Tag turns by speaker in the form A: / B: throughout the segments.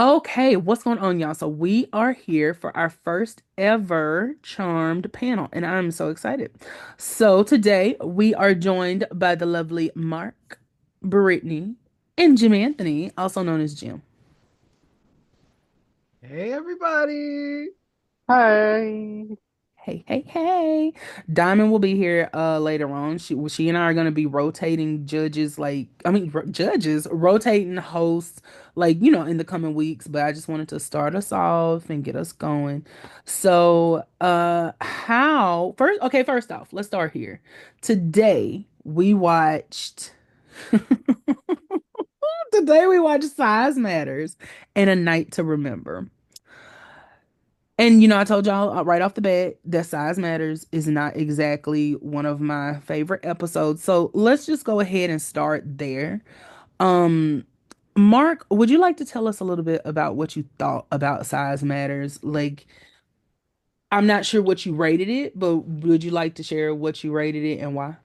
A: Okay, what's going on, y'all? So we are here for our first ever Charmed panel, and I'm so excited. So today we are joined by the lovely Mark, Brittney, and Jim Anthony, also known as Jim.
B: Hey everybody.
C: Hi.
A: Hey, hey, hey. Diamond will be here later on. She and I are gonna be rotating judges, judges, rotating hosts, in the coming weeks. But I just wanted to start us off and get us going. So how first okay, first off, let's start here. Today we watched today we watched Size Matters and A Night to Remember. And I told y'all right off the bat that Size Matters is not exactly one of my favorite episodes. So let's just go ahead and start there. Um, Mark, would you like to tell us a little bit about what you thought about Size Matters? Like, I'm not sure what you rated it, but would you like to share what you rated it and why?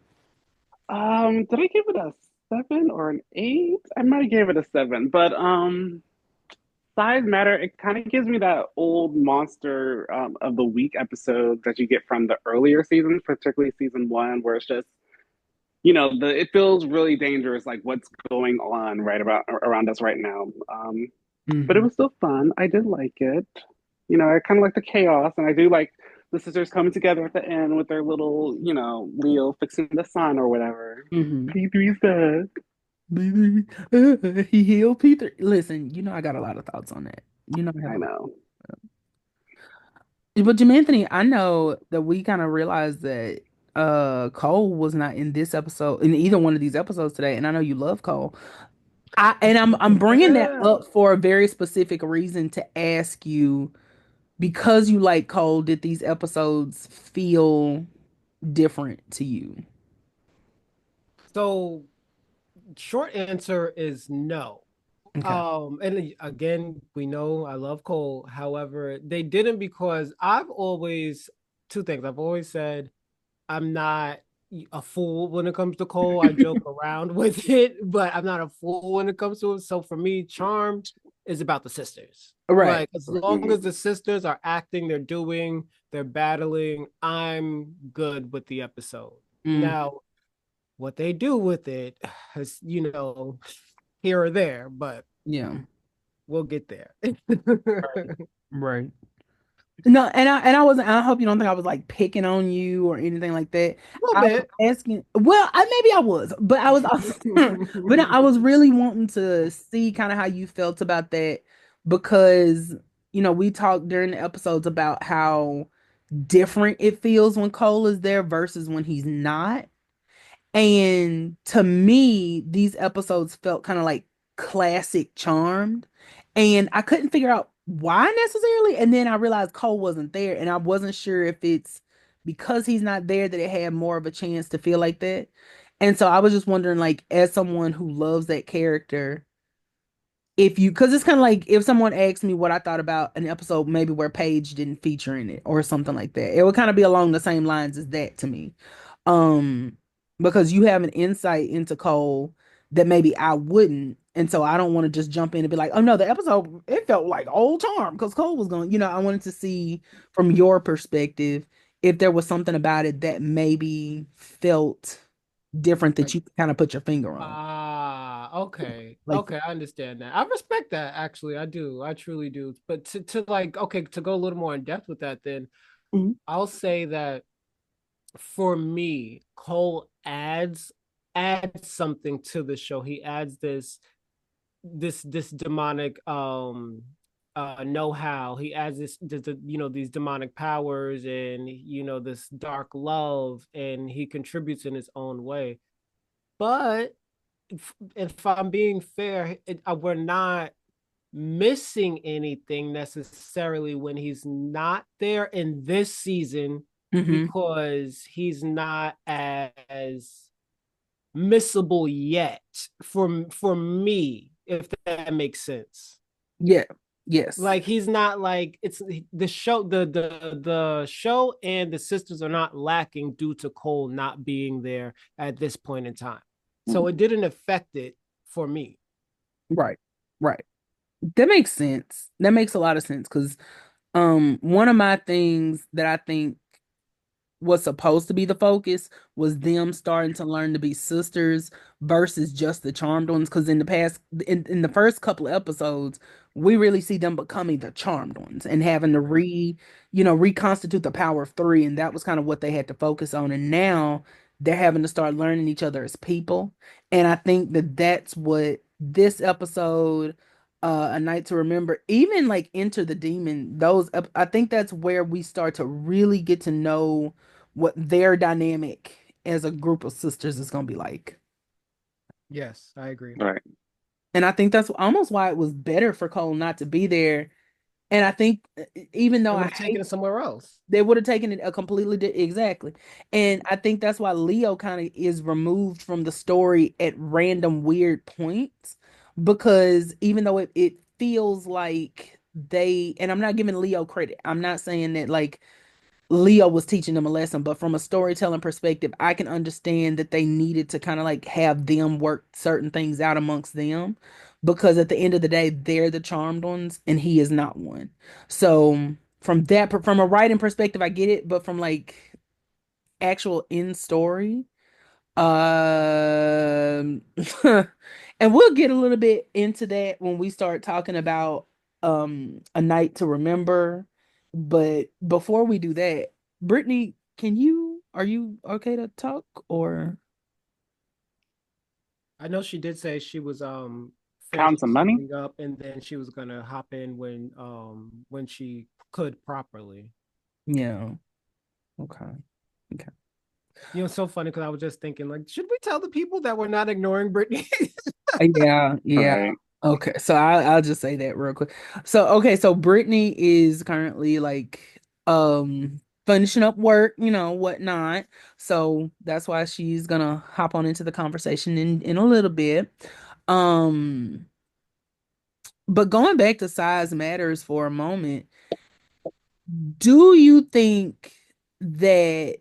C: Did I give it a seven or an eight? I might have gave it a seven, but size matter. It kind of gives me that old monster of the week episode that you get from the earlier seasons, particularly season one, where it's just it feels really dangerous, like what's going on right about around us right now. But it
A: Hmm.
C: was still fun. I did like it. I kind of like the chaos, and I do like the sisters coming together at the end with their little, Leo fixing the sun or whatever.
A: Hmm.
C: P3's back.
A: He healed Peter. Listen, I got a lot of thoughts on that. I have
C: I
A: a lot.
C: know.
A: But Jim Anthony, I know that we kind of realized that Cole was not in this episode in either one of these episodes today, and I know you love Cole. I'm bringing that up for a very specific reason to ask you because you like Cole, did these episodes feel different to you?
B: So short answer is no.
A: Okay.
B: And again, we know I love Cole. However, they didn't because I've always two things. I've always said I'm not a fool when it comes to Cole. I joke around with it, but I'm not a fool when it comes to it. So for me, Charm is about the sisters.
A: Right.
B: Like as
A: Right.
B: long
C: Mm.
B: as the sisters are acting, they're doing, they're battling, I'm good with the episode.
A: Mm,
B: Now, what they do with it is, here or there, but
A: yeah.
B: we'll get there.
A: Right. Right. No, and I wasn't. I hope you don't think I was like picking on you or anything like that.
B: A little
A: I was
B: bit.
A: asking. Well, maybe I was, but I was also, but I was really wanting to see kind of how you felt about that because we talked during the episodes about how different it feels when Cole is there versus when he's not. And to me, these episodes felt kind of like classic Charmed. And I couldn't figure out why necessarily. And then I realized Cole wasn't there. And I wasn't sure if it's because he's not there that it had more of a chance to feel like that. And so I was just wondering, like, as someone who loves that character, if you, because it's kind of like if someone asked me what I thought about an episode, maybe where Paige didn't feature in it or something like that, it would kind of be along the same lines as that to me. Um, because you have an insight into Cole that maybe I wouldn't. And so I don't want to just jump in and be like, oh no, the episode, it felt like old Charm because Cole was going, I wanted to see from your perspective if there was something about it that maybe felt different that
B: Like,
A: you kind of put your finger on.
B: okay.
A: Like,
B: Okay, I understand that. I respect that actually. I do. I truly do. But to like okay, to go a little more in depth with that then,
A: mhm.
B: I'll say that for me, Cole adds something to the show. He adds this demonic know-how. He adds these demonic powers and this dark love, and he contributes in his own way. But if I'm being fair, we're not missing anything necessarily when he's not there in this season
A: Mhm.
B: because he's not as missable yet for me, if that makes sense.
A: Yeah. Yes.
B: Like he's not like it's the show, the show and the sisters are not lacking due to Cole not being there at this point in time. So
C: Mm.
B: it didn't affect it for me.
A: Right. Right. That makes sense. That makes a lot of sense because one of my things that I think was supposed to be the focus was them starting to learn to be sisters versus just the charmed ones. Because in the past, in the first couple of episodes, we really see them becoming the charmed ones and having to reconstitute the power of three, and that was kind of what they had to focus on. And now they're having to start learning each other as people, and I think that that's what this episode. A Night to Remember, even like Enter the Demon, I think that's where we start to really get to know what their dynamic as a group of sisters is going to be like.
B: Yes, I agree.
C: Right.
A: And I think that's almost why it was better for Cole not to be there. And I think even though
B: They would
A: I
B: have taken
A: hate,
B: it somewhere else.
A: they would have taken it a exactly. And I think that's why Leo kind of is removed from the story at random weird points because even though it feels like and I'm not giving Leo credit. I'm not saying that like Leo was teaching them a lesson, but from a storytelling perspective, I can understand that they needed to kind of like have them work certain things out amongst them because at the end of the day, they're the charmed ones and he is not one. So from a writing perspective, I get it, but from like actual in story, um, and we'll get a little bit into that when we start talking about A Night to Remember. But before we do that, Brittney, are you okay to talk or
B: I know she did say she was
C: Count
B: finishing
C: some money.
B: something up and then she was gonna hop in when she could properly.
A: yeah, okay. Okay.
B: You know, it's so funny because I was just thinking, like, should we tell the people that we're not ignoring Brittany?
A: Yeah, yeah.
C: Right.
A: Okay, so I'll just say that real quick. So okay, so Brittany is currently like finishing up work, whatnot. So that's why she's gonna hop on into the conversation in a little bit. Um, but going back to size matters for a moment, do you think that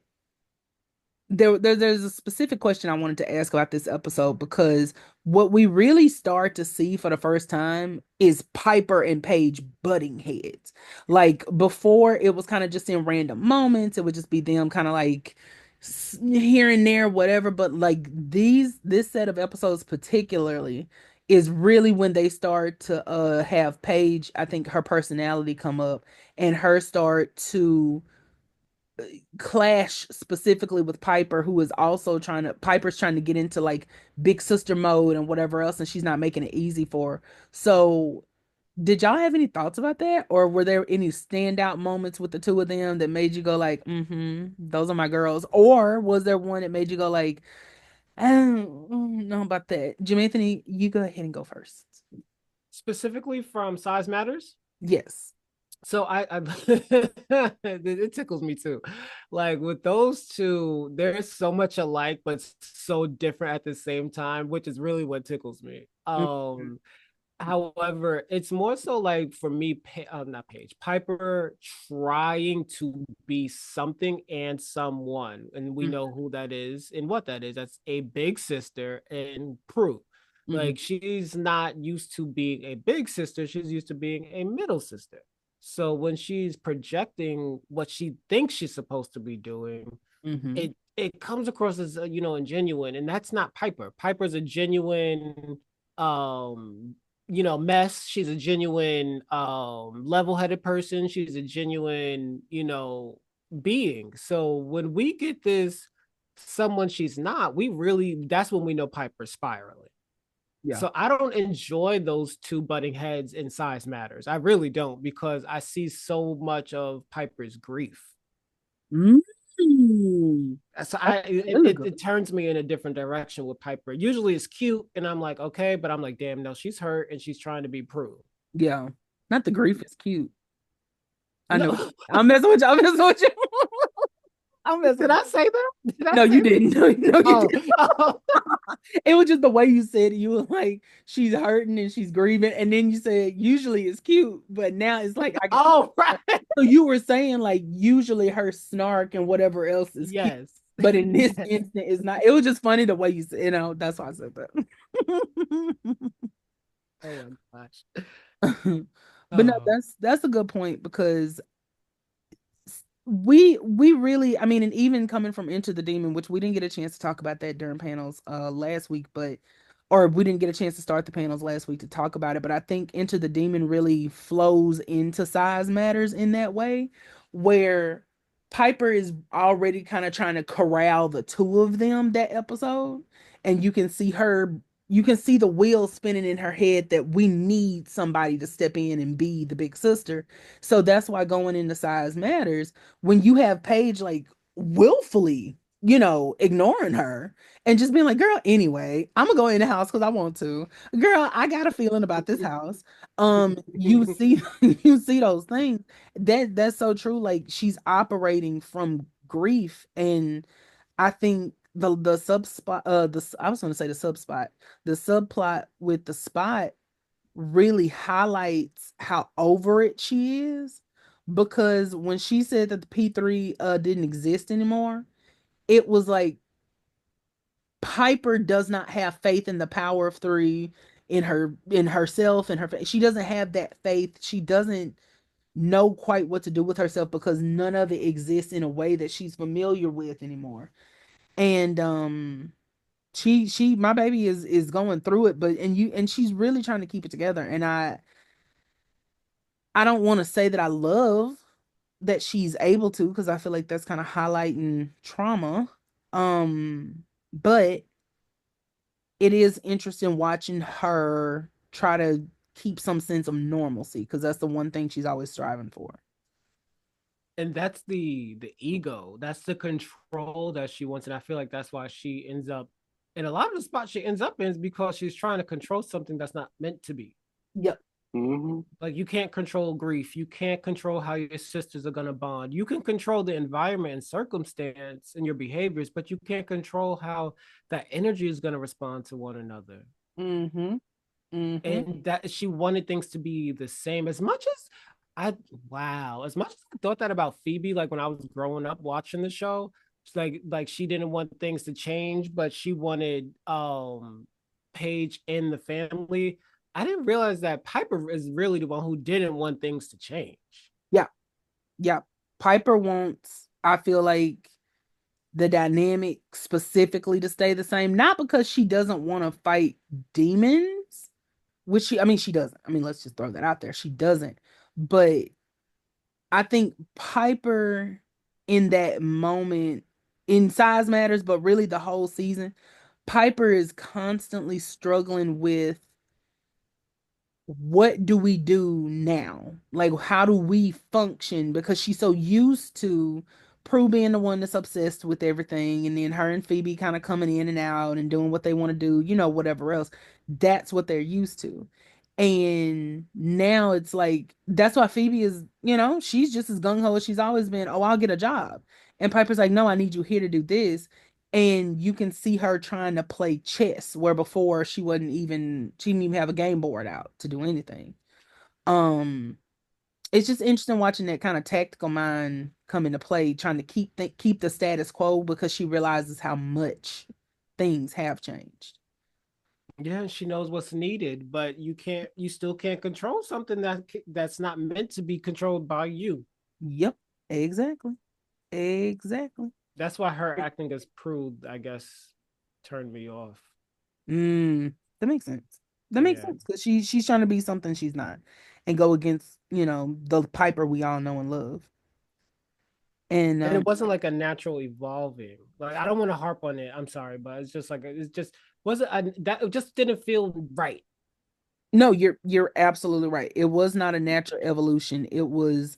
A: there's a specific question I wanted to ask about this episode because what we really start to see for the first time is Piper and Paige butting heads. Like before, it was kind of just in random moments. It would just be them kind of like here and there, whatever. But like this set of episodes particularly is really when they start to have Paige, I think her personality come up and her start to clash specifically with Piper, who is also Piper's trying to get into like big sister mode and whatever else, and she's not making it easy for her. So, did y'all have any thoughts about that? Or were there any standout moments with the two of them that made you go like, those are my girls? Or was there one that made you go like, I don't know about that? Jim Anthony, you go ahead and go first.
B: Specifically from Size Matters.
A: Yes.
B: So I it tickles me too. Like with those two, there's so much alike, but so different at the same time, which is really what tickles me.
A: Mhm.
B: However, it's more so like for me, not Paige, Piper trying to be something and someone, and we know who that is and what that is. That's a big sister and Prue.
A: Mhm.
B: Like she's not used to being a big sister; she's used to being a middle sister. So when she's projecting what she thinks she's supposed to be doing,
A: Mhm.
B: it comes across as ingenuine, and that's not Piper. Piper's a genuine mess. She's a genuine level-headed person. She's a genuine being. So when we get this someone she's not, we really that's when we know Piper's spiraling.
A: Yeah.
B: So I don't enjoy those two butting heads in Size Matters. I really don't because I see so much of Piper's grief.
A: Mm.
B: So
A: That's
B: I it,
A: really
B: it,
A: good.
B: it turns me in a different direction with Piper. Usually it's cute and I'm like, okay, but I'm like, damn, no, she's hurt and she's trying to be Prue.
A: Yeah. Not the grief is cute. I know.
B: No,
A: I'm messing with you. I'm messing with you. I'm messing
B: did
A: with
B: I say that? Did I
A: No, you
B: say
A: didn't. No, no, you
B: that?
A: didn't.
B: Oh,
A: It was just the way you said it. You were like, she's hurting and she's grieving. And then you said, usually it's cute. But now it's like, I can.
B: oh, right.
A: So you were saying, like, usually her snark and whatever else is cute.
B: Yes.
A: But in this
B: Yes.
A: instant, it's not. It was just funny the way you said, that's why I said that.
B: Oh my gosh.
A: But no,
B: Oh,
A: that's a good point because we really, I mean, and even coming from Into the Demon, which we didn't get a chance to talk about that during panels last week, but or we didn't get a chance to start the panels last week to talk about it, but I think Into the Demon really flows into Size Matters in that way, where Piper is already kind of trying to corral the two of them that episode, and you can see the wheels spinning in her head that we need somebody to step in and be the big sister. So that's why going into Size Matters, when you have Paige like willfully, ignoring her and just being like, girl, anyway, I'm gonna go in the house because I want to. Girl, I got a feeling about this house. You see, you see those things. That's so true. Like she's operating from grief, and I think the sub spot, I was gonna say the sub spot, the subplot with the spot really highlights how over it she is, because when she said that the P3 didn't exist anymore, it was like Piper does not have faith in the power of three, in herself, in her she doesn't have that faith. She doesn't know quite what to do with herself because none of it exists in a way that she's familiar with anymore. And she my baby is going through it, but and she's really trying to keep it together, and I don't want to say that I love that she's able to, because I feel like that's kind of highlighting trauma. But it is interesting watching her try to keep some sense of normalcy, because that's the one thing she's always striving for.
B: and that's the ego. That's the control that she wants, and I feel like that's why she ends up in a lot of the spots she ends up in is because she's trying to control something that's not meant to be.
A: Yep.
C: Hmm.
B: Like you can't control grief. You can't control how your sisters are gonna bond. You can control the environment and circumstance and your behaviors, but you can't control how that energy is gonna respond to one another.
A: Mm-hmm. Mm-hmm.
B: And that she wanted things to be the same as much as I wow, as much as I thought that about Phoebe, like when I was growing up watching the show, it's like she didn't want things to change, but she wanted Paige in the family. I didn't realize that Piper is really the one who didn't want things to change.
A: Yeah. Yeah. Piper wants, I feel like, the dynamic specifically to stay the same, not because she doesn't want to fight demons, which I mean, she doesn't. I mean, let's just throw that out there. She doesn't. But I think Piper in that moment, in Size Matters, but really the whole season, Piper is constantly struggling with, what do we do now? Like, how do we function? Because she's so used to Prue being the one that's obsessed with everything, and then her and Phoebe kind of coming in and out and doing what they want to do, whatever else. That's what they're used to. And now it's like, that's why Phoebe is, she's just as gung ho as she's always been. Oh, I'll get a job. And Piper's like, no, I need you here to do this. And you can see her trying to play chess, where before she didn't even have a game board out to do anything. Um, it's just interesting watching that kind of tactical mind come into play, trying to keep the status quo, because she realizes how much things have changed.
B: Yeah, she knows what's needed, but you still can't control something that's not meant to be controlled by you.
A: Yep, exactly. Exactly.
B: That's why her acting as Prue, I guess, turned me off.
A: That makes sense. That makes
B: Yeah.
A: sense, because she's trying to be something she's not, and go against, the Piper we all know and love. And
B: And it wasn't like a natural evolving. Like I don't want to harp on it. I'm sorry, but it's just like it's just wasn't that it just didn't feel right.
A: no, you're absolutely right. It was not a natural evolution. It was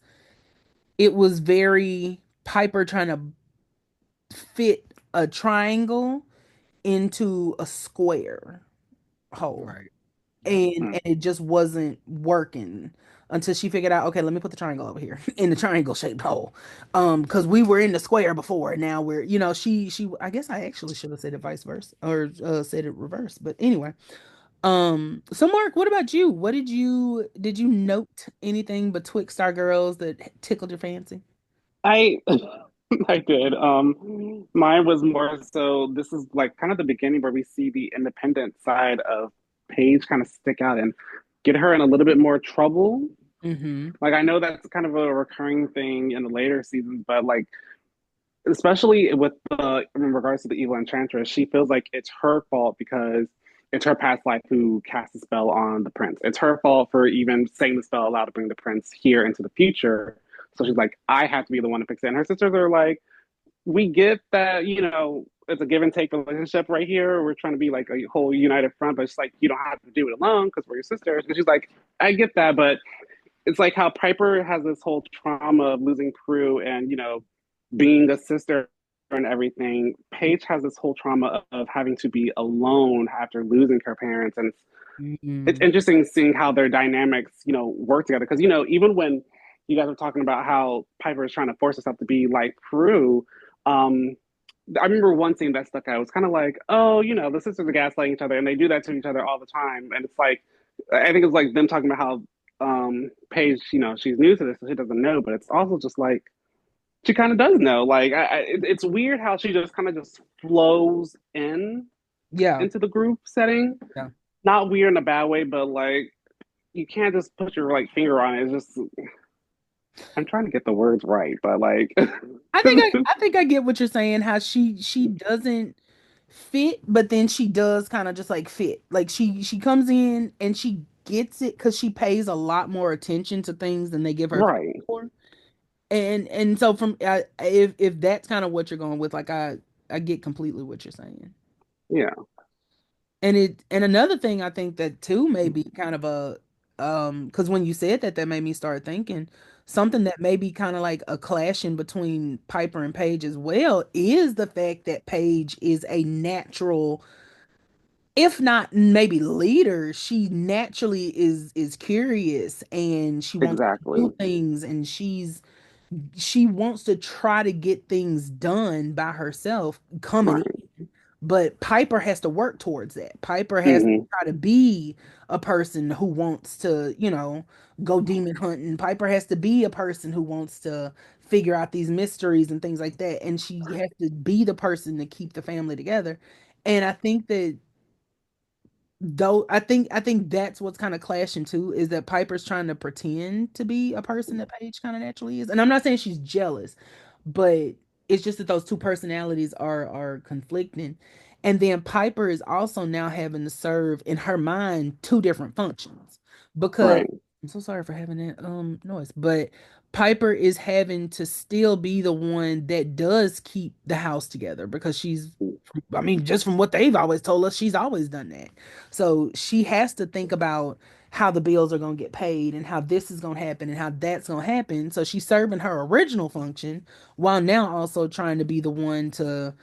A: very Piper trying to fit a triangle into a square hole.
B: Right.
A: And it just wasn't working until she figured out, okay, let me put the triangle over here in the triangle shaped hole. Because we were in the square before, and now we're, she I guess I actually should have said it vice versa, or said it reverse. But anyway, so Mark, what about you? Did you note anything betwixt our girls that tickled your fancy?
C: I I did. Mine was more so this is like kind of the beginning where we see the independent side of Paige kind of stick out and get her in a little bit more trouble.
A: Mm-hmm.
C: Like I know that's kind of a recurring thing in the later seasons, but like especially with the in regards to the evil enchantress, she feels like it's her fault because it's her past life who cast a spell on the prince. It's her fault for even saying the spell allowed to bring the prince here into the future. So she's like, I have to be the one to fix it. And her sisters are like, we get that, it's a give and take relationship right here. We're trying to be like a whole united front, but it's like you don't have to do it alone because we're your sisters. And she's like, I get that, but it's like how Piper has this whole trauma of losing Prue and being a sister and everything. Paige has this whole trauma of having to be alone after losing her parents, and it's
A: Mm-hmm.
C: interesting seeing how their dynamics work together. Because even when you guys were talking about how Piper is trying to force herself to be like Prue, um, I remember one scene that stuck out. It was kind of like, oh, the sisters are gaslighting each other, and they do that to each other all the time. And it's like, I think it's like them talking about how Paige, she's new to this, so she doesn't know. But it's also just like she kind of does know. Like, it's weird how she just kind of just flows
A: Yeah.
C: into the group setting.
A: Yeah.
C: Not weird in a bad way, but like you can't just put your like finger on it. It's just I'm trying to get the words right, but like
A: I think I get what you're saying, how she doesn't fit, but then she does kind of just like fit. Like she comes in and she gets it because she pays a lot more attention to things than they give her credit
C: right,
A: for. And so from if that's kind of what you're going with, like I get completely what you're saying.
C: yeah,
A: And another thing I think that too may be kind of a because when you said that, that made me start thinking something that may be kind of like a clashing between Piper and Paige as well is the fact that Paige is a natural, if not maybe leader, she naturally is curious and she wants to do
C: exactly.
A: things, and she wants to try to get things done by herself coming
C: Right.
A: in. But Piper has to work towards that. Piper has to
C: Hmm.
A: try to be a person who wants to, go demon hunting. Piper has to be a person who wants to figure out these mysteries and things like that. And she has to be the person to keep the family together. And I think that though I think that's what's kind of clashing too, is that Piper's trying to pretend to be a person that Paige kind of naturally is. And I'm not saying she's jealous, but it's just that those two personalities are conflicting. And then Piper is also now having to serve in her mind two different functions, because
C: Right.
A: I'm so sorry for having that noise, but Piper is having to still be the one that does keep the house together because I mean, just from what they've always told us, she's always done that. So she has to think about how the bills are going to get paid and how this is going to happen and how that's going to happen. So she's serving her original function while now also trying to be the one to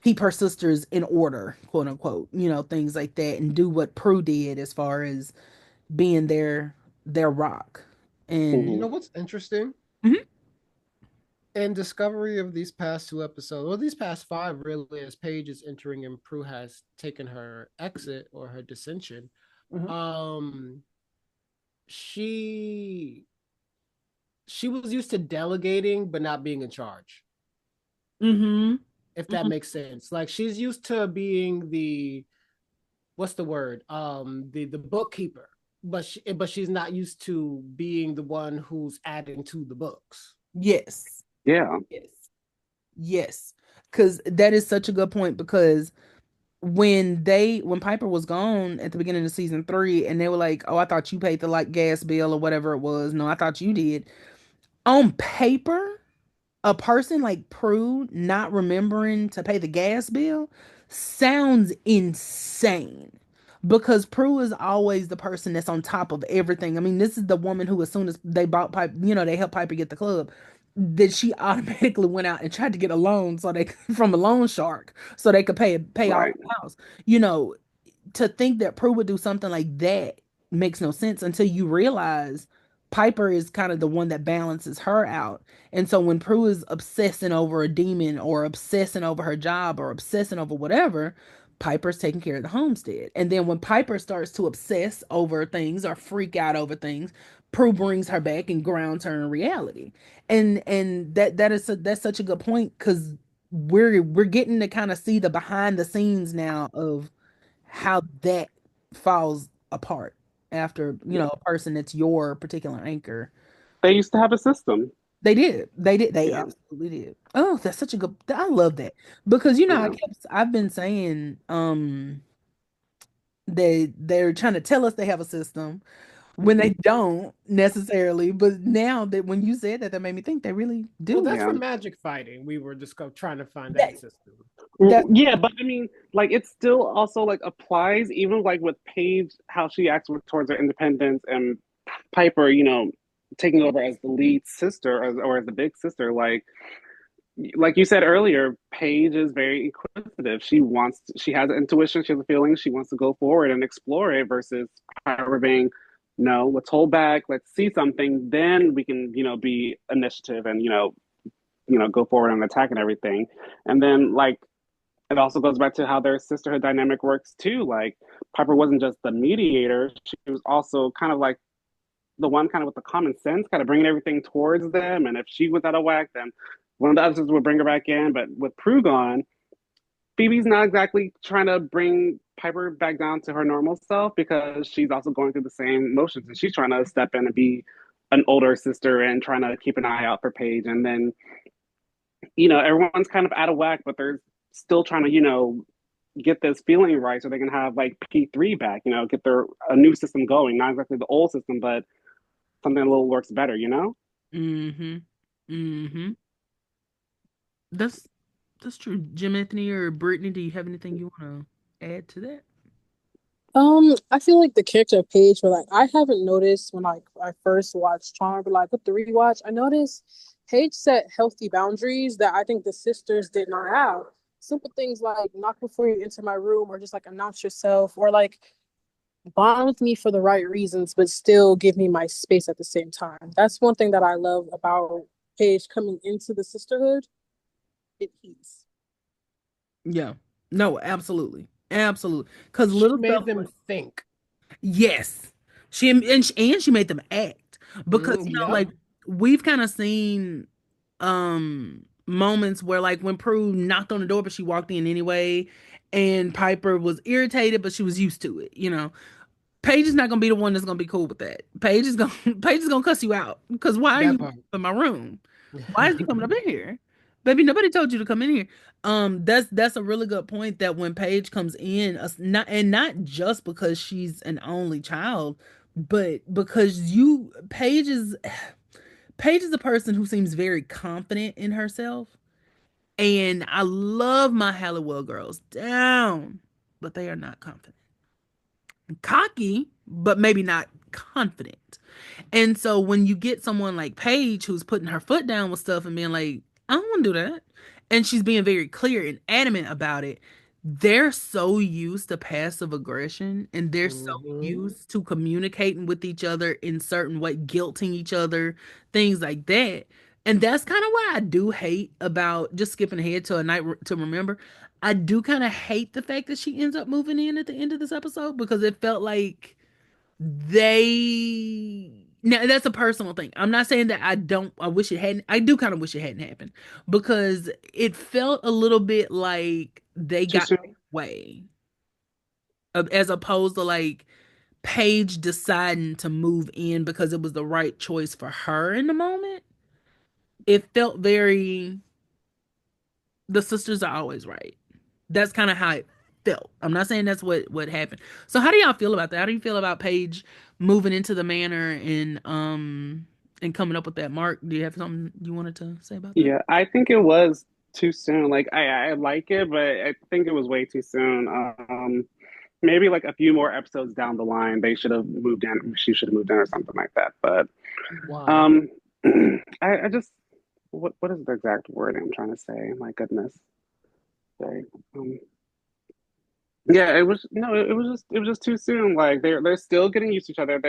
A: keep her sisters in order, quote unquote, things like that, and do what Prue did as far as being their rock.
B: You
A: And
C: Hmm.
B: know what's interesting?
A: Mhm.
B: In discovery of these past two episodes, or these past five, really, as Paige is entering and Prue has taken her exit or her dissension,
A: Mhm.
B: um, she she was used to delegating but not being in charge,
A: Mhm.
B: if that
A: Mhm.
B: makes sense. Like she's used to being the, what's the word, the bookkeeper, but she's not used to being the one who's adding to the books.
A: Yes.
C: Yeah.
A: Yes. Yes. Cuz that is such a good point, because when Piper was gone at the beginning of season 3 and they were like, "Oh, I thought you paid the like gas bill or whatever it was." No, I thought you did. On paper, a person like Prue not remembering to pay the gas bill sounds insane, because Prue is always the person that's on top of everything. I mean, this is the woman who, as soon as they bought Piper, they helped Piper get the club, that she automatically went out and tried to get a loan so they from a loan shark so they could pay off
C: Right.
A: the house. You know, to think that Prue would do something like that makes no sense until you realize Piper is kind of the one that balances her out. And so when Prue is obsessing over a demon or obsessing over her job or obsessing over whatever, Piper's taking care of the homestead. And then when Piper starts to obsess over things or freak out over things, Prue brings her back and grounds her in reality. And that's such a good point, because we're getting to kind of see the behind the scenes now of how that falls apart. after,
C: Yeah.
A: a person that's your particular anchor.
C: They used to have a system.
A: They did. They did. They
C: Yeah.
A: absolutely did. Oh, that's such a good. I love that because
C: Yeah.
A: I've been saying they're trying to tell us they have a system when they don't necessarily, but now that when you said that, that made me think they really
B: Well,
A: do.
B: that's
C: Yeah.
B: for magic fighting. We were just trying to find that
A: That
B: system.
C: Well,
A: that
C: yeah, but I mean, like it still also like applies even like with Paige, how she acts towards her independence and Piper, taking over as the lead sister or as the big sister. Like you said earlier, Paige is very inquisitive. She has an intuition, she has a feeling, she wants to go forward and explore it versus Piper being, no, let's hold back, let's see something, then we can, be initiative and go forward and attack and everything. And then like it also goes back to how their sisterhood dynamic works too. Like Piper wasn't just the mediator; she was also kind of like the one kind of with the common sense, kind of bringing everything towards them. And if she was out of whack, then one of the others would bring her back in. But with Prue gone, Phoebe's not exactly trying to bring Piper back down to her normal self because she's also going through the same motions and she's trying to step in and be an older sister and trying to keep an eye out for Paige. And then everyone's kind of out of whack, but they're still trying to, get this feeling right so they can have like P3 back, get their a new system going, not exactly the old system, but something a little works better.
A: mm-hmm. Mm-hmm. That's that's true. Jim Anthony or Brittany, do you have anything you want to add to that?
D: I feel like the character of Paige, but like I haven't noticed when like I first watched Charm, but like with the rewatch, I noticed Paige set healthy boundaries that I think the sisters did not have. Simple things like knock before you enter my room, or just like announce yourself, or like bond with me for the right reasons, but still give me my space at the same time. That's one thing that I love about Paige coming into the sisterhood. It he's
A: Yeah. No, absolutely. Absolutely. Because
B: She
A: little
B: made
A: stuff
B: them
A: like
B: think.
A: yes. She made them act because
B: Yep.
A: like we've kind of seen moments where like when Prue knocked on the door but she walked in anyway and Piper was irritated but she was used to it. Paige is not gonna be the one that's gonna be cool with that. Paige is gonna cuss you out because why are
B: That
A: you
B: part.
A: in my room? Why is he coming up in here? Baby, nobody told you to come in here. That's a really good point that when Paige comes in, not just because she's an only child, but because Paige is a person who seems very confident in herself. And I love my Halliwell girls down, but they are not confident. Cocky, but maybe not confident. And so when you get someone like Paige who's putting her foot down with stuff and being like, I don't want to do that. And she's being very clear and adamant about it. They're so used to passive aggression and they're so
B: Hmm.
A: used to communicating with each other in certain way, guilting each other, things like that. And that's kind of why I do hate about just skipping ahead to a night to remember. I do kind of hate the fact that she ends up moving in at the end of this episode because it felt like they now that's a personal thing. I'm not saying that I wish it hadn't. I do kind of wish it hadn't happened because it felt a little bit like they
C: Too
A: got
C: soon.
A: away as opposed to like Paige deciding to move in because it was the right choice for her in the moment. It felt very the sisters are always right. That's kind of how it felt. I'm not saying that's what happened. So how do y'all feel about that? How do you feel about Paige moving into the manor and coming up with that mark? Do you have something you wanted to say about that?
C: Yeah, I think it was too soon. Like I like it, but I think it was way too soon. Maybe like a few more episodes down the line, they should have moved in. She should have moved in or something like that. But
B: Why?
C: um, I just what is the exact word I'm trying to say? My goodness. Sorry. Yeah, it was no, it was just too soon. Like they're still getting used to each other.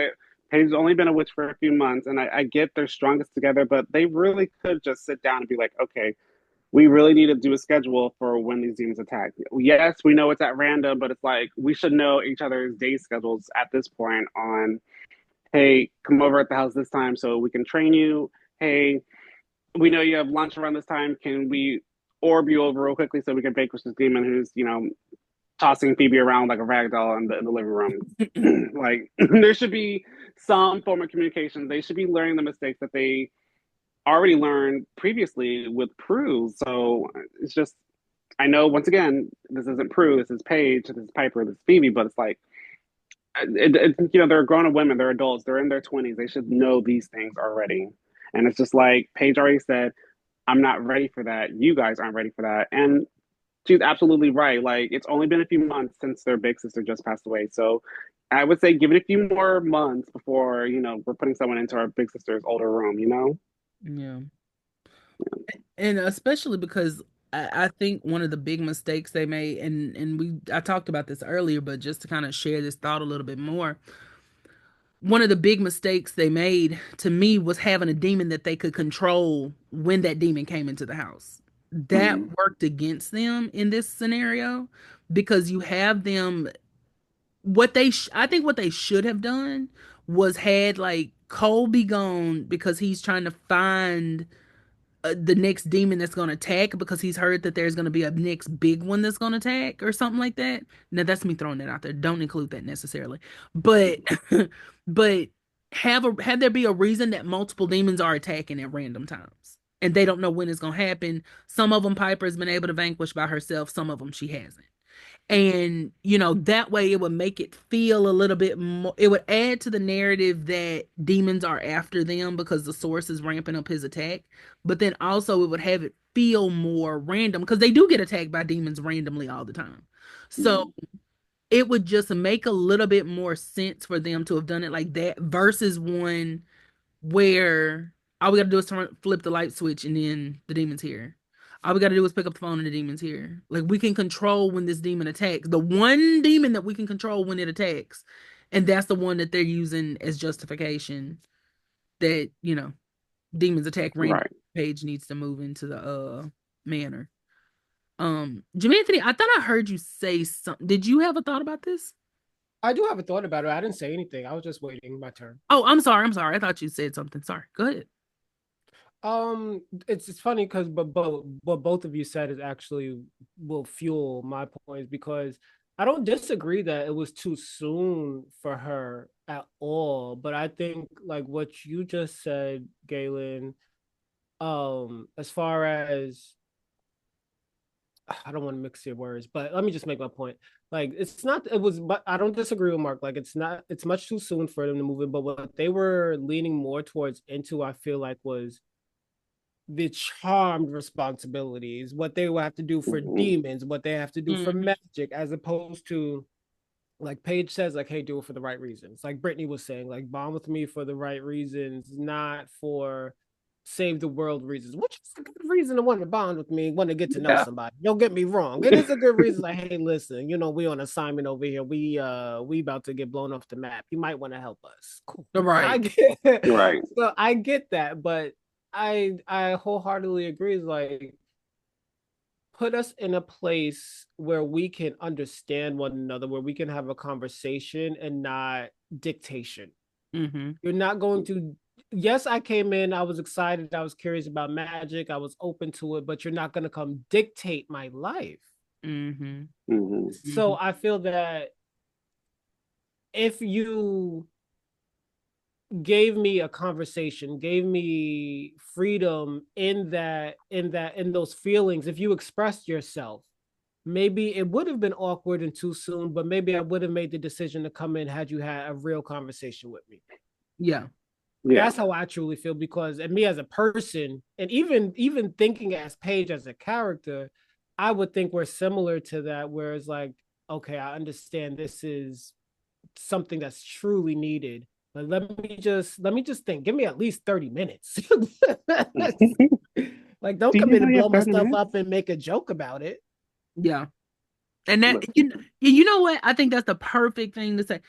C: Paige's only been a witch for a few months, and I get they're strongest together, but they really could just sit down and be like, okay, we really need to do a schedule for when these demons attack. Yes, we know it's at random, but it's like we should know each other's day schedules at this point on, hey, come over at the house this time so we can train you. Hey, we know you have lunch around this time. Can we orb you over real quickly so we can vanquish this demon who's, tossing Phoebe around like a rag doll in the living room. Like there should be some form of communication. They should be learning the mistakes that they already learned previously with Prue. So it's just, I know once again, this isn't Prue, this is Paige, this is Piper, this is Phoebe, but it's like, they're grown up women, they're adults, they're in their 20s, they should know these things already. And it's just like Paige already said, I'm not ready for that. You guys aren't ready for that. And she's absolutely right. Like, it's only been a few months since their big sister just passed away. So I would say give it a few more months before, we're putting someone into our big sister's older room.
A: Yeah. And especially because I think one of the big mistakes they made, and I talked about this earlier, but just to kind of share this thought a little bit more, one of the big mistakes they made to me was having a demon that they could control when that demon came into the house. That
C: Mm-hmm.
A: worked against them in this scenario because you have them. I think what they should have done was had like Cole be gone because he's trying to find the next demon that's going to attack because he's heard that there's going to be a next big one that's going to attack or something like that. Now that's me throwing that out there. Don't include that necessarily, but but have there be a reason that multiple demons are attacking at random times and they don't know when it's going to happen. Some of them Piper's been able to vanquish by herself. Some of them she hasn't. And, that way it would make it feel a little bit more, it would add to the narrative that demons are after them because the source is ramping up his attack. But then also it would have it feel more random because they do get attacked by demons randomly all the time. So it would just make a little bit more sense for them to have done it like that versus one where all we got to do is flip the light switch and then the demon's here. All we got to do is pick up the phone and the demon's here. Like we can control when this demon attacks. The one demon that we can control when it attacks, and that's the one that they're using as justification that, demons attack random.
C: Right.
A: Paige needs to move into the manor. Jim Anthony, I thought I heard you say something. Did you have a thought about this?
B: I do have a thought about it. I didn't say anything. I was just waiting my turn.
A: Oh, I'm sorry. I thought you said something. Sorry. Go ahead.
B: It's funny because but what both of you said is actually will fuel my points because I don't disagree that it was too soon for her at all, but I think like what you just said, Galen, as far as I don't want to mix your words, but let me just make my point. Like it's not it was but I don't disagree with Mark. Like it's much too soon for them to move in, but what they were leaning more towards into I feel like was the charmed responsibilities, what they will have to do for demons, what they have to do for magic, as opposed to like Paige says, like, hey, do it for the right reasons. Like Brittney was saying, like bond with me for the right reasons, not for save the world reasons, which is a good reason to want to bond with me, want to get to know somebody. Don't get me wrong. It is a good reason, like, hey, listen, we on assignment over here. We about to get blown off the map. You might want to help us. Cool.
A: Right.
C: Right.
B: So I get that, but I wholeheartedly agree. Like, put us in a place where we can understand one another, where we can have a conversation and not dictation.
A: Mm-hmm.
B: You're not going to. Yes, I came in. I was excited. I was curious about magic. I was open to it, but you're not going to come dictate my life.
A: Mm-hmm.
C: Mm-hmm.
B: So I feel that if you gave me a conversation, gave me freedom in those feelings, if you expressed yourself, maybe it would have been awkward and too soon, but maybe I would have made the decision to come in had you had a real conversation with me.
A: Yeah.
B: That's how I truly feel, because and me as a person, and even thinking as Paige as a character, I would think we're similar to that, where it's like, okay, I understand this is something that's truly needed. But let me just think. Give me at least 30 minutes. Like, don't come in and blow my stuff up and make a joke about it.
A: Yeah. And that you know what? I think that's the perfect thing to say.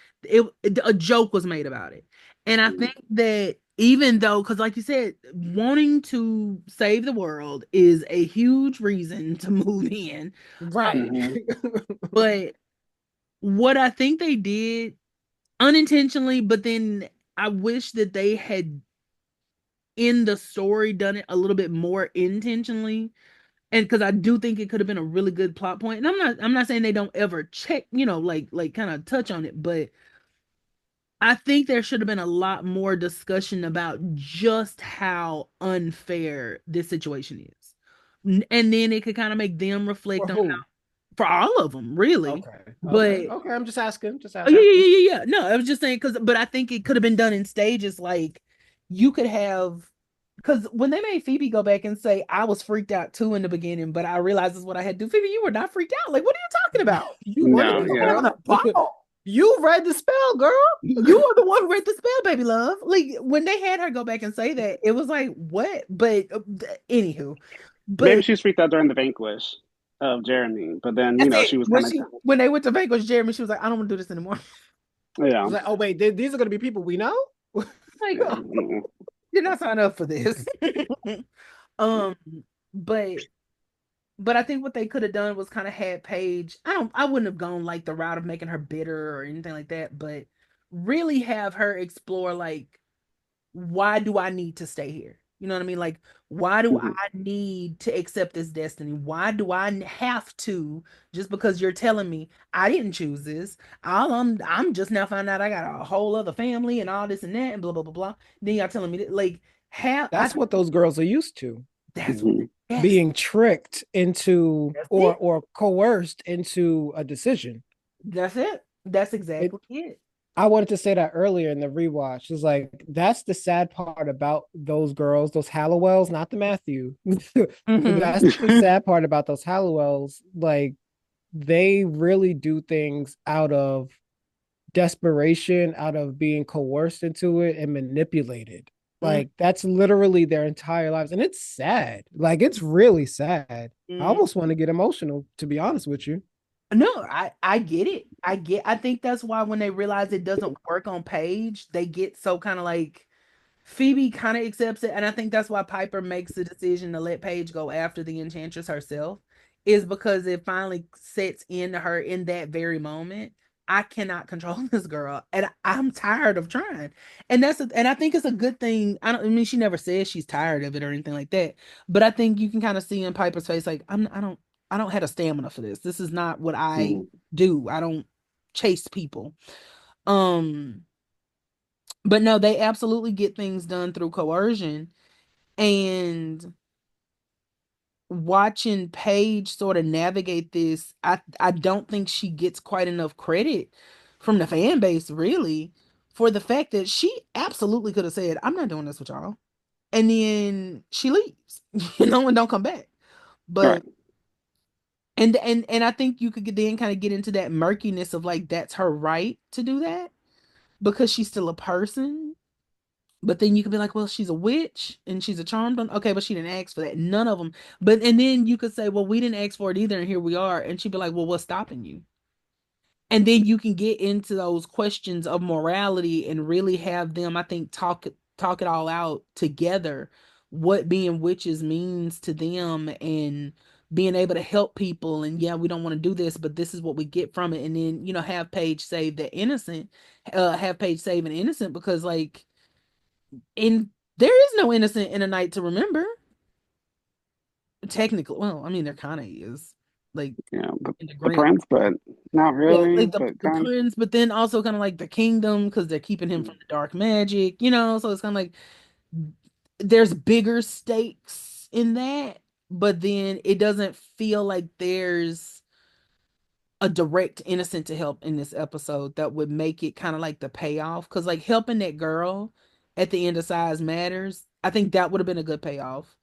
A: A joke was made about it. And I think that even though, because like you said, wanting to save the world is a huge reason to move in.
B: Right.
A: But what I think they did unintentionally, but then I wish that they had in the story done it a little bit more intentionally. And because I do think it could have been a really good plot point. And I'm not saying they don't ever check, like kind of touch on it, but I think there should have been a lot more discussion about just how unfair this situation is. And then it could kind of make them
B: For
A: reflect on
B: who?
A: for all of them, really.
B: Okay. Okay.
A: But
B: Okay. I'm just asking. Just
A: oh, yeah,
B: asking.
A: yeah, yeah, yeah. No, I was just saying but I think it could have been done in stages. Like you could have, because when they made Phoebe go back and say, I was freaked out too in the beginning, but I realized this is what I had to do. Phoebe, you were not freaked out. Like, what are you talking about?
B: You wanted
C: No,
B: to,
A: You were having
C: yeah.
A: a ball.
B: You read the spell, girl.
A: You are the one who read the spell, baby love. Like when they had her go back and say that, it was like, what? But anywho,
C: Maybe
A: but
C: she was freaked out during the Vanquish of Jeremy, but then
A: that's
C: she
A: it.
C: was
A: When
C: kind of,
A: when they went to Vanquish Jeremy, she was like, I don't want to do this anymore.
C: yeah,
B: It's like, oh wait, these are gonna be people we know.
A: Like,
C: yeah. Mm-mm.
A: did not sign up for this. um, but I think what they could have done was kind of had Paige. I wouldn't have gone like the route of making her bitter or anything like that, but really have her explore like, why do I need to stay here? You know what I mean? Like, why do I
C: Mhm.
A: need to accept this destiny? Why do I have to, just because you're telling me I didn't choose this? I'm just now finding out I got a whole other family and all this and that and blah blah blah blah. Then y'all telling me that, like, have I
B: That's what those girls are used to.
A: that's what
C: Mhm.
A: that's
B: Being tricked into
A: that's
B: or
A: it.
B: coerced into a decision.
A: That's it. That's
B: It
A: exactly it.
B: I wanted to say that earlier in the rewatch. It's like that's the sad part about those girls, those Hallowells, not the Matthew.
A: Hmm.
B: That's the sad part about those Hallowells. Like they really do things out of desperation, out of being coerced into it and manipulated. Like that's literally their entire lives. And it's sad. Like it's really sad. I
A: Hmm.
B: almost want to get emotional, to be honest with you.
A: No, I get it. I think that's why when they realize it doesn't work on Paige, they get so kind of like Phoebe kind of accepts it, and I think that's why Piper makes the decision to let Paige go after the Enchantress herself, is because it finally sets into her in that very moment. I cannot control this girl, and I'm tired of trying. And I think it's a good thing. I mean, she never says she's tired of it or anything like that, but I think you can kind of see in Piper's face, like, I don't have a stamina for this. This is not what I
C: Mhm.
A: do. I don't chase people. Um, but no, they absolutely get things done through coercion. And watching Paige sort of navigate this, I don't think she gets quite enough credit from the fan base, really, for the fact that she absolutely could have said, I'm not doing this with y'all. And then she leaves, and don't come back.
C: Right.
A: But and I think you could then kind of get into that murkiness of like, that's her right to do that because she's still a person. But then you could be like, well, she's a witch and she's a charmed one. Okay, but she didn't ask for that. None of them. But and then you could say, well, we didn't ask for it either, and here we are. And she'd be like, well, what's stopping you? And then you can get into those questions of morality and really have them, I think, talk it all out together, what being witches means to them and being able to help people. And yeah, we don't want to do this, but this is what we get from it. And then, have Paige save the innocent, have Paige save an innocent because like in there is no innocent in A Night to Remember. Technically, well, I mean, there kind of is, like
C: Yeah,
A: in the
C: the
A: grand,
C: prince, but not
A: well,
C: really.
A: like
C: But
A: the
C: kind
A: prince, but then also kind of like the kingdom because they're keeping him from the dark magic, So it's kind of like there's bigger stakes in that, but then it doesn't feel like there's a direct innocent to help in this episode that would make it kind of like the payoff. Because like helping that girl at the end of Size Matters, I think that would have been a good payoff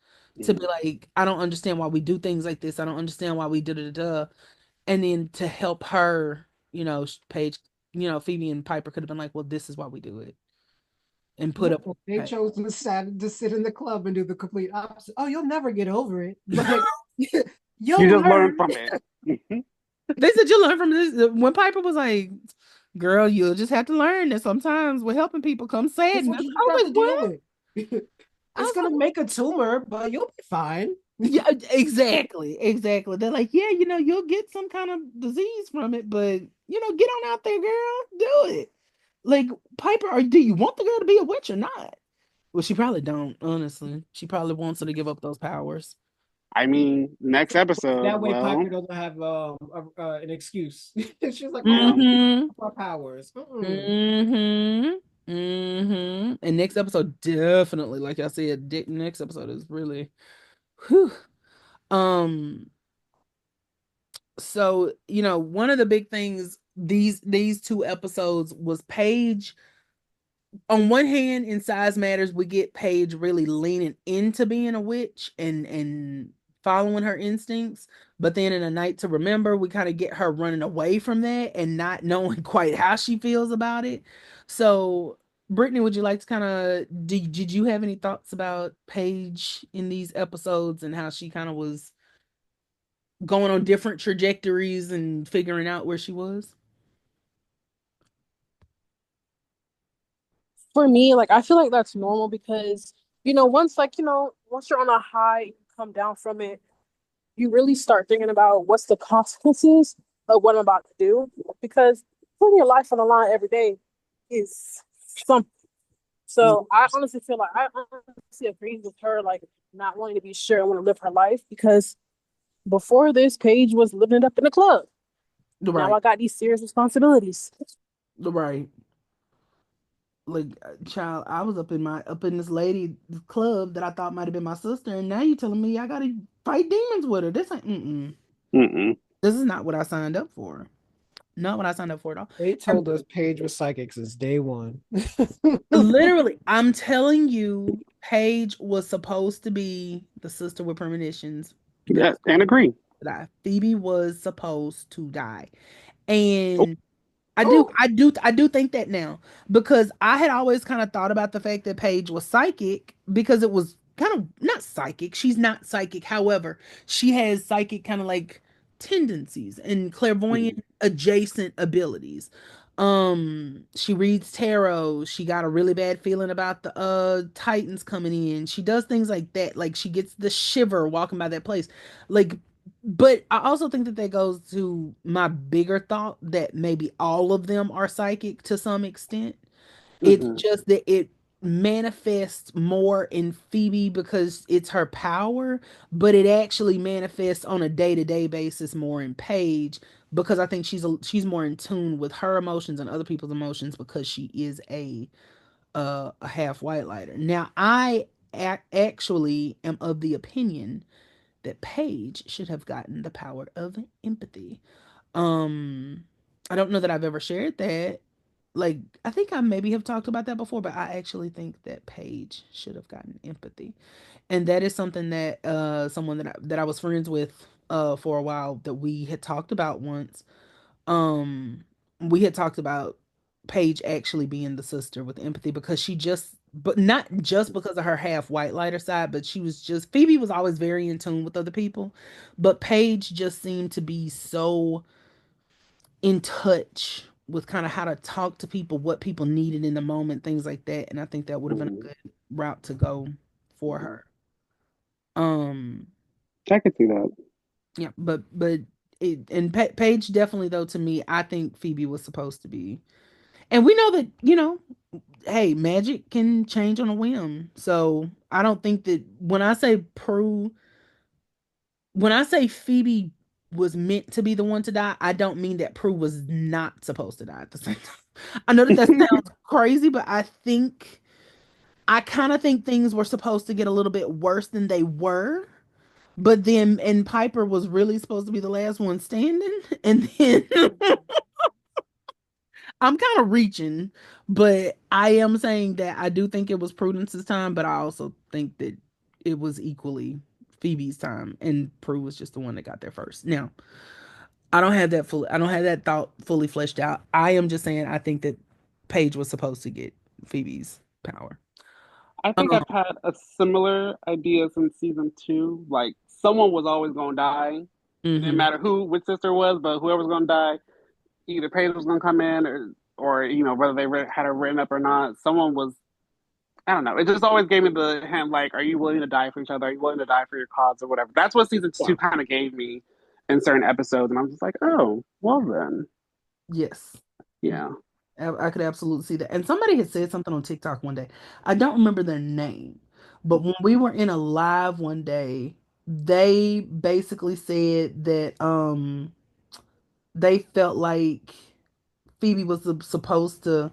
A: to be
C: of.
A: like, I don't understand why we do things like this. I don't understand why we da. And then to help her, Paige, Phoebe and Piper could have been like, well, this is why we do it and put up
B: Nope.
A: with
B: They
A: it.
B: chose to sit in the club and do the complete opposite. Oh, you'll never get over it, but
C: You
B: you'll
C: just learn
B: learn.
C: from it.
A: They said you learn from this. When Piper was like, girl, you'll just have to learn that sometimes with helping people comes
B: It's what
A: sadness.
B: you
A: I
B: just
A: was
B: have
A: like,
B: to deal
A: what?
B: with.
A: I
B: It's
A: was
B: gonna
A: like,
B: make a tumor, but you'll be fine.
A: yeah, exactly, exactly. They're like, yeah, you'll get some kind of disease from it, but get on out there, girl, do it. Like Piper, or do you want the girl to be a witch or not? Well, she probably don't, honestly. She probably wants her to give up those powers.
C: I mean, next episode,
B: That way,
C: well,
B: Piper doesn't have an excuse. She's like, "Oh,
C: yeah.
A: Mm-hmm.
B: my powers." Mm-mm.
A: Mm-hmm. Mm-hmm. And next episode, definitely, like I said, next episode is really whew. Um, so one of the big things these two episodes was Paige. On one hand, in Size Matters, we get Paige really leaning into being a witch and following her instincts. But then in A Night to Remember, we kind of get her running away from that and not knowing quite how she feels about it. So, Brittney, would you like to kind of did you have any thoughts about Paige in these episodes and how she kind of was going on different trajectories and figuring out where she was?
D: For me, like I feel like that's normal because once once you're on a high, you come down from it, you really start thinking about what's the consequences of what I'm about to do because putting your life on the line every day is something. So I honestly feel like I honestly agree with her, like not wanting to be sure and want to live her life because before this, Paige was living it up in the club. Now
A: Right,
D: I got these serious responsibilities.
A: right. Like, child, I was up in this lady club that I thought might have been my sister, and now you telling me I gotta fight demons with her. This ain't
C: Mm-mm.
A: this is not what I signed up for. Not what I signed up for at all.
B: They
A: And
B: told us Paige was psychic since day one.
A: literally, I'm telling you, Paige was supposed to be the sister with premonitions that
C: Yes,
A: was
C: and agree.
A: supposed to die. Phoebe was supposed to die.
C: Oh,
A: And
C: oh.
A: I do think that now because I had always kind of thought about the fact that Paige was psychic because it was kind of not psychic. She's not psychic. However, she has psychic kind of like tendencies and
C: Mm-hmm.
A: clairvoyant adjacent abilities. She reads tarot. She got a really bad feeling about the Titans coming in. She does things like that. Like she gets the shiver walking by that place. Like but I also think that that goes to my bigger thought that maybe all of them are psychic to some extent. It's
C: Mm-hmm.
A: just that it manifests more in Phoebe because it's her power, but it actually manifests on a day-to-day basis more in Paige because I think she's more in tune with her emotions and other people's emotions because she is a half white lighter. Now, I actually am of the opinion that Paige should have gotten the power of empathy. Um, I don't know that I've ever shared that. Like, I think I maybe have talked about that before, but I actually think that Paige should have gotten empathy. And that is something that someone that I was friends with for a while that we had talked about once. Um, we had talked about Paige actually being the sister with empathy because she just, but not just because of her half white lighter side, but she was just, Phoebe was always very in tune with other people, but Paige just seemed to be so in touch with kind of how to talk to people, what people needed in the moment, things like that. And I think that would have been a
C: Mm-hmm.
A: good route to go for her. Um,
C: I could see that.
A: yeah, but and Paige definitely though to me, I think Phoebe was supposed to be. And we know that, hey, magic can change on a whim. So I don't think that when I say Phoebe was meant to be the one to die, I don't mean that Prue was not supposed to die at the same time. I know that that sounds crazy, but I kind of think things were supposed to get a little bit worse than they were. But then, and Piper was really supposed to be the last one standing. And then I'm kind of reaching, but I am saying that I do think it was Prudence's time, but I also think that it was equally Phoebe's time, and Prue was just the one that got there first. Now, I don't have that thought fully fleshed out. I am just saying I think that Paige was supposed to get Phoebe's power.
C: I think
A: Um,
C: I've had a similar idea since season two. Like someone was always gonna die. It didn't
A: mhm.
C: matter who which sister it was, but whoever was gonna die, either Paige was gonna come in or whether they had her written up or not. Someone was. I don't know. It just always gave me the hint like, are you willing to die for each other? Are you willing to die for your cause or whatever? That's what season
A: Yeah.
C: two kind of gave me in certain episodes, and I'm just like, oh, well then,
A: Yes.
C: yeah.
A: I could absolutely see that. And somebody had said something on TikTok one day. I don't remember their name, but when we were in a live one day, they basically said that they felt like Phoebe was supposed to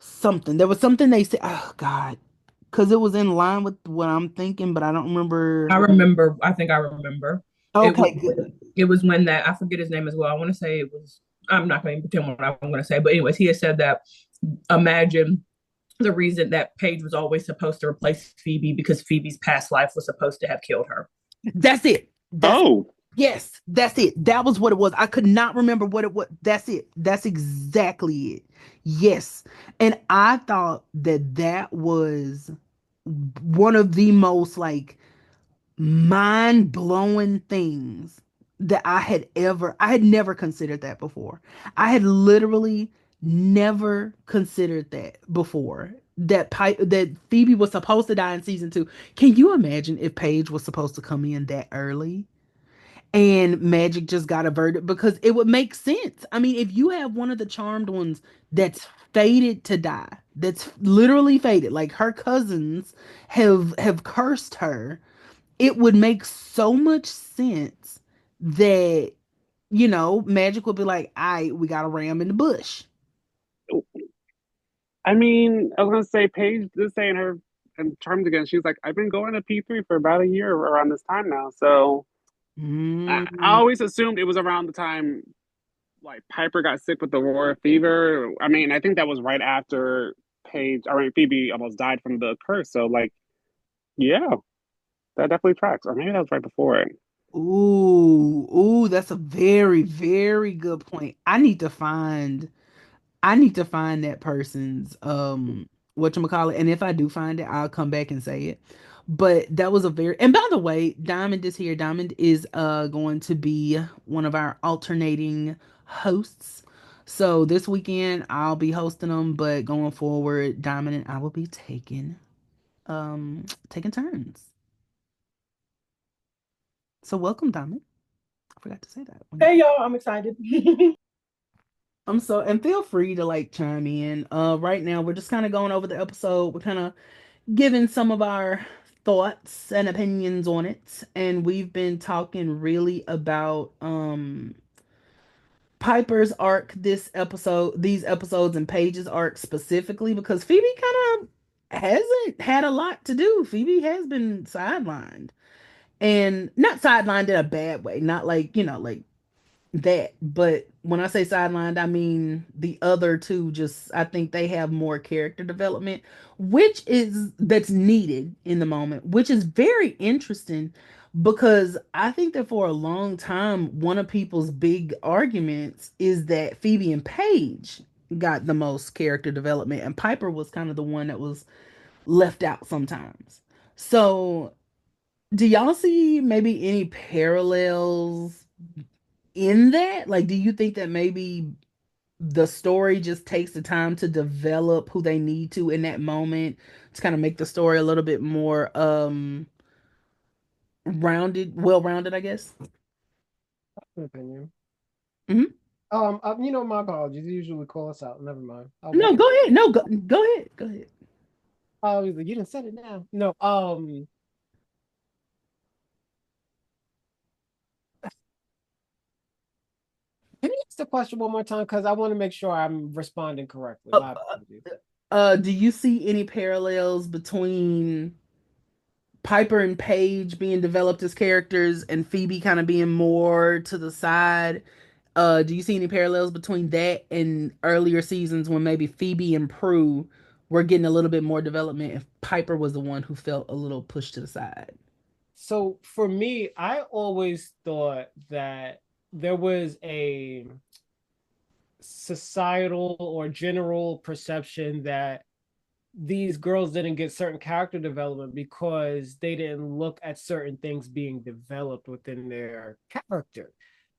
A: something. There was something they said. Oh God, because it was in line with what I'm thinking, but I don't
E: I
A: remember.
E: remember. I think I remember. It was
A: Okay, good.
E: it was when that I forget his name as well. I want to say it was. I'm not going to pretend what I'm going to say, but anyways, he had said that. Imagine the reason that Paige was always supposed to replace Phoebe because Phoebe's past life was supposed to have killed her.
A: That's it. That's
C: Oh,
A: Yes, that's it. That was what it was. I could not remember what it was. That's it. That's exactly it. Yes. And I thought that that was one of the most like mind-blowing things that I had never considered that before. I had literally never considered that before. That Phoebe was supposed to die in season 2. Can you imagine if Paige was supposed to come in that early? And Magic just got averted because it would make sense. I mean, if you have one of the charmed ones that's fated to die, that's literally fated, like her cousins have cursed her, it would make so much sense that Magic would be like, "All right, we got a ram in the bush."
C: I mean, I was gonna say Paige is saying her in terms again. She's like, I've been going to P3 for about a year around this time now. So I
A: Mm.
C: always assumed it was around the time like Piper got sick with the royal fever. I mean, I think that was right after Phoebe almost died from the curse. So like, yeah, that definitely tracks. Or maybe that was right before it.
A: Ooh, that's a very, very good point. I need to find that person's whatchamacallit. And if I do find it, I'll come back and say it. But that was a very and by the way, Diamond is here. Diamond is going to be one of our alternating hosts. So this weekend I'll be hosting them, but going forward, Diamond and I will be taking turns. So welcome, Diamond. I forgot to say that when you
E: Hey y'all, I'm excited.
A: and feel free to like chime in. Right now we're just kind of going over the episode. We're kind of giving some of our thoughts and opinions on it, and we've been talking really about Piper's arc these episodes, and Paige's arc specifically because Phoebe kind of hasn't had a lot to do. Phoebe has been sidelined, and not sidelined in a bad way, not like, like that. But when I say sidelined, I mean the other two just, I think they have more character development, that's needed in the moment, which is very interesting because I think that for a long time, one of people's big arguments is that Phoebe and Paige got the most character development and Piper was kind of the one that was left out sometimes. So, do y'all see maybe any parallels in that? Like, do you think that maybe the story just takes the time to develop who they need to in that moment to kind of make the story a little bit more well-rounded, I guess?
B: Opinion.
A: Hmm.
B: My apologies. You usually call us out. Never mind. I'll
A: No,
B: wait.
A: go ahead. No, go ahead. Go ahead.
B: Oh, you didn't set it now. No. Can you ask the question one more time? Because I want to make sure I'm responding correctly.
A: Uh,
B: My apologies.
A: do you see any parallels between Piper and Paige being developed as characters and Phoebe kind of being more to the side? Do you see any parallels between that and earlier seasons when maybe Phoebe and Prue were getting a little bit more development and Piper was the one who felt a little pushed to the side?
B: So for me, I always thought that there was a societal or general perception that these girls didn't get certain character development because they didn't look at certain things being developed within their character.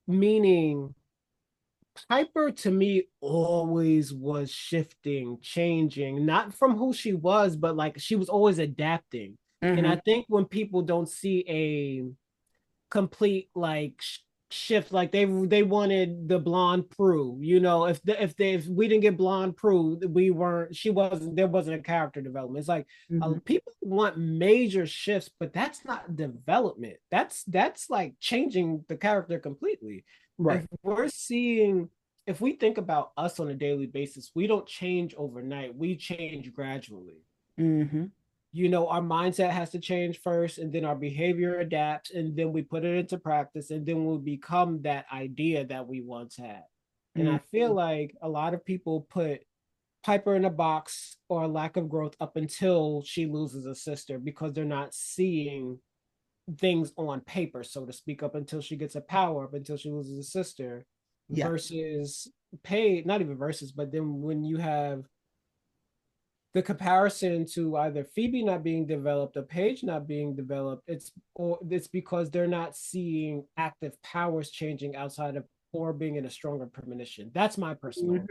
B: Meaning, Piper to me always was shifting, changing, not from who she was, but like she was always adapting. And I
A: Mm-hmm.
B: think when people don't see a complete like shift. Like they wanted the blonde Prue. You know, if we didn't get blonde Prue, we weren't. She wasn't. There wasn't a character development. It's like people want major shifts, but that's not development. That's like changing the character completely.
A: Right.
B: If we're seeing, if we think about us on a daily basis, we don't change overnight. We change gradually.
A: Mm-hmm.
B: You know, our mindset has to change first, and then our behavior adapts, and then we put it into practice, and then we become that idea that we once had. And I feel like a lot of people put Piper in a box or a lack of growth up until she loses a sister because they're not seeing things on paper, so to speak, up until she gets a power, up until she loses a sister,
A: Yeah.
B: versus pay, not even versus, but then when you have the comparison to either Phoebe not being developed or Paige not being developed, it's because they're not seeing active powers changing outside of or being in a stronger premonition. That's my personal.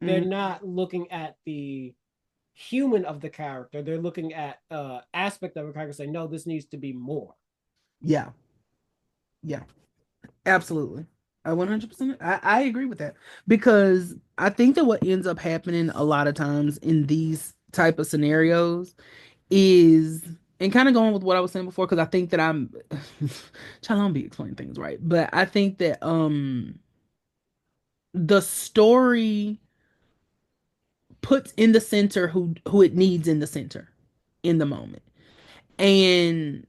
B: They're not looking at the human of the character. They're looking at aspect of a character saying, no, this needs to be more.
A: Yeah. Yeah. Absolutely. I 100%. I agree with that because I think that what ends up happening a lot of times in these type of scenarios is, and kind of going with what I was saying before, because I think that I'm trying to be explaining things right, but I think that the story puts in the center who it needs in the center in the moment. And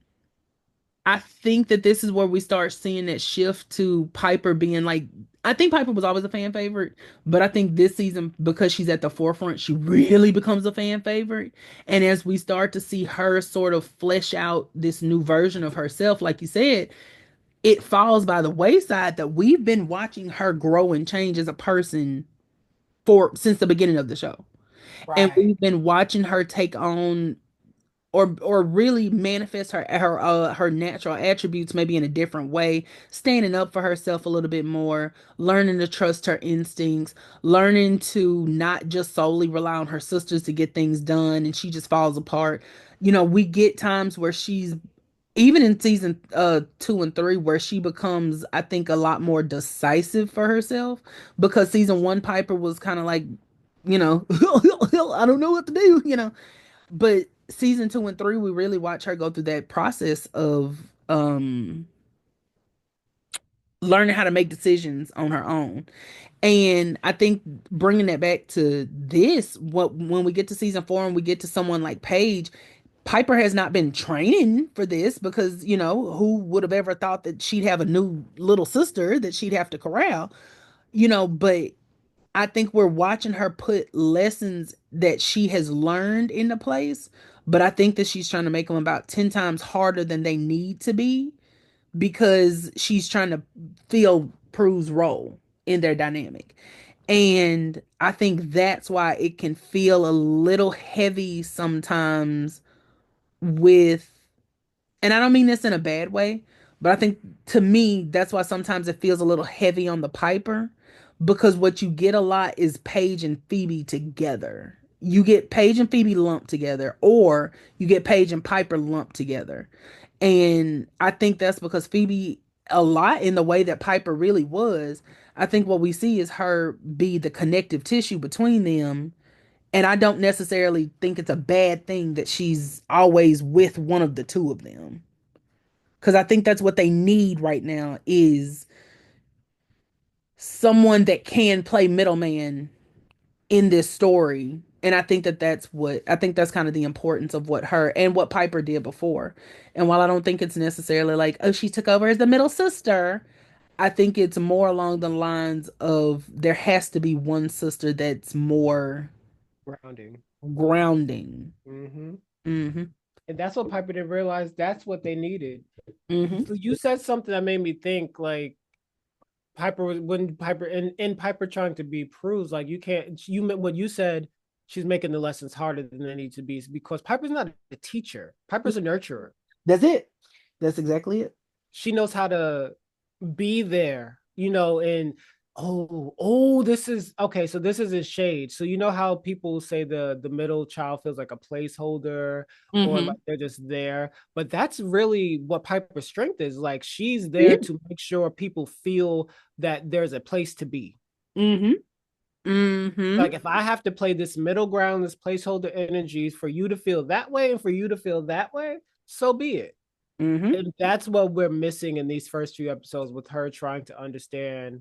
A: I think that this is where we start seeing that shift to Piper being like, I think Piper was always a fan favorite, but I think this season, because she's at the forefront, she really becomes a fan favorite. And as we start to see her sort of flesh out this new version of herself, like you said, it falls by the wayside that we've been watching her grow and change as a person for since the beginning of the show. And
B: Right.
A: we've been watching her take on or really manifest her natural attributes maybe in a different way, standing up for herself a little bit more, learning to trust her instincts, learning to not just solely rely on her sisters to get things done and she just falls apart. You know, we get times where she's even in season 2 and 3 where she becomes, I think, a lot more decisive for herself, because season 1 Piper was kind of like, you know, I don't know what to do, you know. But season 2 and 3, we really watch her go through that process of learning how to make decisions on her own. And I think bringing that back to this, what when we get to season 4 and we get to someone like Paige, Piper has not been training for this because, you know, who would have ever thought that she'd have a new little sister that she'd have to corral, you know, but I think we're watching her put lessons that she has learned into place, but I think that she's trying to make them about 10 times harder than they need to be because she's trying to fill Prue's role in their dynamic. And I think that's why it can feel a little heavy sometimes with, and I don't mean this in a bad way, but I think to me, that's why sometimes it feels a little heavy on the Piper, because what you get a lot is Paige and Phoebe together. You get Paige and Phoebe lumped together, or you get Paige and Piper lumped together. And I think that's because Phoebe, a lot in the way that Piper really was, I think what we see is her be the connective tissue between them. And I don't necessarily think it's a bad thing that she's always with one of the two of them. Because I think that's what they need right now is someone that can play middleman in this story. And I think that I think that's kind of the importance of what her and what Piper did before. And while I don't think it's necessarily like, oh, she took over as the middle sister, I think it's more along the lines of there has to be one sister that's more
B: Grounding.
A: grounding.
B: Mm-hmm.
A: Mm-hmm.
B: And that's what Piper didn't realize. That's what they needed.
A: Mm-hmm.
B: So you said something that made me think, like, Piper was when Piper in Piper trying to be proves like you can't, you meant what you said, she's making the lessons harder than they need to be because Piper's not a teacher. Piper's a nurturer.
A: That's it. That's exactly it.
B: She knows how to be there, you know, and This is okay. So this is a shade. So you know how people say the middle child feels like a placeholder or
A: Mm-hmm.
B: like they're just there, but that's really what Piper's strength is. Like she's
A: Yeah.
B: there to make sure people feel that there's a place to be.
A: Mm-hmm. Mm-hmm.
B: Like if I have to play this middle ground, this placeholder energy for you to feel that way and for you to feel that way, so be it.
A: Mm-hmm.
B: And that's what we're missing in these first few episodes with her trying to understand.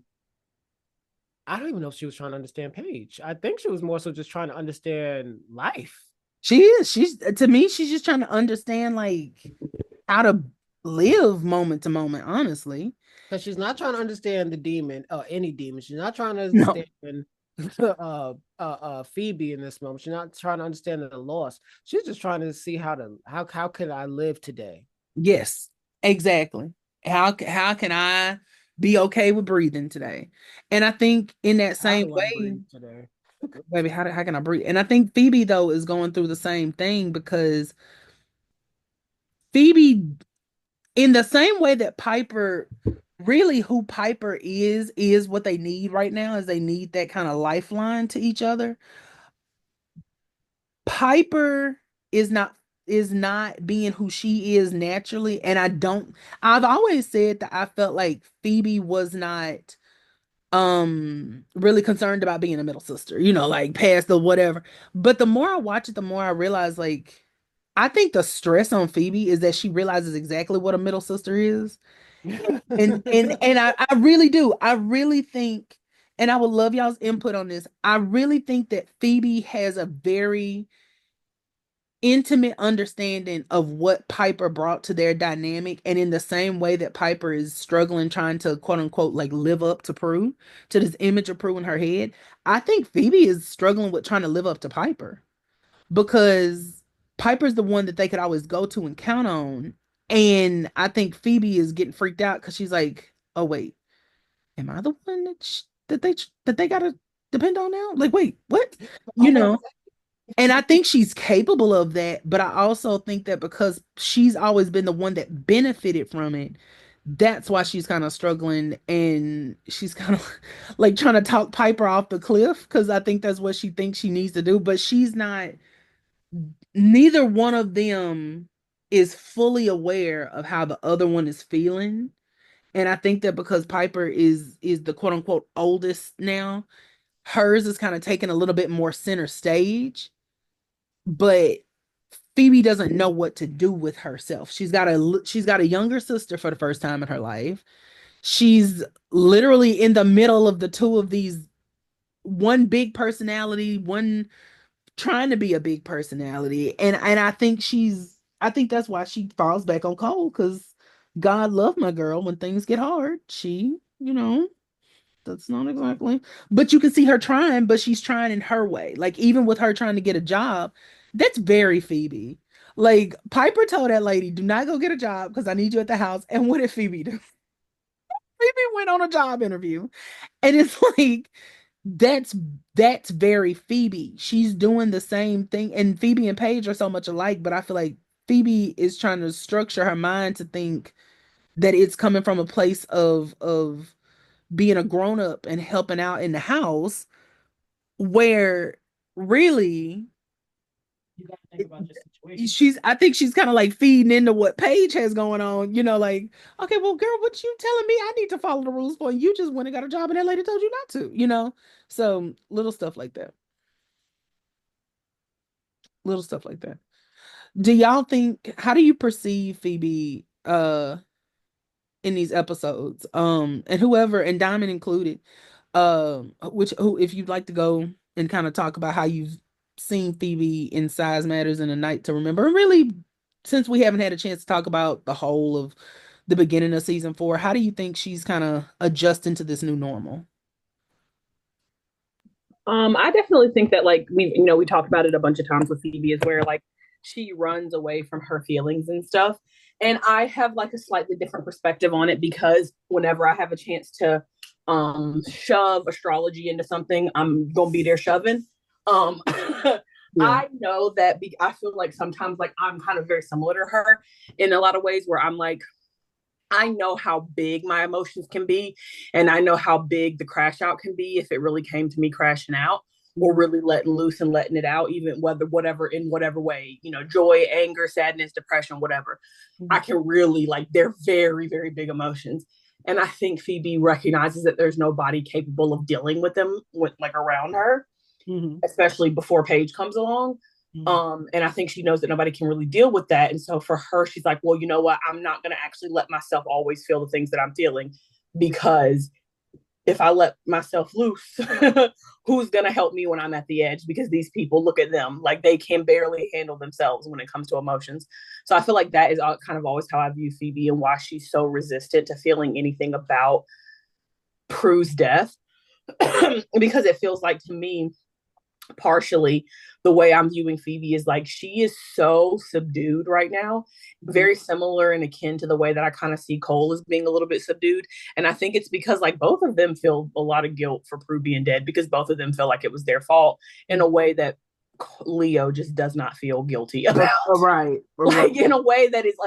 B: I don't even know if she was trying to understand Paige. I think she was more so just trying to understand life.
A: She is. She's to me, she's just trying to understand like how to live moment to moment, honestly.
B: Because she's not trying to understand the demon or any demon. She's not trying to
A: No.
B: understand Phoebe in this moment. She's not trying to understand the loss. She's just trying to see how can I live today?
A: Yes, exactly. How can I be okay with breathing today? And I think in that
B: How
A: same
B: do I
A: way,
B: breathe today?
A: baby, how can I breathe? And I think Phoebe though is going through the same thing because Phoebe, in the same way that Piper, really who Piper is what they need right now is they need that kind of lifeline to each other. Piper is not being who she is naturally, and I've always said that I felt like Phoebe was not really concerned about being a middle sister, like past the whatever. But the more I watch it, the more I realize like I think the stress on Phoebe is that she realizes exactly what a middle sister is. And I really do. I really think, and I would love y'all's input on this. I really think that Phoebe has a very intimate understanding of what Piper brought to their dynamic. And in the same way that Piper is struggling, trying to quote unquote like live up to Prue, to this image of Prue in her head, I think Phoebe is struggling with trying to live up to Piper because Piper's the one that they could always go to and count on. And I think Phoebe is getting freaked out because she's like, oh, wait, am I the one that they gotta depend on now? Like, wait, what? You know? And I think she's capable of that, but I also think that because she's always been the one that benefited from it, that's why she's kind of struggling and she's kind of like trying to talk Piper off the cliff because I think that's what she thinks she needs to do, but she's not, neither one of them is fully aware of how the other one is feeling. And I think that because Piper is the quote unquote oldest now, hers is kind of taking a little bit more center stage, but Phoebe doesn't know what to do with herself. She's got a younger sister for the first time in her life. She's literally in the middle of the two of these, one big personality, one trying to be a big personality. And I think that's why she falls back on Cole because God love my girl when things get hard. That's not exactly, but you can see her trying, but she's trying in her way. Like, even with her trying to get a job, that's very Phoebe. Like, Piper told that lady, do not go get a job because I need you at the house. And what did Phoebe do? Phoebe went on a job interview. And it's like, that's that's very Phoebe. She's doing the same thing. And Phoebe and Paige are so much alike, but I feel like Phoebe is trying to structure her mind to think that it's coming from a place of being a grown up and helping out in the house, where really
E: You got to think about your situation.
A: I think she's kind of like feeding into what Paige has going on, like, okay, well, girl, what you telling me I need to follow the rules for? You just went and got a job and that lady told you not to. So little stuff like that. Little stuff like that. Do y'all think, how do you perceive Phoebe in these episodes? And whoever, and Diamond included, who if you'd like to go and kind of talk about how you've seen Phoebe in Size Matters and A Night to Remember, and really, since we haven't had a chance to talk about the whole of the beginning of season 4, how do you think she's kind of adjusting to this new normal?
E: I definitely think that like we talked about it a bunch of times with Phoebe is where like she runs away from her feelings and stuff. And I have like a slightly different perspective on it because whenever I have a chance to shove astrology into something, I'm gonna be there shoving. Um
A: Yeah.
E: I know that I feel like sometimes like I'm kind of very similar to her in a lot of ways where I'm like I know how big my emotions can be, and I know how big the crash out can be if it really came to me crashing out or really letting loose and letting it out, even whatever in whatever way, joy, anger, sadness, depression, whatever. I can really they're very, very big emotions. And I think Phoebe recognizes that there's nobody capable of dealing with them around her, especially before Paige comes along. And I think she knows that nobody can really deal with that. And so for her, she's like, well, you know what? I'm not going to actually let myself always feel the things that I'm feeling, because if I let myself loose, who's going to help me when I'm at the edge? Because these people, look at them, like they can barely handle themselves when it comes to emotions. So I feel like that is kind of always how I view Phoebe and why she's so resistant to feeling anything about Prue's death. Because it feels like to me, partially the way I'm viewing Phoebe is she is so subdued right now, very similar and akin to the way that I kind of see Cole as being a little bit subdued. And I think it's because both of them feel a lot of guilt for Prue being dead, because both of them feel like it was their fault in a way that Leo just does not feel guilty about.
A: Right.
E: In a way that is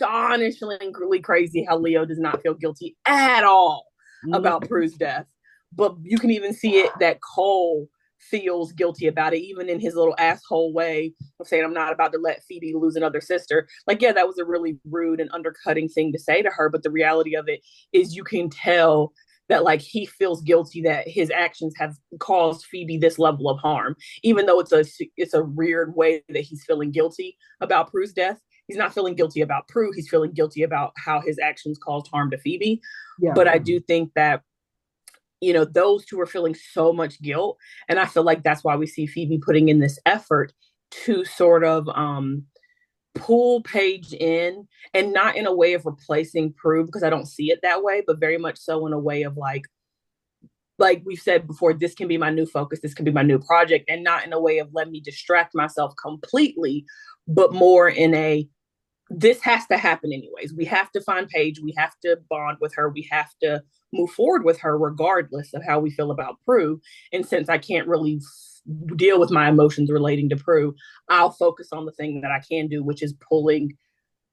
E: astonishingly crazy, how Leo does not feel guilty at all about Prue's death. But you can even see it that Cole feels guilty about it, even in his little asshole way of saying, I'm not about to let Phoebe lose another sister. Yeah, that was a really rude and undercutting thing to say to her. But the reality of it is you can tell that he feels guilty that his actions have caused Phoebe this level of harm, even though it's a weird way that he's feeling guilty about Prue's death. He's not feeling guilty about Prue. He's feeling guilty about how his actions caused harm to Phoebe. Yeah. But I do think that those two are feeling so much guilt. And I feel like that's why we see Phoebe putting in this effort to sort of pull Paige in, and not in a way of replacing Prue, because I don't see it that way, but very much so in a way of like we've said before, this can be my new focus, this can be my new project, and not in a way of let me distract myself completely, but more in a, this has to happen anyways. We have to find Paige. We have to bond with her. We have to move forward with her regardless of how we feel about Prue. And since I can't really deal with my emotions relating to Prue, I'll focus on the thing that I can do, which is pulling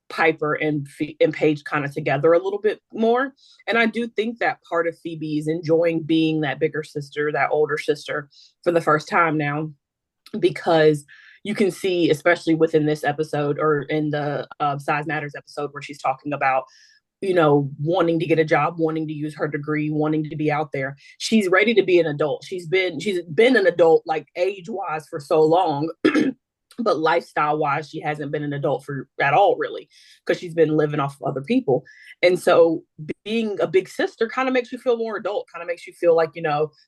E: Piper and Paige kind of together a little bit more. And I do think that part of Phoebe is enjoying being that bigger sister, that older sister for the first time now, because you can see, especially within this episode or in the Size Matters episode, where she's talking about, wanting to get a job, wanting to use her degree, wanting to be out there. She's ready to be an adult. She's been an adult, age-wise, for so long. But lifestyle-wise, she hasn't been an adult at all, really, because she's been living off of other people. And so being a big sister kind of makes you feel more adult, kind of makes you feel like,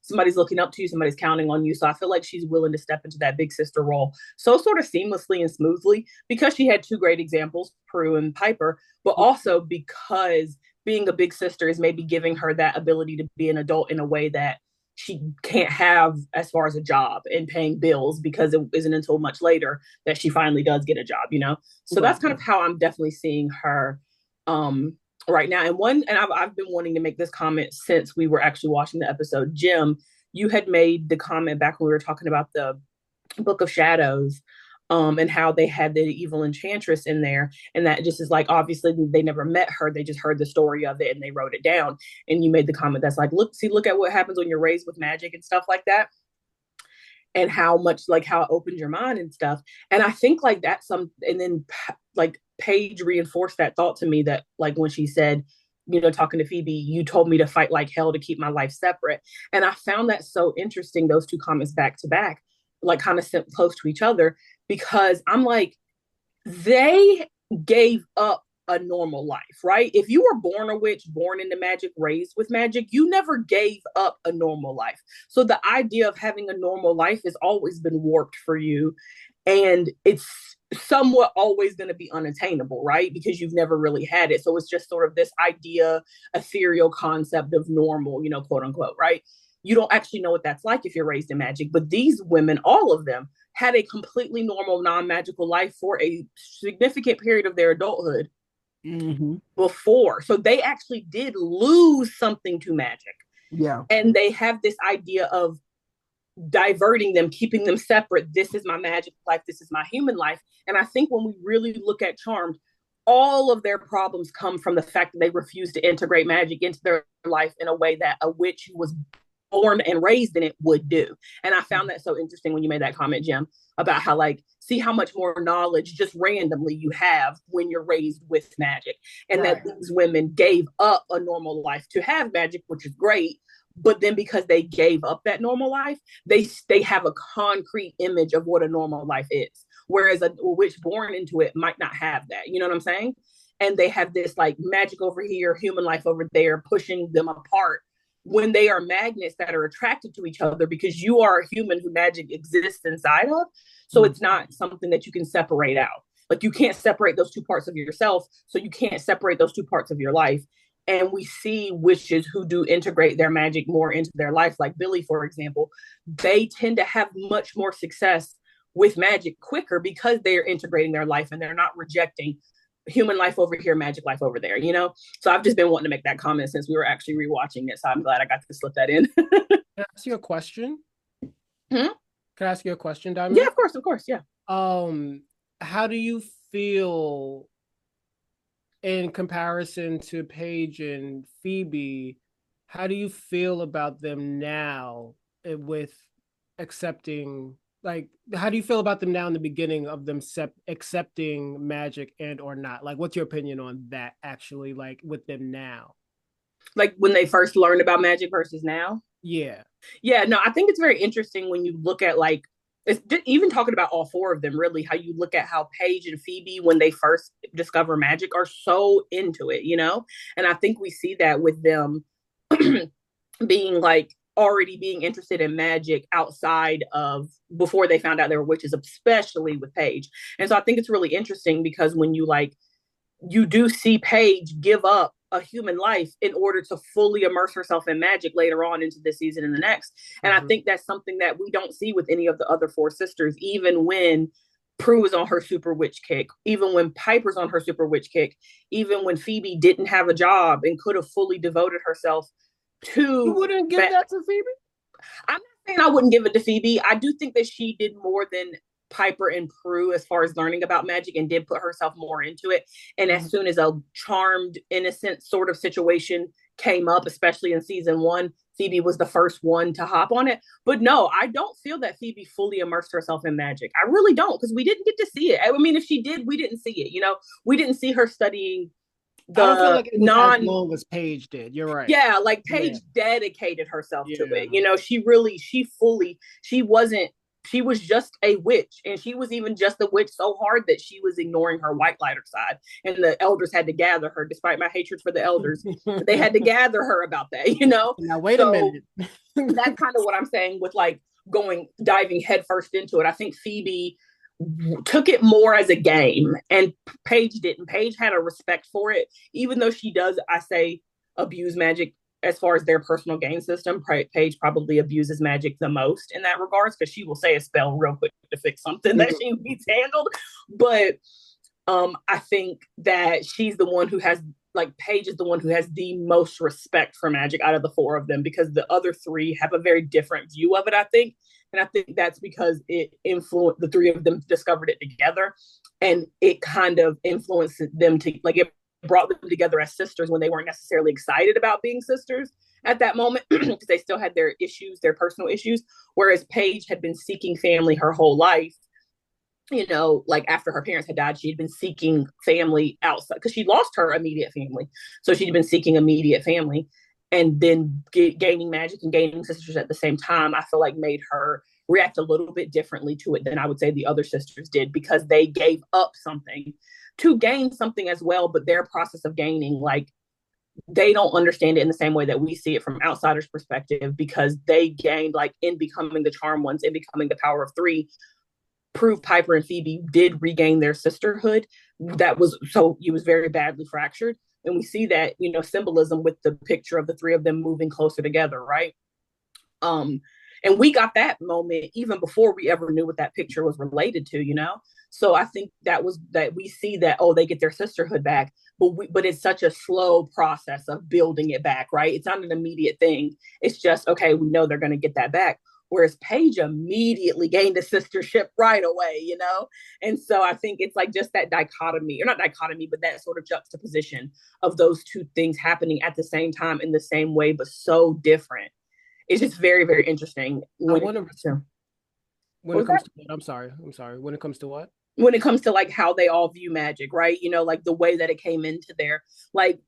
E: somebody's looking up to you, somebody's counting on you. So I feel like she's willing to step into that big sister role so sort of seamlessly and smoothly, because she had two great examples, Prue and Piper, but also because being a big sister is maybe giving her that ability to be an adult in a way that she can't have as far as a job and paying bills, because it isn't until much later that she finally does get a job, So that's kind of how I'm definitely seeing her right now. And I've been wanting to make this comment since we were actually watching the episode. Jim, you had made the comment back when we were talking about the Book of Shadows, and how they had the evil enchantress in there. And that just is obviously they never met her. They just heard the story of it and they wrote it down. And you made the comment that's look at what happens when you're raised with magic and stuff like that. And how much, how it opens your mind and stuff. And I think that's and then Paige reinforced that thought to me, that when she said, talking to Phoebe, you told me to fight like hell to keep my life separate. And I found that so interesting, those two comments back to back, kind of close to each other, because I'm they gave up a normal life, right? If you were born a witch, born into magic, raised with magic, you never gave up a normal life. So the idea of having a normal life has always been warped for you. And it's somewhat always going to be unattainable, right? Because you've never really had it. So it's just sort of this idea, ethereal concept of normal, quote unquote, right? You don't actually know what that's like if you're raised in magic. But these women, all of them, had a completely normal, non-magical life for a significant period of their adulthood before. So they actually did lose something to magic.
A: Yeah.
E: And they have this idea of diverting them, keeping them separate. This is my magic life. This is my human life. And I think when we really look at Charmed, all of their problems come from the fact that they refuse to integrate magic into their life in a way that a witch who was born and raised in it would do. And I found that so interesting when you made that comment, Jim, about how, like, see how much more knowledge just randomly you have when you're raised with magic. And right. that these women gave up a normal life to have magic, which is great. But then because they gave up that normal life, they have a concrete image of what a normal life is. Whereas a witch born into it might not have that. You know what I'm saying? And they have this like magic over here, human life over there, pushing them apart when they are magnets that are attracted to each other, because you are a human who magic exists inside of. So it's not something that you can separate out. Like, you can't separate those two parts of yourself. So you can't separate those two parts of your life. And we see witches who do integrate their magic more into their life, like Billy, for example, they tend to have much more success with magic quicker because they are integrating their life and they're not rejecting human life over here, magic life over there, you know? So I've just been wanting to make that comment since we were actually rewatching it. So I'm glad I got to slip that in.
B: Can I ask you a question? Can I ask you a question, Diamond?
E: Yeah, of course, yeah.
B: How do you feel in comparison to Paige and Phoebe? How do you feel about them now with accepting, like, how do you feel about them now in the beginning of them accepting magic and or not? Like, what's your opinion on that, actually, like, with them now?
E: Like, when they first learned about magic versus now?
B: Yeah.
E: Yeah, no, I think it's very interesting when you look at, like, it's even talking about all four of them, really, how you look at how Paige and Phoebe, when they first discover magic, are so into it, you know? And I think we see that with them being like already being interested in magic outside of before they found out they were witches, especially with Paige. And so I think it's really interesting because when you like, you do see Paige give up a human life in order to fully immerse herself in magic later on into this season and the next. And I think that's something that we don't see with any of the other four sisters, even when Prue is on her super witch kick, even when Piper's on her super witch kick, even when Phoebe didn't have a job and could have fully devoted herself to.
B: You wouldn't give that to Phoebe?
E: I'm not saying I wouldn't give it to Phoebe. I do think that she did more than Piper and Prue as far as learning about magic and did put herself more into it. And as soon as a charmed, innocent sort of situation came up, especially in season 1, Phoebe was the first one to hop on it. But no, I don't feel that Phoebe fully immersed herself in magic. I really don't, because we didn't get to see it. I mean, if she did, we didn't see it. You know, we didn't see her studying
B: I don't feel like it was as long as Paige did. You're right.
E: Yeah, like Paige dedicated herself to it. You know, she was just a witch, and she was even just a witch so hard that she was ignoring her white lighter side, and the elders had to gather her. Despite my hatred for the elders, they had to gather her about that, you know.
B: Now wait a minute.
E: That's kind of what I'm saying with like diving headfirst into it. I think Phoebe took it more as a game, and Paige didn't. Paige had a respect for it, even though she does, I say, abuse magic. As far as their personal game system, Paige probably abuses magic the most in that regards, because she will say a spell real quick to fix something that she needs handled. But I think that she's the one who has, like, Paige is the one who has the most respect for magic out of the four of them, because the other three have a very different view of it, I think. And I think that's because it influenced, the three of them discovered it together, and it kind of influenced them to, like, it brought them together as sisters when they weren't necessarily excited about being sisters at that moment, because they still had their issues, their personal issues. Whereas Paige had been seeking family her whole life. You know, like after her parents had died, she'd been seeking family outside because she lost her immediate family. So she'd been seeking immediate family, and then gaining magic and gaining sisters at the same time, I feel like made her react a little bit differently to it than I would say the other sisters did, because they gave up something to gain something as well. But their process of gaining, like, they don't understand it in the same way that we see it from outsiders' perspective, because they gained, like, in becoming the charm ones, in becoming the power of 3, Prue, Piper, and Phoebe did regain their sisterhood. That was, so it was very badly fractured. And we see that, you know, symbolism with the picture of the 3 of them moving closer together, right? And we got that moment even before we ever knew what that picture was related to, you know? So I think that we see that, oh, they get their sisterhood back, but it's such a slow process of building it back, right? It's not an immediate thing. It's just, okay, we know they're going to get that back. whereas Paige immediately gained a sistership right away, you know? And so I think it's like just that dichotomy, or not dichotomy, but that sort of juxtaposition of those two things happening at the same time in the same way, but so different. It's just very, very interesting when it comes to
B: I'm sorry. When it comes to what?
E: When it comes to like how they all view magic, right? You know, like the way that it came into their, like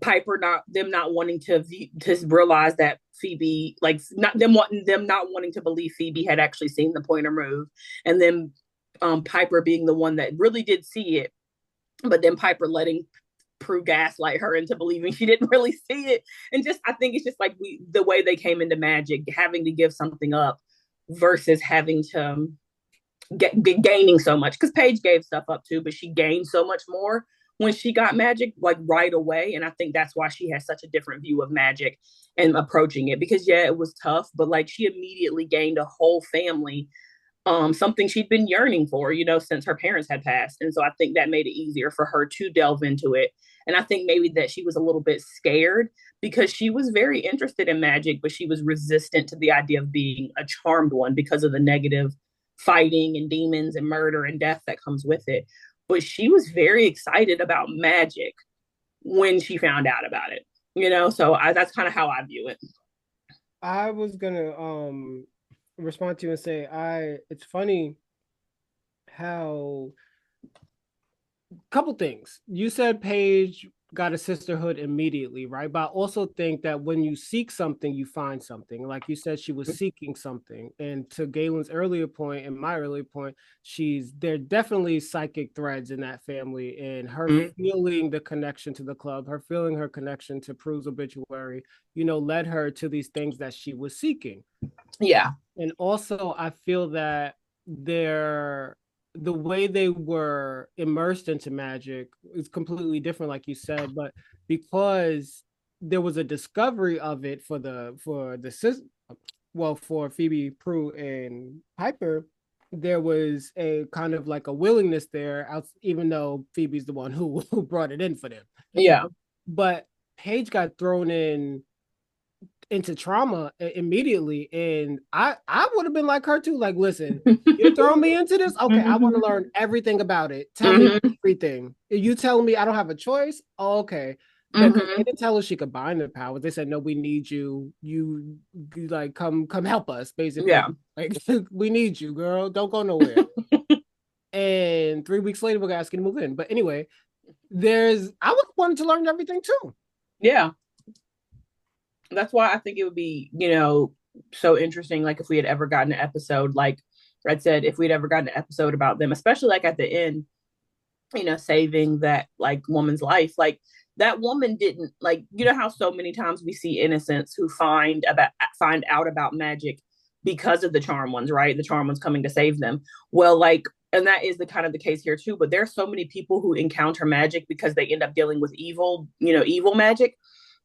E: Piper not wanting to realize that Phoebe, like not wanting to believe Phoebe had actually seen the pointer move, and then Piper being the one that really did see it, but then Piper letting Prue gaslight her into believing she didn't really see it. And just I think it's just like the way they came into magic, having to give something up versus having to gaining so much, because Paige gave stuff up too, but she gained so much more when she got magic like right away. And I think that's why she has such a different view of magic and approaching it, because yeah, it was tough, but like she immediately gained a whole family, something she'd been yearning for, you know, since her parents had passed. And so I think that made it easier for her to delve into it. And I think maybe that she was a little bit scared because she was very interested in magic, but she was resistant to the idea of being a charmed one because of the negative fighting and demons and murder and death that comes with it. But she was very excited about magic when she found out about it, you know? So that's kind of how I view it.
B: I was gonna respond to you and say it's funny how couple things. You said Paige got a sisterhood immediately, right? But I also think that when you seek something, you find something. Like you said, she was seeking something. And to Galen's earlier point and my earlier point, there are definitely psychic threads in that family, and her feeling the connection to the club, her feeling her connection to Prue's obituary, you know, led her to these things that she was seeking.
E: Yeah.
B: And also I feel that the way they were immersed into magic is completely different, like you said, but because there was a discovery of it for Phoebe, Prue, and Piper, there was a kind of like a willingness there, even though Phoebe's the one who brought it in for them.
E: Yeah.
B: But Paige got thrown into trauma immediately, and I would have been like her too, like, listen, you're throwing me into this, okay, I want to learn everything about it, tell me everything. You telling me I don't have a choice? Oh, okay. But they didn't tell her she could bind the powers. They said, no, we need you like come help us, basically.
E: Yeah.
B: Like, we need you, girl, don't go nowhere. And 3 weeks later we're gonna ask you to move in. But anyway, I was wanting to learn everything too.
E: Yeah. That's why I think it would be, you know, so interesting. Like if we had ever gotten an episode, like Red said, if we'd ever gotten an episode about them, especially like at the end, you know, saving that like woman's life, like that woman didn't, like, you know how so many times we see innocents who find out about magic because of the charm ones, right? The charm ones coming to save them. Well, like, and that is the kind of the case here too. But there's so many people who encounter magic because they end up dealing with evil, you know, evil magic.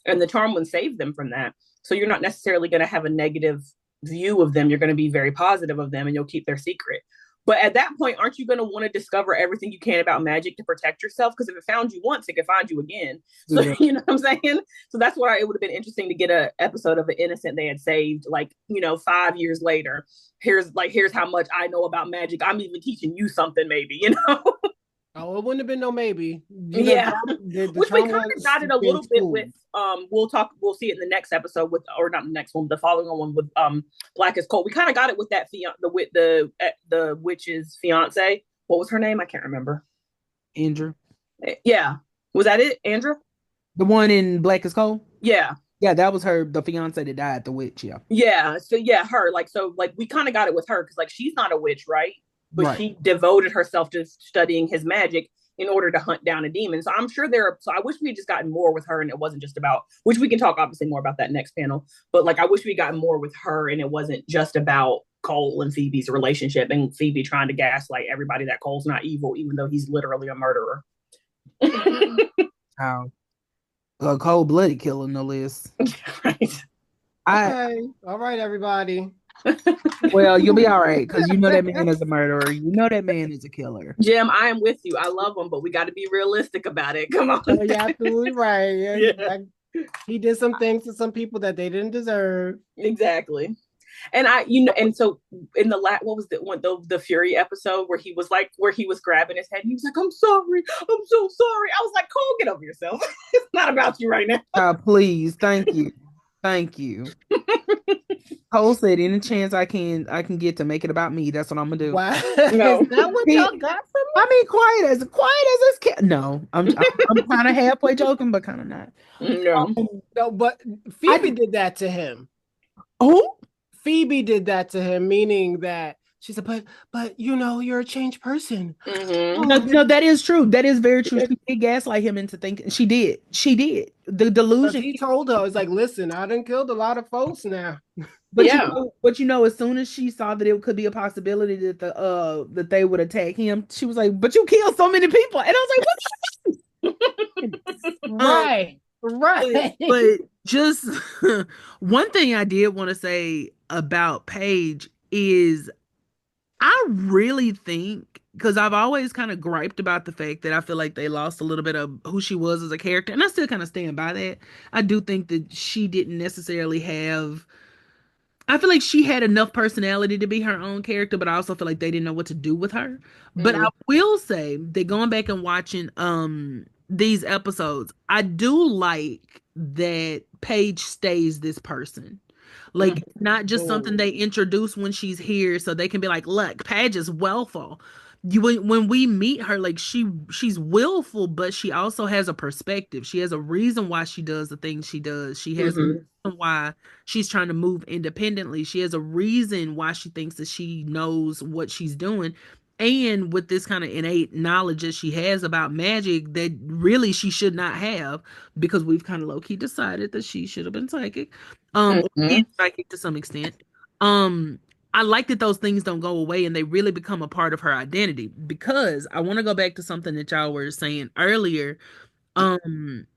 E: And the charm one saved them from that. So you're not necessarily going to have a negative view of them. You're going to be very positive of them, and you'll keep their secret. But at that point, aren't you going to want to discover everything you can about magic to protect yourself? Because if it found you once, it can find you again. So, you know what I'm saying? So that's why it would have been interesting to get an episode of an innocent they had saved, like, you know, 5 years later. Here's how much I know about magic. I'm even teaching you something, maybe, you know?
B: Oh, it wouldn't have been no maybe.
E: Yeah. Which we kind of got it a little bit with, we'll see it in the next episode with, or not the next one, the following one with Black is Cold. We kind of got it with that the witch's fiance. What was her name? I can't remember.
A: Andrew.
E: Yeah. Was that it? Andrew?
A: The one in Black is Cold?
E: Yeah.
A: Yeah, that was her, the fiance that died, the witch, yeah.
E: Yeah. So yeah, her. Like, so like we kind of got it with her because like she's not a witch, right? But she devoted herself to studying his magic in order to hunt down a demon. So I'm sure so I wish we had just gotten more with her, and it wasn't just about, which we can talk obviously more about that next panel, but like I wish we gotten more with her and it wasn't just about Cole and Phoebe's relationship and Phoebe trying to gaslight everybody that Cole's not evil, even though he's literally a murderer.
A: How? A cold-blooded killer, no less.
E: Right.
B: Okay. All right, everybody.
A: Well, you'll be all right because you know that man is a murderer. You know that man is a killer.
E: Jim, I am with you. I love him, but we got to be realistic about it. Come on.
B: You're absolutely right. Yeah. Like, he did some things to some people that they didn't deserve.
E: Exactly. And and so in what was the one, the Fury episode where he was like, where he was grabbing his head, and he was like, "I'm sorry, I'm so sorry." I was like, "Cole, get over yourself. It's not about you right now."
A: Please, thank you, thank you. Cole said, "Any chance I can get to make it about me, that's what I'm gonna do."
B: Wow.
E: No.
B: Is that what y'all got from me?
A: I mean, quiet as this cat. No, I'm kind of halfway joking, but kind of not.
E: No.
B: No, but Phoebe did that to him.
A: Oh,
B: Phoebe did that to him, meaning that she said, but you're a changed person.
E: Mm-hmm.
A: no, that is true. That is very true. She did gaslight him into thinking. She did. The delusion.
B: He told her, it's like, listen, I done killed a lot of folks now.
A: But
E: Yeah.
A: as soon as she saw that it could be a possibility that that they would attack him, she was like, "But you killed so many people," and I was like,
B: Right. Right.
A: but just one thing I did want to say about Paige is I really think, because I've always kind of griped about the fact that I feel like they lost a little bit of who she was as a character, and I still kind of stand by that. I do think that she didn't necessarily have. I feel like she had enough personality to be her own character, but I also feel like they didn't know what to do with her. But I will say that going back and watching these episodes, I do like that Paige stays this person. Like not just something they introduce when she's here so they can be like, look, Paige is willful. When we meet her, like she's willful, but she also has a perspective. She has a reason why she does the things she does. She has a reason why she's trying to move independently. She has a reason why she thinks that she knows what she's doing. And with this kind of innate knowledge that she has about magic that really she should not have, because we've kind of low-key decided that she should have been psychic. Or is psychic to some extent. Um, I like that those things don't go away and they really become a part of her identity, because I want to go back to something that y'all were saying earlier. Um,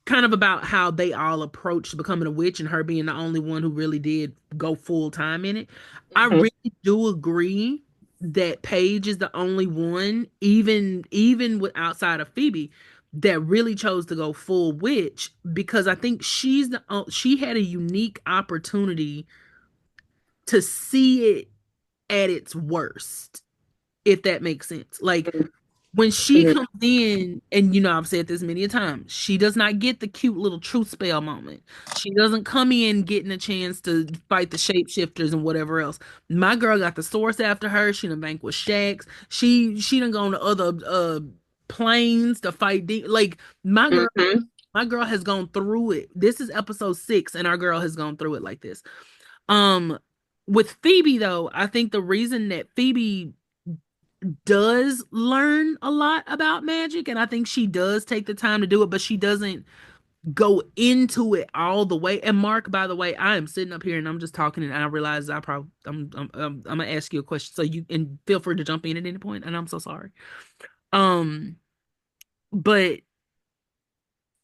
A: kind of about how they all approached becoming a witch and her being the only one who really did go full time in it. I really do agree that Paige is the only one, even with outside of Phoebe, that really chose to go full witch, because I think she had a unique opportunity to see it at its worst, if that makes sense. Like when she comes in, and I've said this many a time, she does not get the cute little truth spell moment. She doesn't come in getting a chance to fight the shapeshifters and whatever else. My girl got the source after her. She done vanquished Shax. She done gone to other planes to fight like my girl has gone through it. This is episode 6 and our girl has gone through it like this. With Phoebe though, I think the reason that Phoebe does learn a lot about magic, and I think she does take the time to do it, but she doesn't go into it all the way. And Mark, by the way, I am sitting up here and I'm just talking, and I realize I'm gonna ask you a question, so you and feel free to jump in at any point, and I'm so sorry. But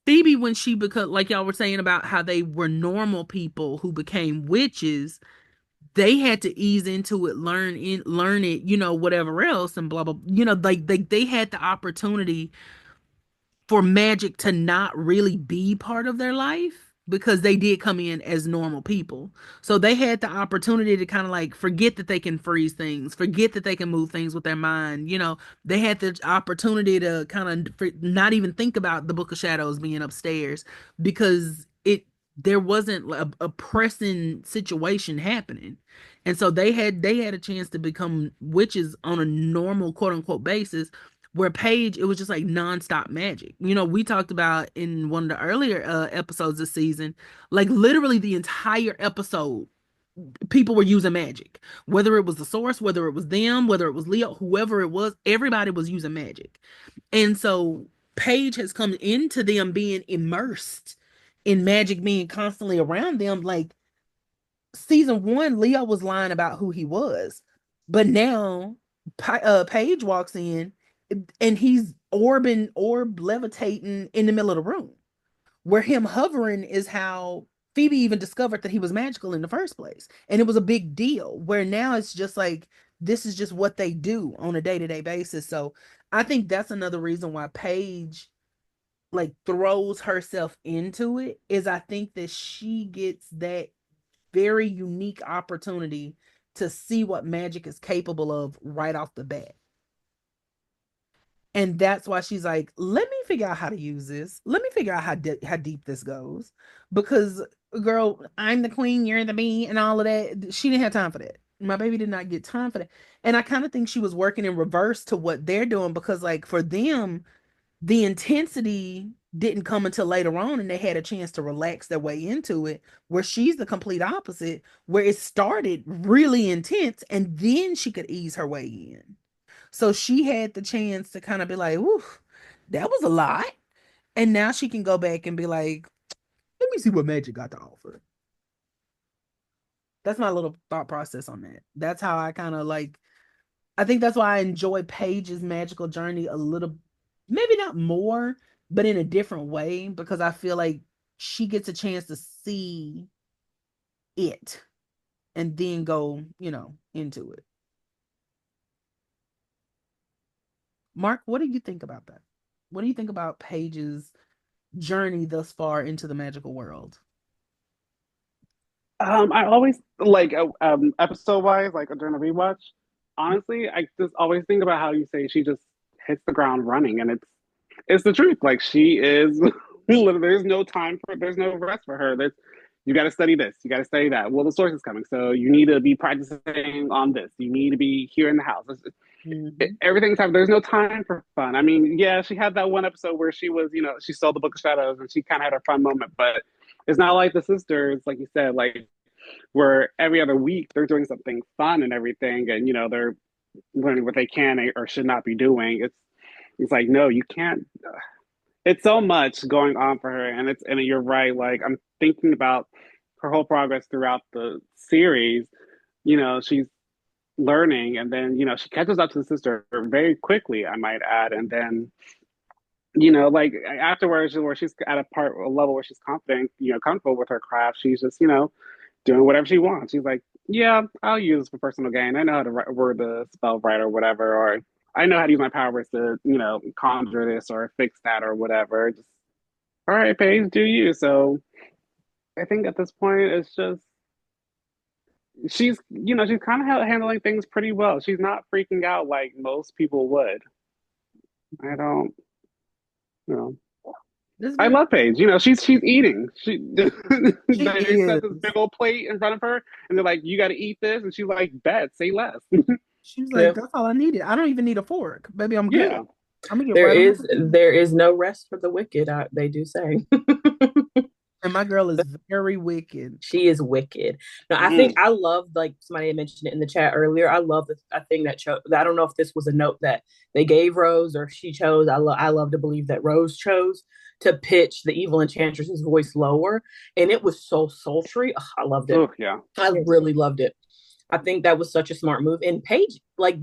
A: Phoebe, when she become, like y'all were saying about how they were normal people who became witches, they had to ease into it, learn it, whatever else, and blah blah. Like they had the opportunity for magic to not really be part of their life, because they did come in as normal people. So they had the opportunity to kind of like forget that they can freeze things, forget that they can move things with their mind. They had the opportunity to kind of not even think about the Book of Shadows being upstairs, because there wasn't a pressing situation happening. And so they had a chance to become witches on a normal quote unquote basis, where Paige, it was just like nonstop magic. We talked about in one of the earlier episodes this season, like literally the entire episode, people were using magic. Whether it was the source, whether it was them, whether it was Leo, whoever it was, everybody was using magic. And so Paige has come into them being immersed in magic, being constantly around them. Like season 1, Leo was lying about who he was, but now Paige walks in and he's orb levitating in the middle of the room, where him hovering is how Phoebe even discovered that he was magical in the first place. And it was a big deal, where now it's just like, this is just what they do on a day-to-day basis. So I think that's another reason why Paige like throws herself into it, is I think that she gets that very unique opportunity to see what magic is capable of right off the bat. And that's why she's like, let me figure out how to use this. Let me figure out how deep this goes. Because, girl, I'm the queen, you're the bee, and all of that. She didn't have time for that. My baby did not get time for that. And I kind of think she was working in reverse to what they're doing because, like, for them, the intensity didn't come until later on and they had a chance to relax their way into it, where she's the complete opposite, where it started really intense and then she could ease her way in. So she had the chance to kind of be like, "Ooh, that was a lot." And now she can go back and be like, "Let me see what magic got to offer." That's my little thought process on that. That's how I kind of like, I think that's why I enjoy Paige's magical journey a little, maybe not more, but in a different way, because I feel like she gets a chance to see it and then go, into it. Mark, what do you think about that? What do you think about Paige's journey thus far into the magical world?
C: I always like episode wise, like during a rewatch. Honestly, I just always think about how you say she just hits the ground running, and it's the truth. Like she is, there's no time for, there's no rest for her. There's you got to study this, you got to study that. Well, the source is coming, so you need to be practicing on this. You need to be here in the house.
A: Mhm.
C: Everything's time. There's no time for fun. I mean, yeah, she had that one episode where she was, she stole the Book of Shadows, and she kind of had her fun moment, but it's not like the sisters, like you said, like where every other week they're doing something fun and everything, and they're learning what they can or should not be doing. It's like, no, you can't. It's so much going on for her, and you're right. Like I'm thinking about her whole progress throughout the series. She's learning, and then she catches up to the sister very quickly, I might add, and then like afterwards, where she's at a level where she's confident, comfortable with her craft, she's just doing whatever she wants. She's like, yeah, I'll use this for personal gain. I know how to word the spell right or whatever, or I know how to use my powers to, conjure this or fix that or whatever. Just, all right, Paige, do you. So I think at this point, it's just, she's kind of handling things pretty well. She's not freaking out like most people would. I don't, you know.
A: This
C: I
A: very
C: love Paige. She's eating.
A: she
C: They set
A: is.
C: this big old plate in front of her, and they're like, "You got to eat this," and she's like, "Bet, say less."
A: She was
E: Yeah.
A: like, that's all I needed. I don't even need a fork. Baby, I'm good.
C: Yeah,
A: I'm gonna get
E: There
A: right on
E: is
A: it.
E: there is no rest for the wicked, they do say.
A: And my girl is very wicked.
E: She is wicked. No, I think
C: mm.
E: I love, like somebody had mentioned it in the chat earlier. I love a thing that I don't know if this was a note that they gave Rose or if she chose. I love to believe that Rose chose to pitch the evil enchantress's voice lower, and it was so sultry. Ugh, I loved it.
C: Oh yeah.
E: I really loved it. I think that was such a smart move. And Paige, we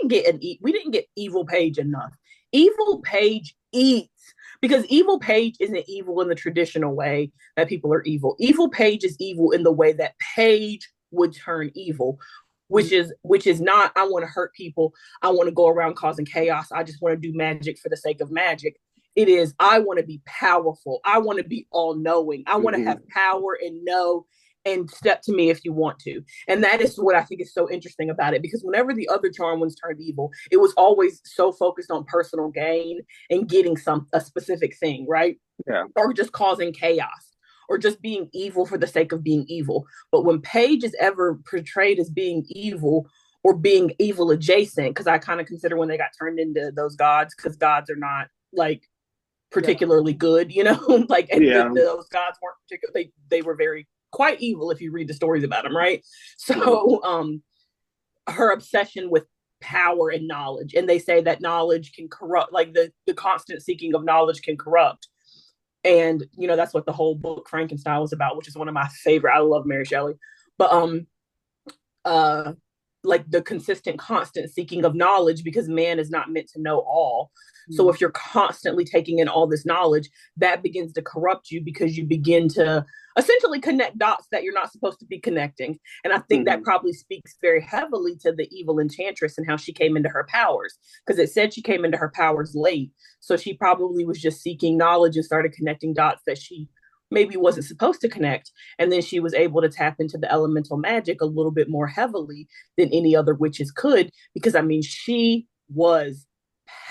E: didn't get evil Paige enough. Evil Paige eats, because evil Paige isn't evil in the traditional way that people are evil. Evil Paige is evil in the way that Paige would turn evil, which is not, I want to hurt people. I want to go around causing chaos. I just want to do magic for the sake of magic. It is, I want to be powerful. I want to be all knowing. I want to have power and know and step to me if you want to. And that is what I think is so interesting about it, because whenever the other charm ones turned evil, it was always so focused on personal gain and getting a specific thing, right?
C: Yeah.
E: Or just causing chaos or just being evil for the sake of being evil. But when Paige is ever portrayed as being evil or being evil adjacent, because I kind of consider when they got turned into those gods, because gods are not like particularly good, like, and
C: Yeah.
E: those gods weren't particularly, they were very quite evil if you read the stories about him, right? So her obsession with power and knowledge, and they say that knowledge can corrupt, like the constant seeking of knowledge can corrupt. And that's what the whole book Frankenstein was about, which is one of my favorite. I love Mary Shelley. But like the consistent constant seeking of knowledge, because man is not meant to know all. So if you're constantly taking in all this knowledge, that begins to corrupt you, because you begin to essentially connect dots that you're not supposed to be connecting. And I think that probably speaks very heavily to the evil enchantress and how she came into her powers, because it said she came into her powers late. So she probably was just seeking knowledge and started connecting dots that she
F: maybe wasn't supposed to connect. And then she was able to tap into the elemental magic a little bit more heavily than any other witches could, because I mean, she was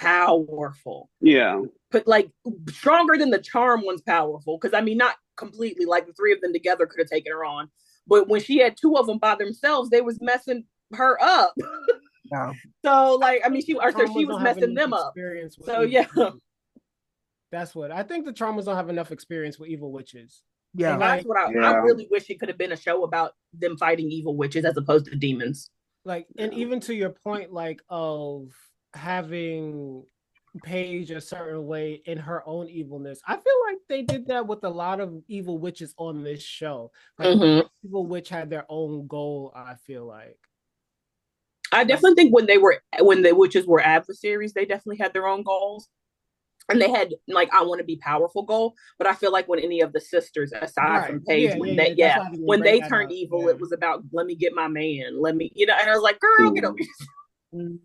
F: powerful.
C: Yeah.
F: But like stronger than the charm one's powerful. Because I mean, not completely, like the three of them together could have taken her on. But when she had two of them by themselves, they was messing her up.
A: Yeah.
F: So like, I mean, she was
B: have
F: messing
B: enough
F: them up.
B: experience with
F: So
B: evil
F: yeah.
B: witches. That's what I think. The traumas don't have enough experience with evil witches.
A: Yeah.
F: And
B: Like,
F: that's what I really wish it could have been a show about them fighting evil witches as opposed to demons.
B: like, and even to your point, like, of having Paige a certain way in her own evilness, I feel like they did that with a lot of evil witches on this show. Like,
F: Mhm.
B: evil witch had their own goal, I feel like.
F: I definitely think when the witches were adversaries, they definitely had their own goals. And they had like, I want to be powerful goal. But I feel like when any of the sisters, aside from Paige, when they turned evil, it was about, let me get my man. Let me, and I was like, girl, get over here.
A: Mhm.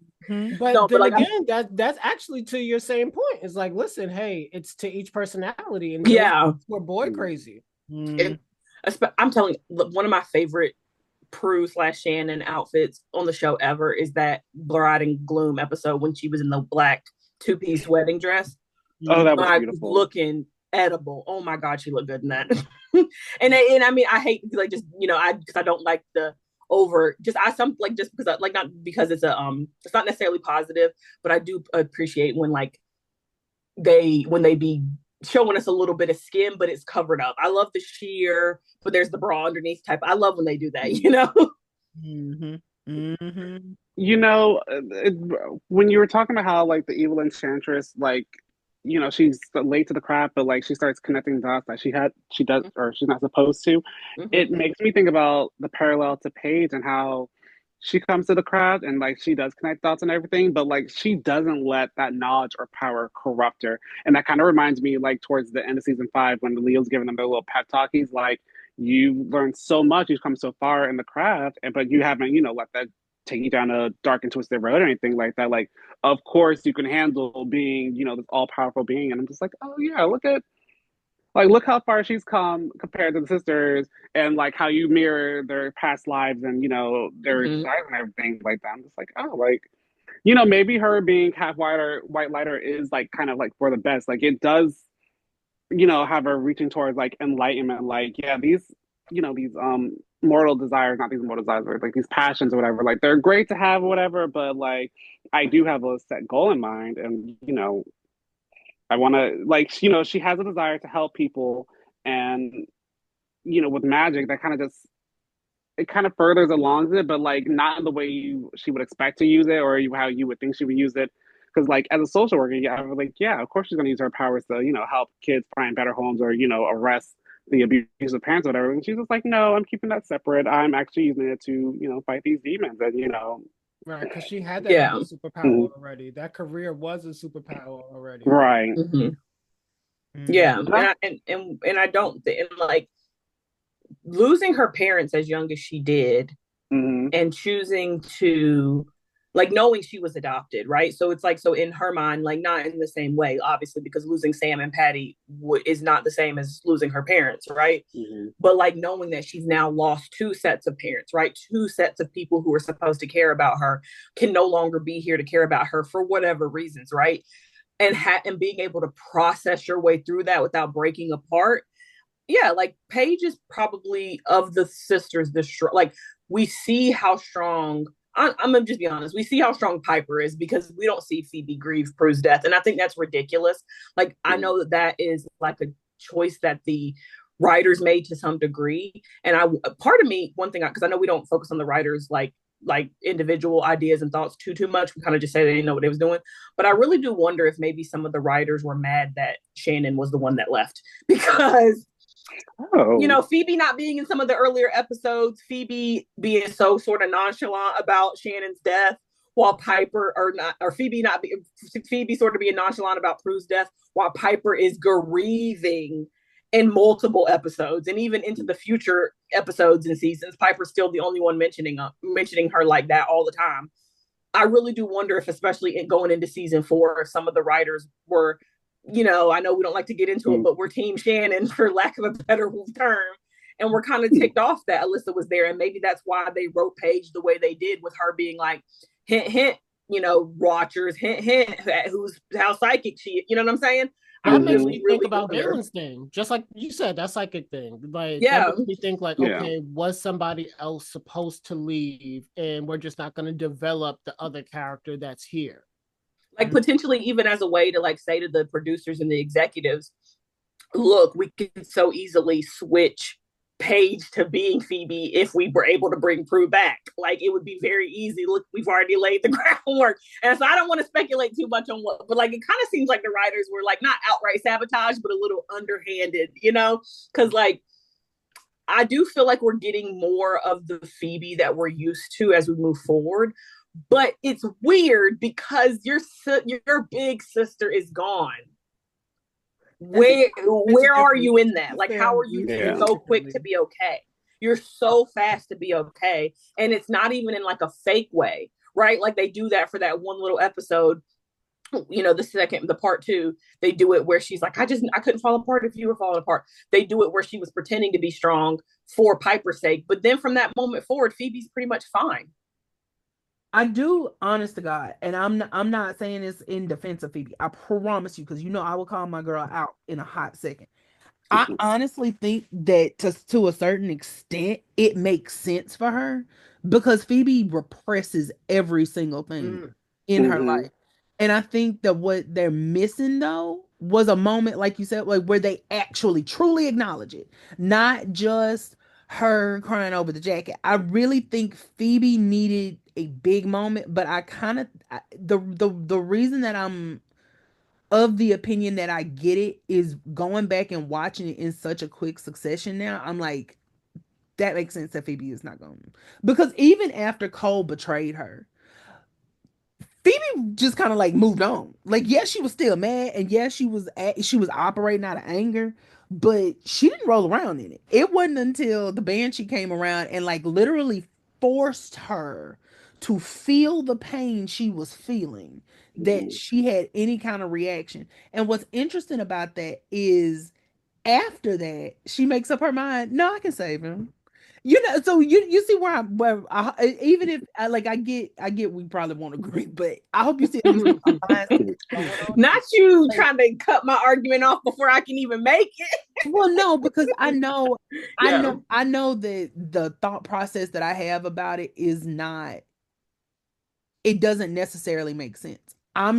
B: But
F: No,
B: then
F: but like,
B: again, that's actually to your same point. It's like, listen, hey, it's to each personality, and
F: yeah,
B: we're boy crazy.
F: I'm telling you, one of my favorite Prue/Shannon outfits on the show ever is that Bride and Gloom episode when she was in the black two-piece wedding dress.
C: Oh, that was beautiful.
F: Looking edible. Oh my God, she looked good in that. and I mean, I hate like just because I don't like the over just because like not because it's it's not necessarily positive, but I do appreciate when like when they be showing us a little bit of skin, but it's covered up. I love the sheer, but there's the bra underneath type. I love when they do that.
A: Mm-hmm. Mm-hmm.
C: When you were talking about how like the evil enchantress, like she's late to the craft, but like she starts connecting dots that she does, or she's not supposed to. It makes me think about the parallel to Paige and how she comes to the craft and like she does connect dots and everything, but like she doesn't let that knowledge or power corrupt her. And that kind of reminds me, like towards the end of season 5, when Leo's giving them their little pep talk, he's like, "You learned so much, you've come so far in the craft, but you haven't, let that take you down a dark and twisted road or anything like that. Like, of course you can handle being, this all powerful being." And I'm just like, oh yeah, look how far she's come compared to the sisters, and like how you mirror their past lives and their desires and everything like that. I'm just like, oh, like maybe her being half white lighter is like kind of like for the best. Like it does, have her reaching towards like enlightenment. Like yeah, these mortal desires, not these mortal desires, but like these passions or whatever, like they're great to have or whatever, but like I do have a set goal in mind, and I want to, like, she has a desire to help people, and with magic that kind of just, it kind of furthers along it, but like not in the way she would expect to use it, or how you would think she would use it. Because like as a social worker, yeah, I'm like, yeah, of course she's going to use her powers to help kids find better homes, or arrest the abusive parents or whatever. And she's just like, no, I'm keeping that separate. I'm actually using it to fight these demons, and
B: right, because she had that superpower already. That career was a superpower already.
C: Right.
F: Yeah, and I don't, and like losing her parents as young as she did, and choosing to, like, knowing she was adopted, right? So it's like, so in her mind, like not in the same way, obviously, because losing Sam and Patty is not the same as losing her parents, right? But like knowing that she's now lost two sets of parents, right? Two sets of people who are supposed to care about her can no longer be here to care about her for whatever reasons, right? And being able to process your way through that without breaking apart. Yeah, like Paige is probably, of the sisters, like we see how strong. I'm gonna just be honest. We see how strong Piper is because we don't see Phoebe grieve Prue's death, and I think that's ridiculous. Like I know that is like a choice that the writers made to some degree, and part of me, one thing, because I know we don't focus on the writers like individual ideas and thoughts too much. We kind of just say they didn't know what they was doing. But I really do wonder if maybe some of the writers were mad that Shannon was the one that left, because Phoebe not being in some of the earlier episodes, Phoebe being so sort of nonchalant about Shannon's death, while Phoebe sort of being nonchalant about Prue's death, while Piper is grieving in multiple episodes, and even into the future episodes and seasons, Piper's still the only one mentioning her like that all the time. I really do wonder if, especially going into season 4, if some of the writers were I know we don't like to get into it, but we're Team Shannon, for lack of a better term. And we're kind of ticked off that Alyssa was there. And maybe that's why they wrote Paige the way they did, with her being like, hint, hint, watchers, hint, hint, how psychic she is. You know what I'm saying?
B: That makes me think about Galen's thing. Just like you said, that psychic thing. Like, that makes me think like, okay, was somebody else supposed to leave and we're just not going to develop the other character that's here?
F: Like, potentially even as a way to like say to the producers and the executives, look, we can so easily switch Paige to being Phoebe if we were able to bring Prue back. Like, it would be very easy. Look, we've already laid the groundwork. And so I don't want to speculate too much on what, but like, it kind of seems like the writers were like not outright sabotage, but a little underhanded, because like, I do feel like we're getting more of the Phoebe that we're used to as we move forward. But it's weird because your big sister is gone. Where are you in that? Like, how are you so quick to be okay? You're so fast to be okay. And it's not even in like a fake way, right? Like, they do that for that one little episode, the part 2, they do it where she's like, I couldn't fall apart if you were falling apart. They do it where she was pretending to be strong for Piper's sake. But then from that moment forward, Phoebe's pretty much fine.
A: I do, honest to God, and I'm not saying this in defense of Phoebe. I promise you, because I will call my girl out in a hot second. I honestly think that to a certain extent, it makes sense for her, because Phoebe represses every single thing in her life. And I think that what they're missing, though, was a moment, like you said, like where they actually truly acknowledge it, not just her crying over the jacket. I really think Phoebe needed a big moment, but I kind of the reason that I'm of the opinion that I get it is going back and watching it in such a quick succession now. I'm like, that makes sense that Phoebe is not going, because even after Cole betrayed her, Phoebe just kind of like moved on. Like, yes, she was still mad, and yes, she was operating out of anger, but she didn't roll around in it. It wasn't until the Banshee came around and like literally forced her to feel the pain she was feeling that she had any kind of reaction. And what's interesting about that is after that, she makes up her mind, no, I can save him. So you see where even if I get we probably won't agree, but I hope you see
F: not you trying to cut my argument off before I can even make it.
A: Well, no, because I know that the thought process that I have about it is not, it doesn't necessarily make sense. I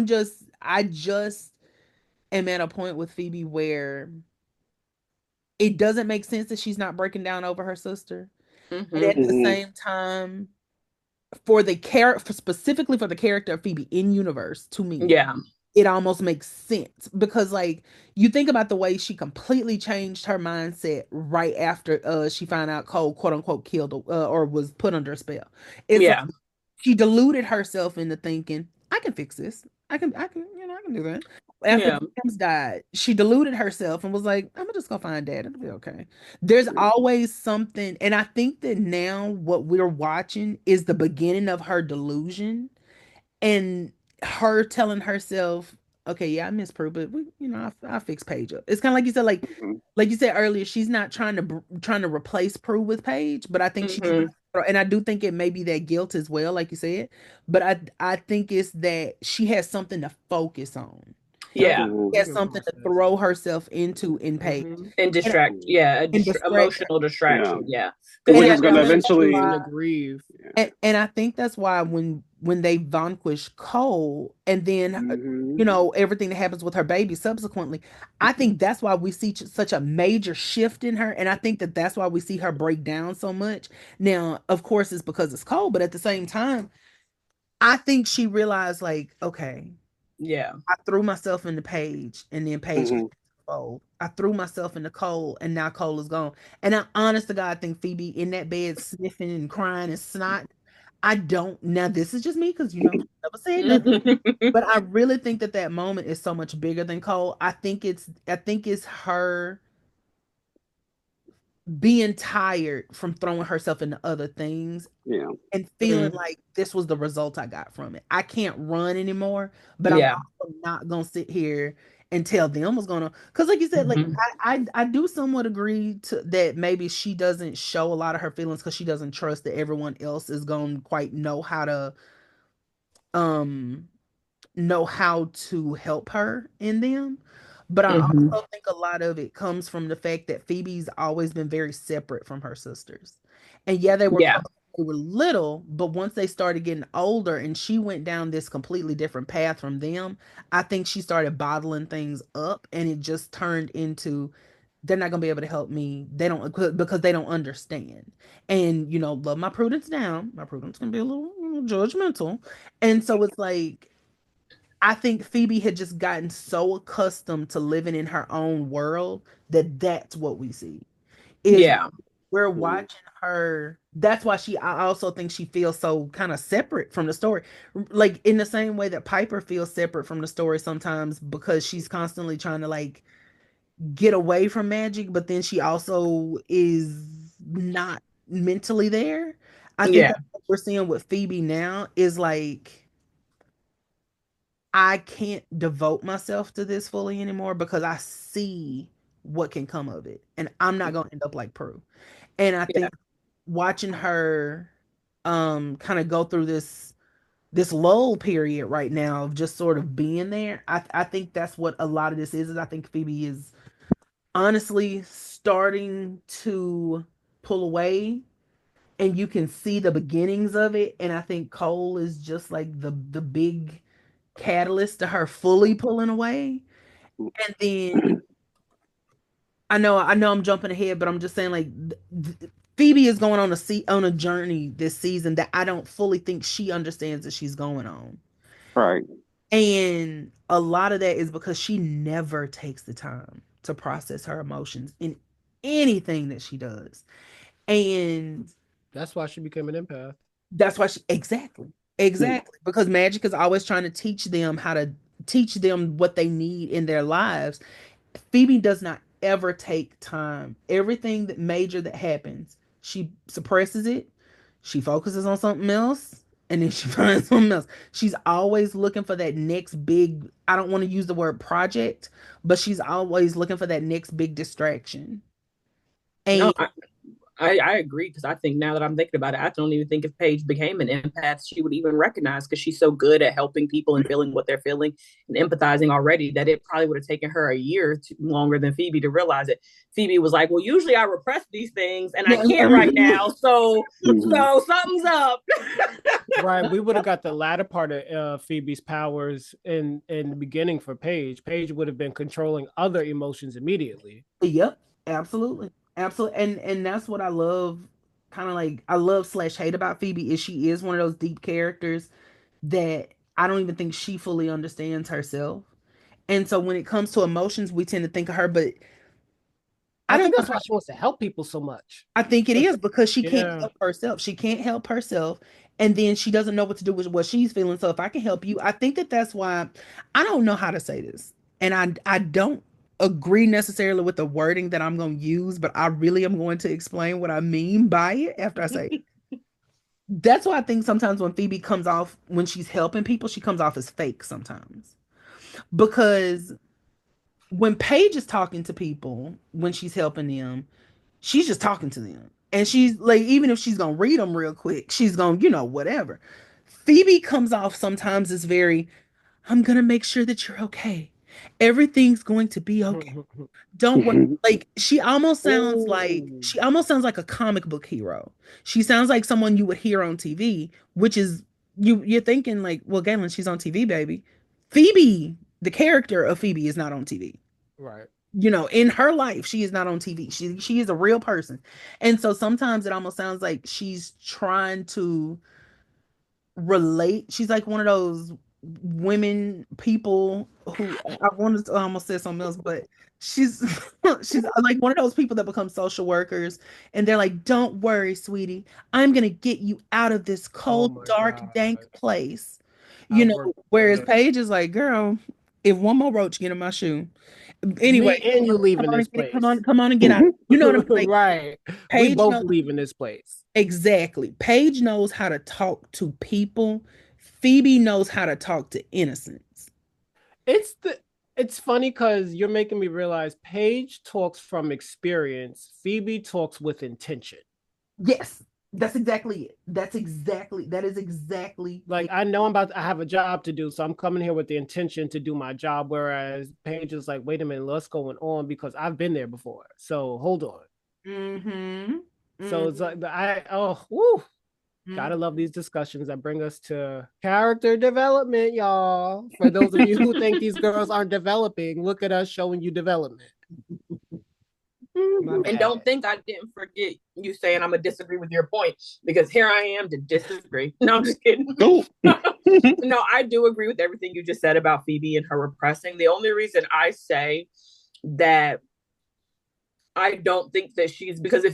A: just am at a point with Phoebe where it doesn't make sense that she's not breaking down over her sister. And at the same time, specifically for the character of Phoebe in universe, to me, it almost makes sense, because like, you think about the way she completely changed her mindset right after she found out Cole, quote unquote, killed or was put under a spell. Like, she deluded herself into thinking, I can fix this. I can do that. After James died, she deluded herself and was like, I'm just gonna find Dad. It'll be okay. There's always something. And I think that now what we're watching is the beginning of her delusion, and her telling herself, okay, yeah, I miss Prue, but I'll fix Paige up. It's kind of like you said, like you said earlier, she's not trying to replace Prue with Paige, but I think and I do think it may be that guilt as well, like you said, but I think it's that she has something to focus on. She has something to throw herself into in Paige.
F: And distract, emotional distraction.
C: Which is going to eventually
B: grieve.
A: And I think that's why when they vanquish Cole, and then everything that happens with her baby subsequently, I think that's why we see such a major shift in her, and I think that that's why we see her break down so much. Now, of course, it's because it's Cole, but at the same time, I think she realized, like, okay, I threw myself in the Paige, and then Paige Cole. I threw myself into Cole, and now Cole is gone. And I, honest to God, think Phoebe in that bed sniffing and crying and snot. I don't. Now this is just me, because never said nothing. But I really think that moment is so much bigger than Cole. I think it's her being tired from throwing herself into other things. And feeling like this was the result I got from it. I can't run anymore, but I'm also not gonna sit here and tell them what's going on. Because, like you said, like
F: Mhm.
A: I do somewhat agree to that. Maybe she doesn't show a lot of her feelings because she doesn't trust that everyone else is going to quite um know how to help her in them. But I
F: Mhm.
A: also think a lot of it comes from the fact that Phoebe's always been very separate from her sisters. And yeah, they were
F: Yeah.
A: close when they were little, but once they started getting older and she went down this completely different path from them, I think she started bottling things up and it just turned into they're not gonna be able to help me. They don't because they don't understand. And love my Prudence down. My Prudence can be a little judgmental. And so it's like I think Phoebe had just gotten so accustomed to living in her own world that that's what we see. Is
F: Yeah.
A: we're watching her. That's why I also think she feels so kind of separate from the story. Like in the same way that Piper feels separate from the story sometimes because she's constantly trying to like get away from magic, but then she also is not mentally there. I think
F: Yeah.
A: that's what we're seeing with Phoebe now is like I can't devote myself to this fully anymore because I see what can come of it. And I'm not gonna end up like Prue. And I
F: Yeah.
A: think watching her kind of go through this lull period right now of just sort of being there, I think that's what a lot of this is I think Phoebe is honestly starting to pull away and you can see the beginnings of it. And I think Cole is just like the big catalyst to her fully pulling away. And then I know I'm jumping ahead, but I'm just saying like Phoebe is going on a journey this season that I don't fully think she understands that she's going on.
C: Right.
A: And a lot of that is because she never takes the time to process her emotions in anything that she does. And
B: That's why she became an empath.
A: that's why exactly, exactly, because magic is always trying to teach them what they need in their lives. Phoebe does not ever take time. Everything that major that happens, she suppresses it. She focuses on something else, and then she finds something else. She's always looking for that next big, I don't want to use the word project, but she's always looking for that next big distraction. And
F: No, I agree because I think now that I'm thinking about it, I don't even think if Paige became an empath, she would even recognize because she's so good at helping people and feeling what they're feeling and empathizing already that it probably would have taken her a year longer than Phoebe to realize it. Phoebe was like, "Well, usually I repress these things and I can't right now, so something's up."
B: Right, we would have got the latter part of Phoebe's powers in the beginning for Paige. Paige would have been controlling other emotions immediately.
A: yep, absolutely. Absolutely. And that's what I love, kind of like I love slash hate about Phoebe is she is one of those deep characters that I don't even think she fully understands herself. And so when it comes to emotions, we tend to think of her, but I
B: I
A: don't
B: think
A: know
B: that's
A: how
B: why she wants to help people so much.
A: I think it
B: It's,
A: is because she can't
B: yeah.
A: help herself. She can't help herself. And then she doesn't know what to do with what she's feeling. So if I can help you, I think that's why I don't know how to say this. And I don't agree necessarily with the wording that I'm going to use, but I really am going to explain what I mean by it after I say it. That's why I think sometimes when Phoebe comes off, when she's helping people, she comes off as fake sometimes. Because when Paige is talking to people, when she's helping them, she's just talking to them. And she's like, even if she's gonna read them real quick, she's gonna, whatever. Phoebe comes off sometimes as very, I'm gonna make sure that you're okay. Everything's going to be okay. Don't worry. Like
B: Ooh.
A: she almost sounds like a comic book hero. She sounds like someone you would hear on TV, which is you're thinking like, well, Galen, she's on TV, baby. Phoebe, the character of Phoebe is not on TV.
B: Right.
A: In her life, she is not on TV. She is a real person. And so sometimes it almost sounds like she's trying to relate. She's like one of those women people who I wanted to I almost said something else, but she's she's like one of those people that become social workers and they're like, "Don't worry, sweetie. I'm going to get you out of this
B: Oh
A: cold,
B: my
A: dark,
B: god.
A: dank place."
B: I worked
A: Whereas Paige is like, "Girl, if one more roach get in my shoe." Anyway,
B: me and you
A: come
B: leaving
A: on
B: this
A: and get it.
B: place.
A: Come on and get out. You know what I mean? Like
B: Right. We
A: Paige
B: both
A: knows
B: leaving this place.
A: exactly. Paige knows how to talk to people. Phoebe knows how to talk to innocents.
B: It's the It's funny because you're making me realize Paige talks from experience. Phoebe talks with intention.
A: Yes, that's exactly it. That is exactly
B: like
A: it.
B: I know I have a job to do, so I'm coming here with the intention to do my job. Whereas Paige is like, wait a minute, what's going on? Because I've been there before. So hold on. So it's like gotta love these discussions that bring us to character development, y'all. For those of you who think these girls aren't developing, look at us showing you development.
F: And don't think I didn't forget you saying I'm gonna disagree with your point, because here I am to disagree. No, I'm just kidding. No, I do agree with everything you just said about Phoebe and her repressing. The only reason I say that I don't think that she's because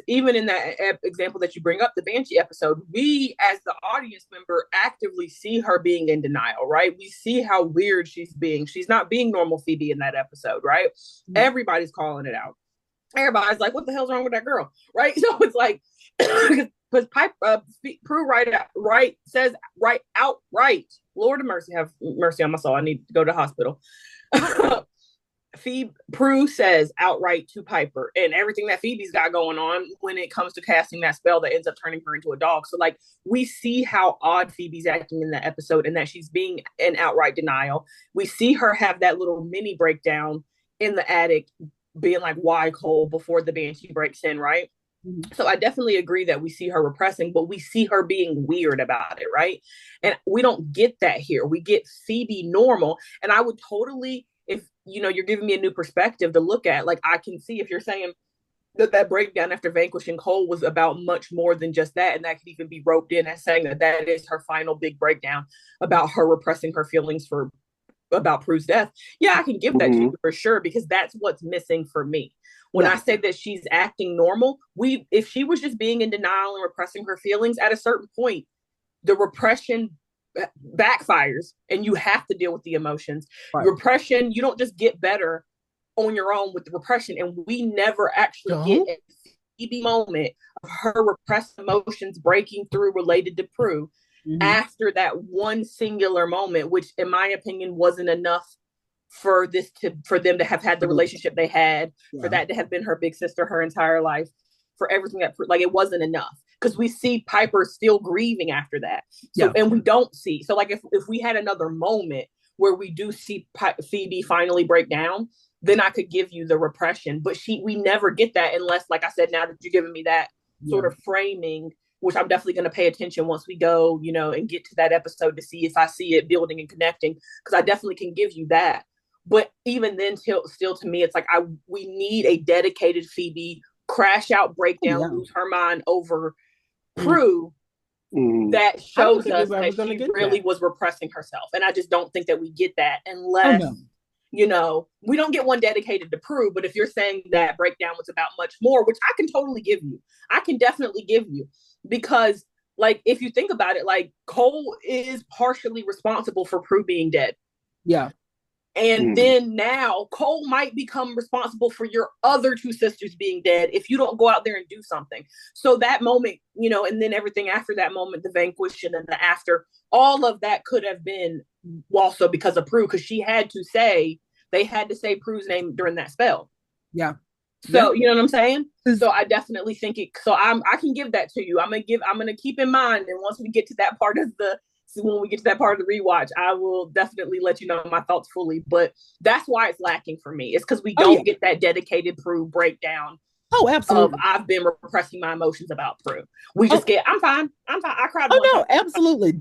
F: even in that example that you bring up, the Banshee episode, we as the audience member actively see her being in denial, right? We see how weird she's being. She's not being normal Phoebe in that episode, right? Everybody's calling it out. Everybody's like, what the hell's wrong with that girl? Right? So it's like, because Prue right says right outright, Lord of mercy, have mercy on my soul. I need to go to the hospital. Prue says outright to Piper, and everything that Phoebe's got going on when it comes to casting that spell that ends up turning her into a dog. So like we see how odd Phoebe's acting in that episode, and that she's being in outright denial. We see her have that little mini breakdown in the attic, being like, why Cole, before the Banshee breaks in, right? So I definitely agree that we see her repressing, but we see her being weird about it, right? And we don't get that here. We get Phoebe normal. And I would totally, if you're giving me a new perspective to look at, like I can see if you're saying that breakdown after vanquishing Cole was about much more than just that, and that could even be roped in as saying that is her final big breakdown about her repressing her feelings about Prue's death. Yeah, I can give that to you for sure, because that's what's missing for me. When I say that she's acting normal, if she was just being in denial and repressing her feelings, at a certain point, the repression backfires and you have to deal with the emotions. Right. Repression, you don't just get better on your own with the repression. And we never actually get a Phoebe moment of her repressed emotions breaking through related to Prue after that one singular moment, which in my opinion wasn't enough for them to have had the relationship they had, for that to have been her big sister her entire life, for everything that, like, it wasn't enough, because we see Piper still grieving after that. So and we don't see, so like if we had another moment where we do see Phoebe finally break down, then I could give you the repression, but we never get that unless, like I said, now that you're giving me that sort of framing, which I'm definitely going to pay attention once we go, and get to that episode to see if I see it building and connecting, because I definitely can give you that. But even then, still to me, it's like we need a dedicated Phoebe crash out, breakdown, lose her mind over Prue that shows us that she really was repressing herself. And I just don't think that we get that unless, we don't get one dedicated to Prue. But if you're saying that breakdown was about much more, which I can totally give you, I can definitely give you, because like, if you think about it, like Cole is partially responsible for Prue being dead.
A: Yeah.
F: And then now Cole might become responsible for your other two sisters being dead if you don't go out there and do something. So that moment, and then everything after that moment, the vanquish and then the after, all of that could have been also because of Prue, because they had to say Prue's name during that spell.
A: Yeah.
F: So you know what I'm saying? So I definitely think I can give that to you. I'm gonna keep in mind, and once we get to that part of the rewatch, I will definitely let you know my thoughts fully. But that's why it's lacking for me. It's because we don't get that dedicated Prue breakdown.
A: Oh, absolutely.
F: I've been repressing my emotions about Prue. We just get, I'm fine. I cried.
A: Oh no, absolutely.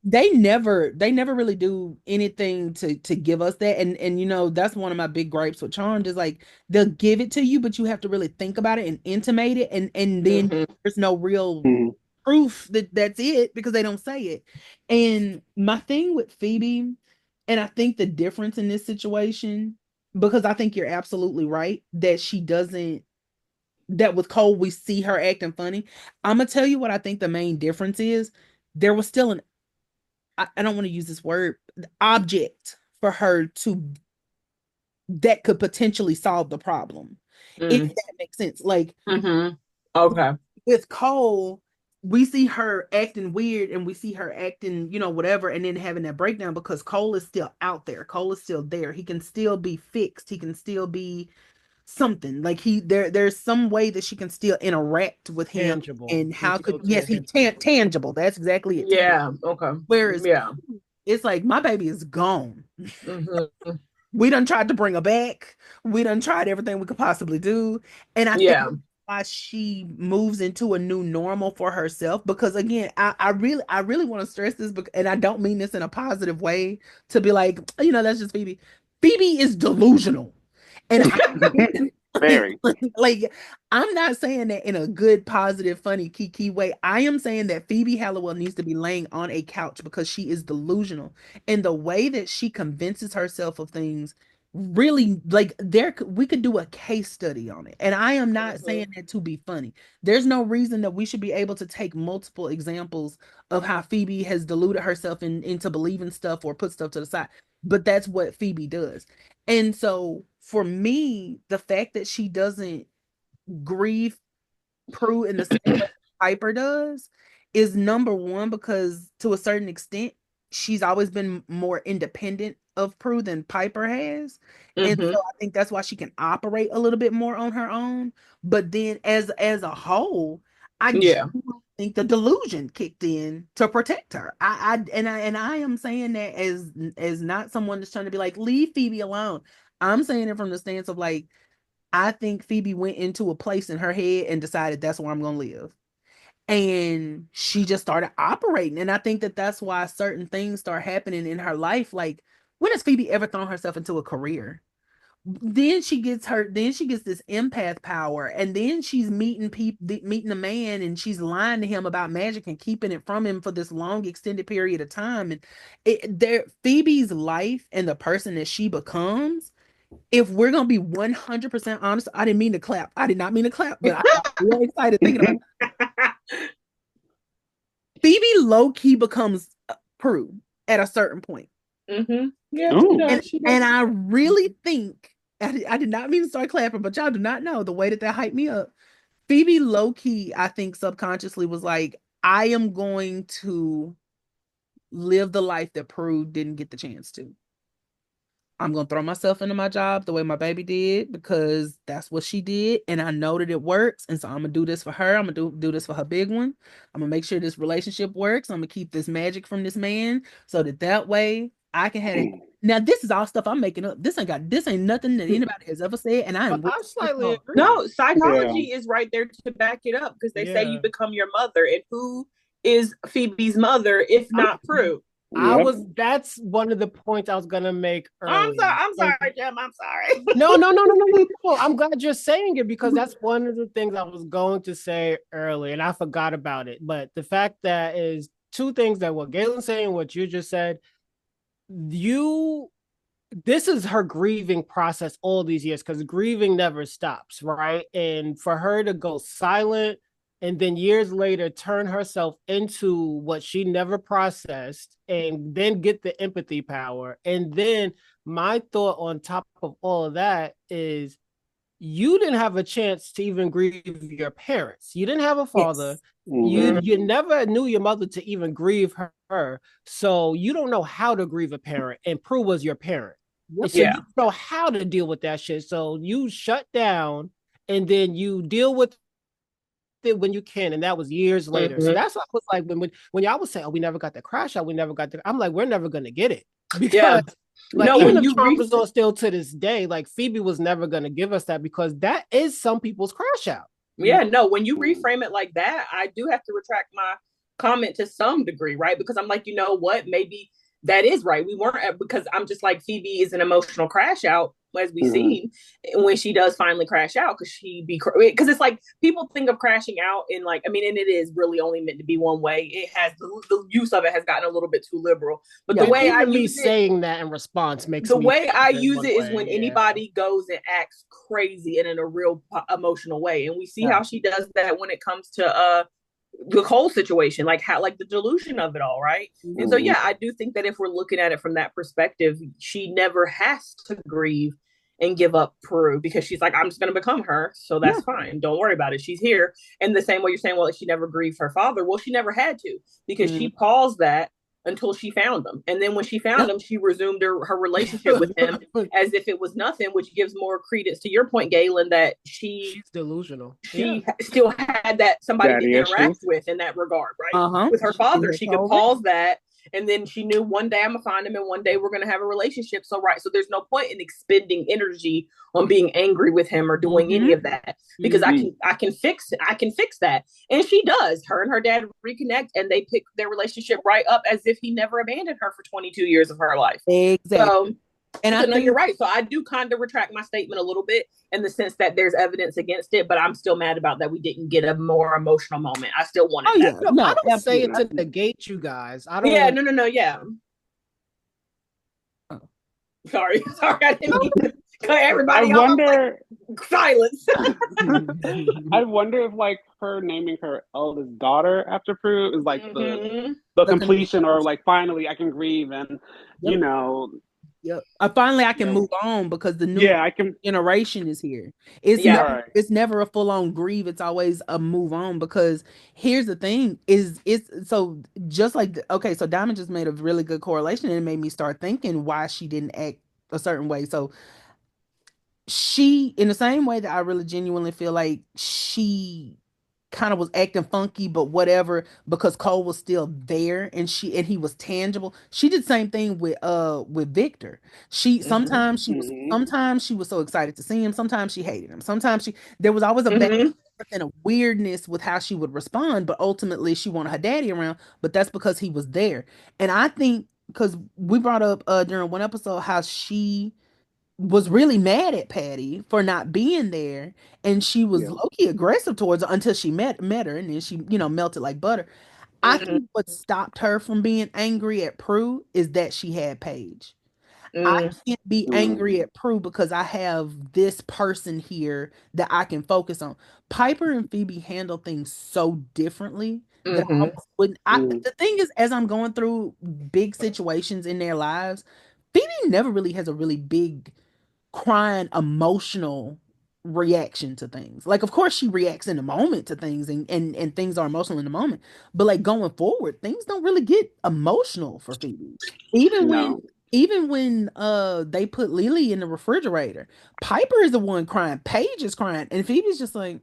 A: They never really do anything to give us that. And that's one of my big gripes with Charmed, is like they'll give it to you, but you have to really think about it and intimate it, and then there's no real proof that that's it, because they don't say it. And my thing with Phoebe, and I think the difference in this situation, because I think you're absolutely right that with Cole we see her acting funny. I'm gonna tell you what I think the main difference is. There was still I don't want to use this word, object for her that could potentially solve the problem, if that makes sense. Like,
F: okay,
A: with Cole, we see her acting weird and we see her acting, whatever, and then having that breakdown because Cole is still out there. Cole is still there. He can still be fixed. He can still be something. Like there's some way that she can still interact with him.
B: Tangible.
A: And how could yes, he
B: tangible.
A: tangible. That's exactly it.
F: Yeah. Okay.
A: Whereas it's like my baby is gone.
F: Mm-hmm.
A: We done tried to bring her back. We done tried everything we could possibly do. And I think why she moves into a new normal for herself. Because again, I really want to stress this, and I don't mean this in a positive way to be like, that's just Phoebe. Phoebe is delusional. And
C: very
A: like I'm not saying that in a good, positive, funny, kiki way. I am saying that Phoebe Halliwell needs to be laying on a couch because she is delusional. And the way that she convinces herself of things really like we could do a case study on it. And I am not saying that to be funny. There's no reason that we should be able to take multiple examples of how Phoebe has deluded herself into believing stuff or put stuff to the side. But that's what Phoebe does. And so for me, the fact that she doesn't grieve Prue in the same way Piper does is number one, because to a certain extent, she's always been more independent of Prue than Piper has. And so I think that's why she can operate a little bit more on her own. But then as a whole, I think the delusion kicked in to protect her. I am saying that as not someone that's trying to be like, leave Phoebe alone. I'm saying it from the stance of like, I think Phoebe went into a place in her head and decided that's where I'm going to live. And she just started operating. And I think that that's why certain things start happening in her life. Like, when has Phoebe ever thrown herself into a career? Then she gets this empath power, and then she's meeting a man, and she's lying to him about magic and keeping it from him for this long extended period of time. And Phoebe's life and the person that she becomes, if we're gonna be 100% honest, I didn't mean to clap. I did not mean to clap, but I got really excited thinking about it. Phoebe low-key becomes Prue at a certain point.
F: Yeah,
A: and I really think I did not mean to start clapping, but y'all do not know the way that hyped me up. Phoebe low-key, I think subconsciously was like, I am going to live the life that Prue didn't get the chance to. I'm going to throw myself into my job the way my baby did because that's what she did. And I know that it works. And so I'm going to do this for her. I'm going to do this for her big one. I'm going to make sure this relationship works. I'm going to keep this magic from this man so that way I can have it. Now, this is all stuff I'm making up. This ain't nothing that anybody has ever said. And I
F: slightly agree. No, psychology is right there to back it up because they say you become your mother. And who is Phoebe's mother if not Prue?
B: That's one of the points I was gonna make earlier.
F: I'm sorry, Jem. I'm sorry.
B: No. I'm glad you're saying it because that's one of the things I was going to say earlier and I forgot about it. But the fact that is two things that what Galen's saying, what you just said, this is her grieving process all these years because grieving never stops, right? And for her to go silent and then years later turn herself into what she never processed and then get the empathy power. And then my thought on top of all of that is you didn't have a chance to even grieve your parents. You didn't have a father. Yes. You never knew your mother to even grieve her. So you don't know how to grieve a parent. And Prue was your parent. Yep. So you don't know how to deal with that shit. So you shut down and then you deal with it when you can, and that was years later. So that's what I was like when y'all was saying, "Oh, we never got the crash out. We never got the." I'm like, we're never gonna get it because even if Trump is still to this day, like Phoebe was never gonna give us that because that is some people's crash out.
F: Yeah, no. When you reframe it like that, I do have to retract my comment to some degree, right? Because I'm like, you know what? Maybe that is right. We weren't because I'm just like Phoebe is an emotional crash out. As we've seen when she does finally crash out because it's like people think of crashing out in like, I mean, and it is really only meant to be one way. It has the use of it has gotten a little bit too liberal, but the way I use
B: saying that in response makes
F: the way I use it is when anybody goes and acts crazy and in a real emotional way. And we see how she does that when it comes to the whole situation, like the delusion of it all, right? And so I do think that if we're looking at it from that perspective, she never has to grieve and give up Prue because she's like, I'm just going to become her. So that's fine. Don't worry about it. She's here. And the same way you're saying, well, she never grieved her father. Well, she never had to because she paused that until she found him. And then when she found him, she resumed her relationship with him as if it was nothing, which gives more credence to your point, Galen, that she's
B: delusional.
F: She still had that somebody to interact with in that regard, right? With her father, she could pause that. And then she knew one day I'm gonna find him and one day we're gonna have a relationship. So so there's no point in expending energy on being angry with him or doing any of that because I can fix it. I can fix that. And she does. Her and her dad reconnect and they pick their relationship right up as if he never abandoned her for 22 years of her life.
A: Exactly.
F: So, I think you're right. So I do kind of retract my statement a little bit in the sense that there's evidence against it, but I'm still mad about that we didn't get a more emotional moment. I still wanted that.
B: No, I don't say it to negate you guys. I don't.
F: Yeah, no. Yeah. Oh. Sorry, I didn't mean to cut everybody off. I wonder. Silence.
C: I wonder if like her naming her eldest daughter after Prue is like the completion, or like finally I can grieve and you know.
A: Yep. Finally, I can move on because the new generation is here. It's never a full on grieve. It's always a move on because here's the thing: it's so just like so Diamond just made a really good correlation and it made me start thinking why she didn't act a certain way. So she, in the same way that I really genuinely feel like she kind of was acting funky, but whatever, because Cole was still there and he was tangible. She did the same thing with Victor. Sometimes she was so excited to see him, sometimes she hated him. Sometimes there was always a back and a weirdness with how she would respond, but ultimately she wanted her daddy around, but that's because he was there. And I think because we brought up during one episode how she was really mad at Patty for not being there, and she was low-key aggressive towards her until she met her, and then she melted like butter. I think what stopped her from being angry at Prue is that she had Paige. I can't be angry at Prue because I have this person here that I can focus on. Piper and Phoebe handle things so differently that I wouldn't. The thing is, as I'm going through big situations in their lives, Phoebe never really has a really big crying emotional reaction to things. Like, of course she reacts in the moment to things and things are emotional in the moment, but like going forward things don't really get emotional for Phoebe. Even when they put Lily in the refrigerator, Piper is the one crying, Paige is crying, and Phoebe's just like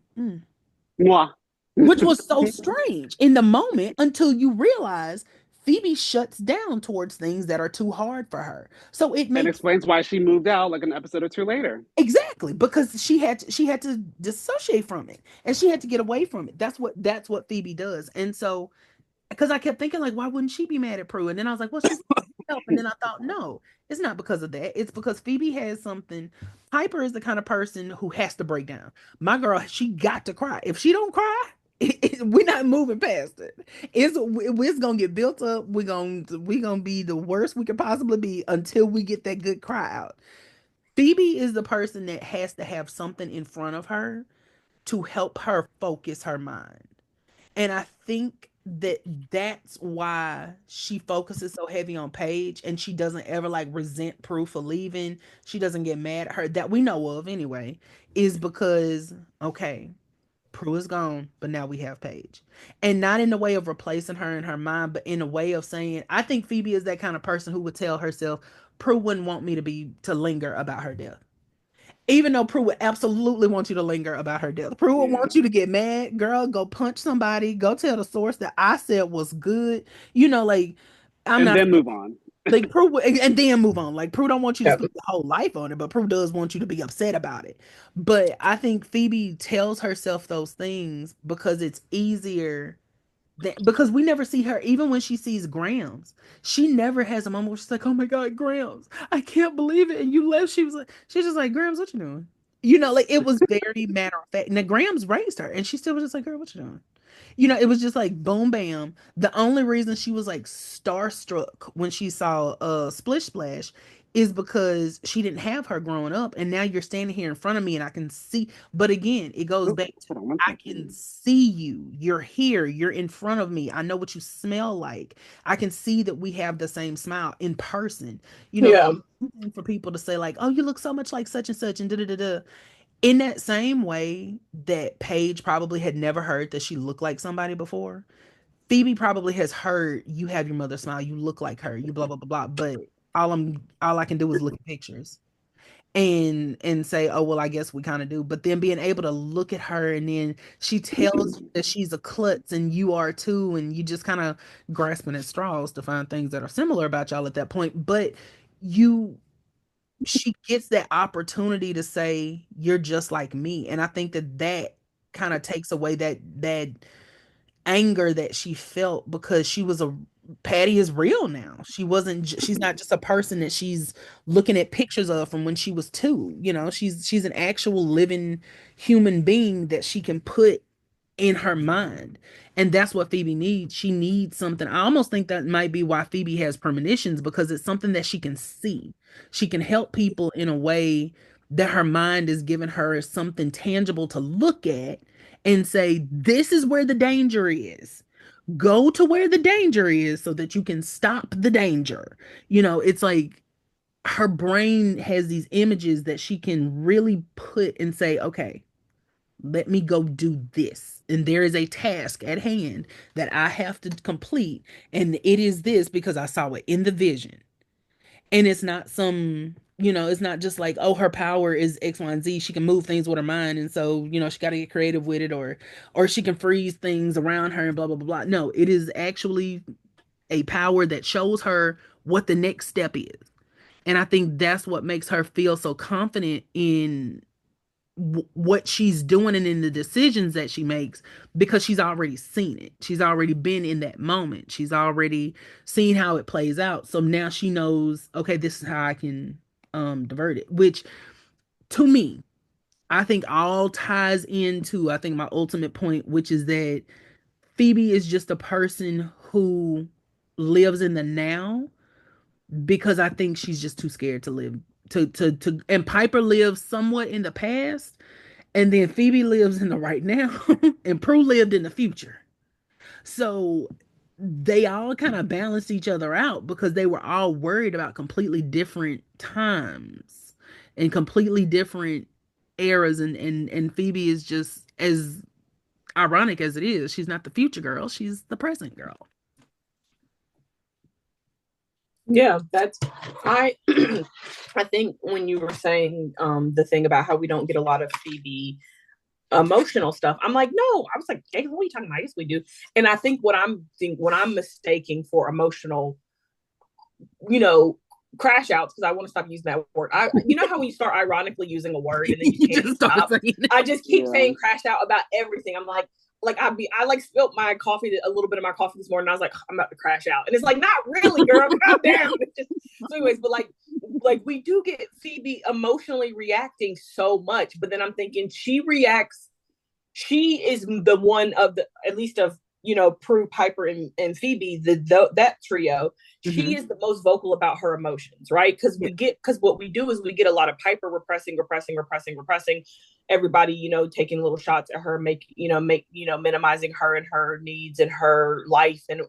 A: which was so strange in the moment until you realize Phoebe shuts down towards things that are too hard for her. So it
C: explains why she moved out like an episode or two later.
A: Exactly, because she had to dissociate from it and she had to get away from it. That's what Phoebe does. And so, because I kept thinking like, why wouldn't she be mad at Prue? And then I was like, well, she's help. And then I thought, no, it's not because of that. It's because Phoebe has something. Piper is the kind of person who has to break down. My girl, she got to cry. If she don't cry, we're not moving past it. It's gonna get built up. We're gonna be the worst we could possibly be until we get that good cry out. Phoebe is the person that has to have something in front of her to help her focus her mind. And I think that's why she focuses so heavy on Paige and she doesn't ever like resent Prue for leaving. She doesn't get mad at her that we know of anyway, is because, okay, Prue is gone, but now we have Paige. And not in the way of replacing her in her mind, but in a way of saying, I think Phoebe is that kind of person who would tell herself, Prue wouldn't want me to linger about her death. Even though Prue would absolutely want you to linger about her death. Prue would want you to get mad. Girl, go punch somebody. Go tell the source that I said was good. Like,
C: then move on.
A: Like Prue, and then move on. Like Prue don't want you to spend your whole life on it, but Prue does want you to be upset about it. But I think Phoebe tells herself those things because it's easier because we never see her, even when she sees Grams, she never has a moment where she's like, oh my God, Grams, I can't believe it. And you left. She's just like, Grams, what you doing? Like it was very matter of fact. Now Grams raised her and she still was just like, girl, what you doing? It was just like boom, bam. The only reason she was like starstruck when she saw Splish Splash is because she didn't have her growing up, and now you're standing here in front of me and I can see. But again, it goes back to,
C: Hold on one
A: I can
C: second.
A: see you. You're here. You're in front of me. I know what you smell like. I can see that we have the same smile in person. You know,
F: Yeah.
A: for people to say like, "Oh, you look so much like such and such," and da da da da. In that same way that Paige probably had never heard that she looked like somebody before, Phoebe probably has heard you have your mother smile, you look like her, you blah blah blah blah. But all I can do is look at pictures and say, oh well, I guess we kind of do. But then being able to look at her and then she tells you that she's a klutz and you are too, and you just kind of grasping at straws to find things that are similar about y'all at that point. But you she gets that opportunity to say you're just like me, and I think that that kind of takes away that anger that she felt because she was a Patty is real now. She wasn't she's not just a person that she's looking at pictures of from when she was 2. You know, she's an actual living human being that she can put in her mind. And that's what Phoebe needs. She needs something. I almost think that might be why Phoebe has premonitions, because it's something that she can see. She can help people in a way that her mind is giving her something tangible to look at and say, this is where the danger is. Go to where the danger is so that you can stop the danger. You know, it's like her brain has these images that she can really put and say, okay, let me go do this. And there is a task at hand that I have to complete. And it is this because I saw it in the vision. And it's not some, you know, it's not just like, oh, her power is X, Y, and Z. She can move things with her mind. And so, you know, she got to get creative with it, or she can freeze things around her and blah, blah, blah, blah. No, it is actually a power that shows her what the next step is. And I think that's what makes her feel so confident in what she's doing and in the decisions that she makes, because she's already seen it. She's already been in that moment. She's already seen how it plays out. So now she knows, okay, this is how I can divert it, which to me, I think all ties into, I think, my ultimate point, which is that Phoebe is just a person who lives in the now, because I think she's just too scared to live to and Piper lives somewhat in the past, and then Phoebe lives in the right now, and Prue lived in the future. So they all kind of balance each other out because they were all worried about completely different times and completely different eras. And Phoebe is just, as ironic as it is, she's not the future girl, she's the present girl.
F: Yeah, that's I I think when you were saying the thing about how we don't get a lot of Phoebe emotional stuff, I'm like, no, I was like, Jake, what are you talking about? Yes, we do. And I think what I'm mistaking for emotional, you know, crash outs, because I want to stop using that word. You know how when you start ironically using a word and then you can't
A: just
F: stop? I just keep
C: Yeah.
F: saying crash out about everything. I'm like I like spilled my coffee, a little bit of my coffee this morning. And I was like, I'm about to crash out, and it's like, not really, girl, calm down. It's just, so, anyways, but like we do get Phoebe emotionally reacting so much, but then I'm thinking she reacts. She is the one of the, at least of, you know, Prue, Piper, and Phoebe, that trio. She is the most vocal about her emotions, right? Because what we do is we get a lot of Piper repressing, everybody, you know, taking little shots at her, minimizing her and her needs and her life and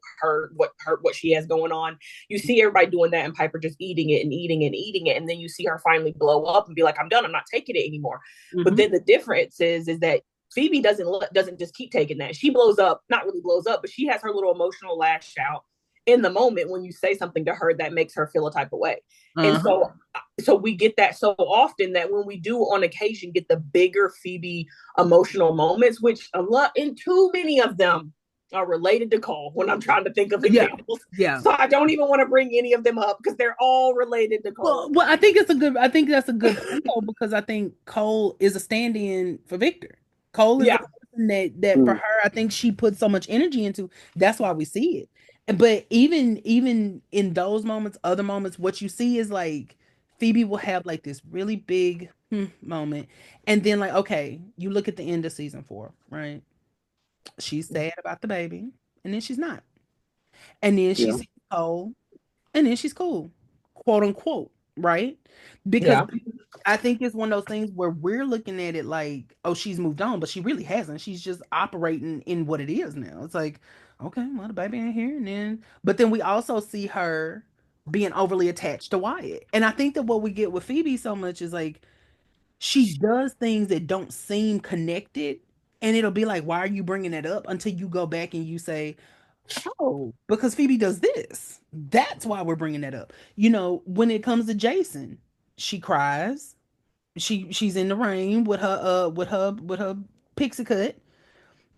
F: what she has going on. You see everybody doing that, and Piper just eating it and eating it and eating it, and then you see her finally blow up and be like, I'm done, I'm not taking it anymore. But then the difference is that Phoebe doesn't just keep taking that. She blows up, not really blows up, but she has her little emotional lash out in the moment when you say something to her that makes her feel a type of way. And so we get that so often that when we do on occasion get the bigger Phoebe emotional moments, which a lot, and too many of them are related to Cole when I'm trying to think of examples.
A: Yeah.
F: So I don't even want to bring any of them up because they're all related to Cole.
A: Well, I think that's a good point, though, because I think Cole is a stand-in for Victor. Cole is the person that for her, I think she put so much energy into. That's why we see it. But even in those moments, other moments, what you see is like Phoebe will have like this really big moment, and then like, okay, you look at the end of season 4, right? She's sad about the baby, and then she's not, and then she sees Cole, and then she's cool, quote unquote. right? Because
E: Yeah.
A: I think it's one of those things where we're looking at it like, oh, she's moved on, but she really hasn't. She's just operating in what it is now. It's like, okay, well, the baby ain't here, and then, but then we also see her being overly attached to Wyatt, and I think that what we get with Phoebe so much is like she does things that don't seem connected, and it'll be like, why are you bringing that up? Until you go back and you say, oh, because Phoebe does this. That's why we're bringing that up. When it comes to Jason, she cries. She's in the rain with her pixie cut,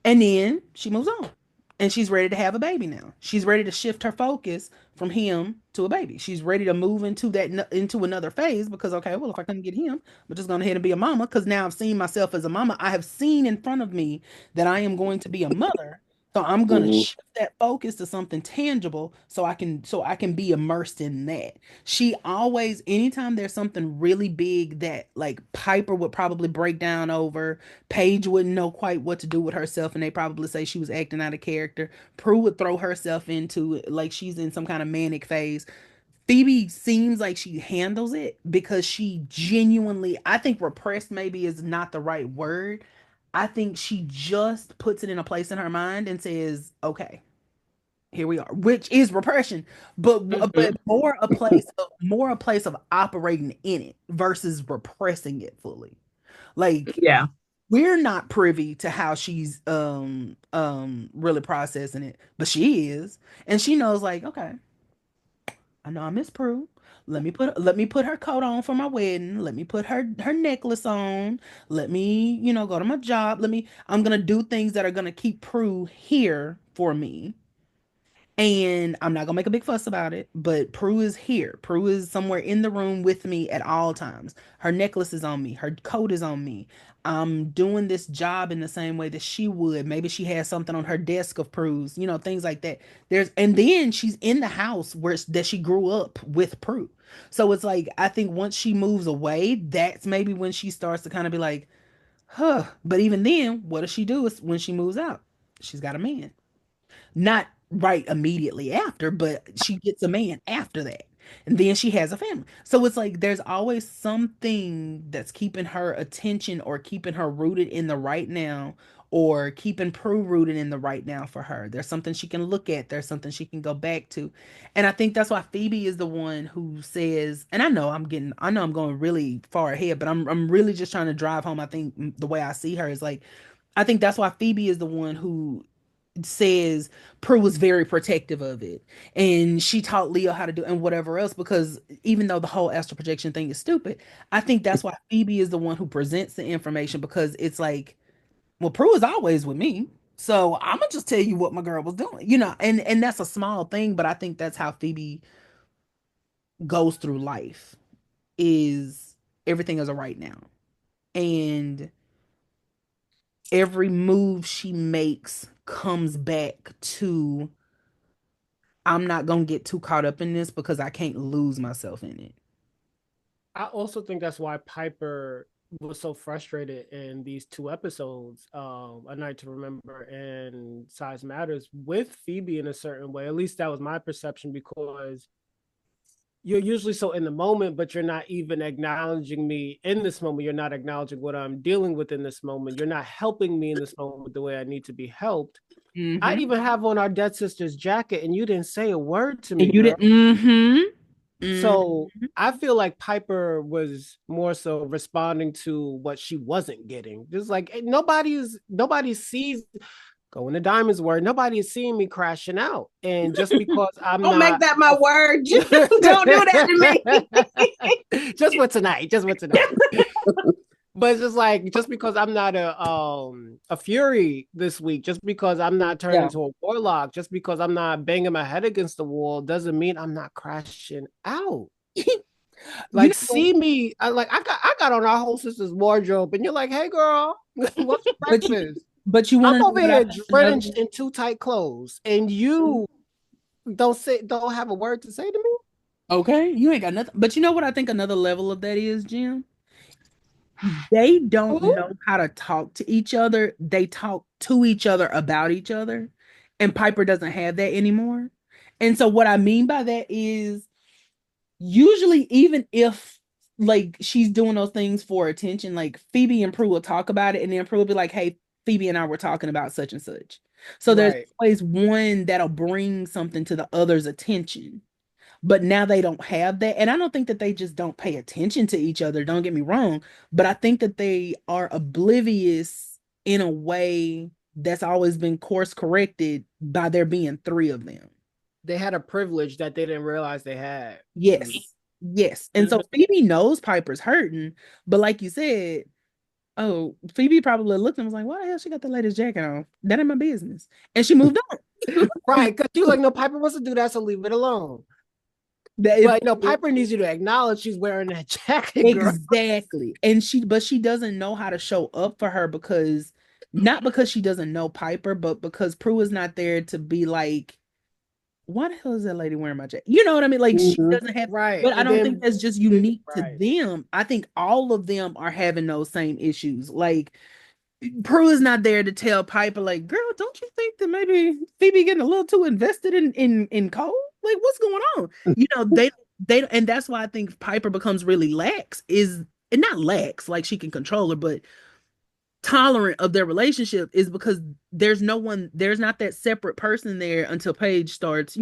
A: and then she moves on. And she's ready to have a baby now. She's ready to shift her focus from him to a baby. She's ready to move into another phase because okay, well, if I couldn't get him, I'm just going ahead and be a mama because now I've seen myself as a mama. I have seen in front of me that I am going to be a mother. So I'm going to
C: Mhm.
A: shift that focus to something tangible so I can be immersed in that. She always, anytime there's something really big that like Piper would probably break down over, Paige wouldn't know quite what to do with herself, and they probably say she was acting out of character. Prue would throw herself into it like she's in some kind of manic phase. Phoebe seems like she handles it because she genuinely, I think repressed maybe is not the right word. I think she just puts it in a place in her mind and says, okay, here we are, which is repression, but
F: Mhm.
A: more a place of operating in it versus repressing it fully. Like
F: Yeah.
A: we're not privy to how she's really processing it, but she is, and she knows like, okay, I know I miss Prue. Let me put her coat on for my wedding. Let me put her necklace on. Let me, go to my job. I'm gonna do things that are gonna keep Prue here for me, and I'm not gonna make a big fuss about it, but Prue is here. Prue is somewhere in the room with me at all times. Her necklace is on me. Her coat is on me. I'm doing this job in the same way that she would. Maybe she has something on her desk of Prue's, things like that. And then she's in the house that she grew up with Prue. So it's like I think once she moves away, that's maybe when she starts to kind of be like, huh. But even then, what does she do is when she moves out? She's got a man. Not right immediately after, but she gets a man after that. And then she has a family. So it's like there's always something that's keeping her attention or keeping her rooted in the right now or keeping Prue rooted in the right now for her. There's something she can look at, there's something she can go back to. And I think that's why Phoebe is the one who says, and I know I'm going really far ahead, but I'm really just trying to drive home. I think the way I see her is like I think that's why Phoebe is the one who says Prue was very protective of it and she taught Leo how to do and whatever else because even though the whole astral projection thing is stupid, I think that's why Phoebe is the one who presents the information because it's like, well, Prue is always with me. So I'm gonna just tell you what my girl was doing, and that's a small thing, but I think that's how Phoebe goes through life is everything is a right now. And every move she makes comes back to I'm not gonna get too caught up in this because I can't lose myself in it.
B: I also think that's why Piper was so frustrated in these two episodes, A Night to Remember and Size Matters, with Phoebe in a certain way. At least that was my perception because you're usually so in the moment, but you're not even acknowledging me in this moment. You're not acknowledging what I'm dealing with in this moment. You're not helping me in this moment the way I need to be helped. I
A: Mm-hmm.
B: even have on our dead sister's jacket, and you didn't say a word to
A: And
B: me,
A: you
B: girl.
A: didn't. Mm-hmm.
B: So
A: Mm-hmm.
B: I feel like Piper was more so responding to what she wasn't getting. Just like nobody sees, going to Diamond's word, nobody is seeing me crashing out. And just because I'm
F: Don't make
B: not
F: that my word. Don't do that to me.
B: just for tonight, just for tonight. But it's just like just because I'm not a fury this week, just because I'm not turned
A: Yeah.
B: into a warlock, just because I'm not banging my head against the wall, doesn't mean I'm not crashing out.
A: You
B: Like
A: know what?
B: see me, I got on our whole sister's wardrobe, and you're like, "Hey, girl, what's for
A: But you
B: breakfast?"
A: but you
B: I'm
A: want to know
B: over
A: what I
B: here
A: think
B: drenched in too tight clothes, and you don't have a word to say to me.
A: okay, you ain't got nothing. But you know what I think another level of that is, Jim? They don't
F: Mhm.
A: know how to talk to each other. They talk to each other about each other. And Piper doesn't have that anymore. And so what I mean by that is usually even if like she's doing those things for attention, like Phoebe and Prue will talk about it, and then Prue will be like, "Hey, Phoebe and I were talking about such and such." So there's always one that'll bring something to the other's attention. But now they don't have that. And I don't think that they just don't pay attention to each other. Don't get me wrong. But I think that they are oblivious in a way that's always been course corrected by there being three of them.
B: They had a privilege that they didn't realize they had.
A: Yes. Yes. And so Phoebe knows Piper's hurting. But like you said, oh, Phoebe probably looked and was like, why the hell she got the latest jacket on? That ain't my business. And she moved on.
B: Right. Because she was like, no, Piper wants to do that, so leave it alone. But no, Piper needs you to acknowledge she's wearing that jacket.
A: Exactly. And she doesn't know how to show up for her because not because she doesn't know Piper, but because Prue is not there to be like, why the hell is that lady wearing my jacket? You know what I mean? Like she doesn't have
B: right.
A: But I don't think that's just unique to them. I think all of them are having those same issues. Like Prue is not there to tell Piper, like, girl, don't you think that maybe Phoebe getting a little too invested in Cole? Like, what's going on? You know, they and that's why I think Piper becomes really lax, and not lax, like she can control her, but tolerant of their relationship is because there's not that separate person there until Paige starts,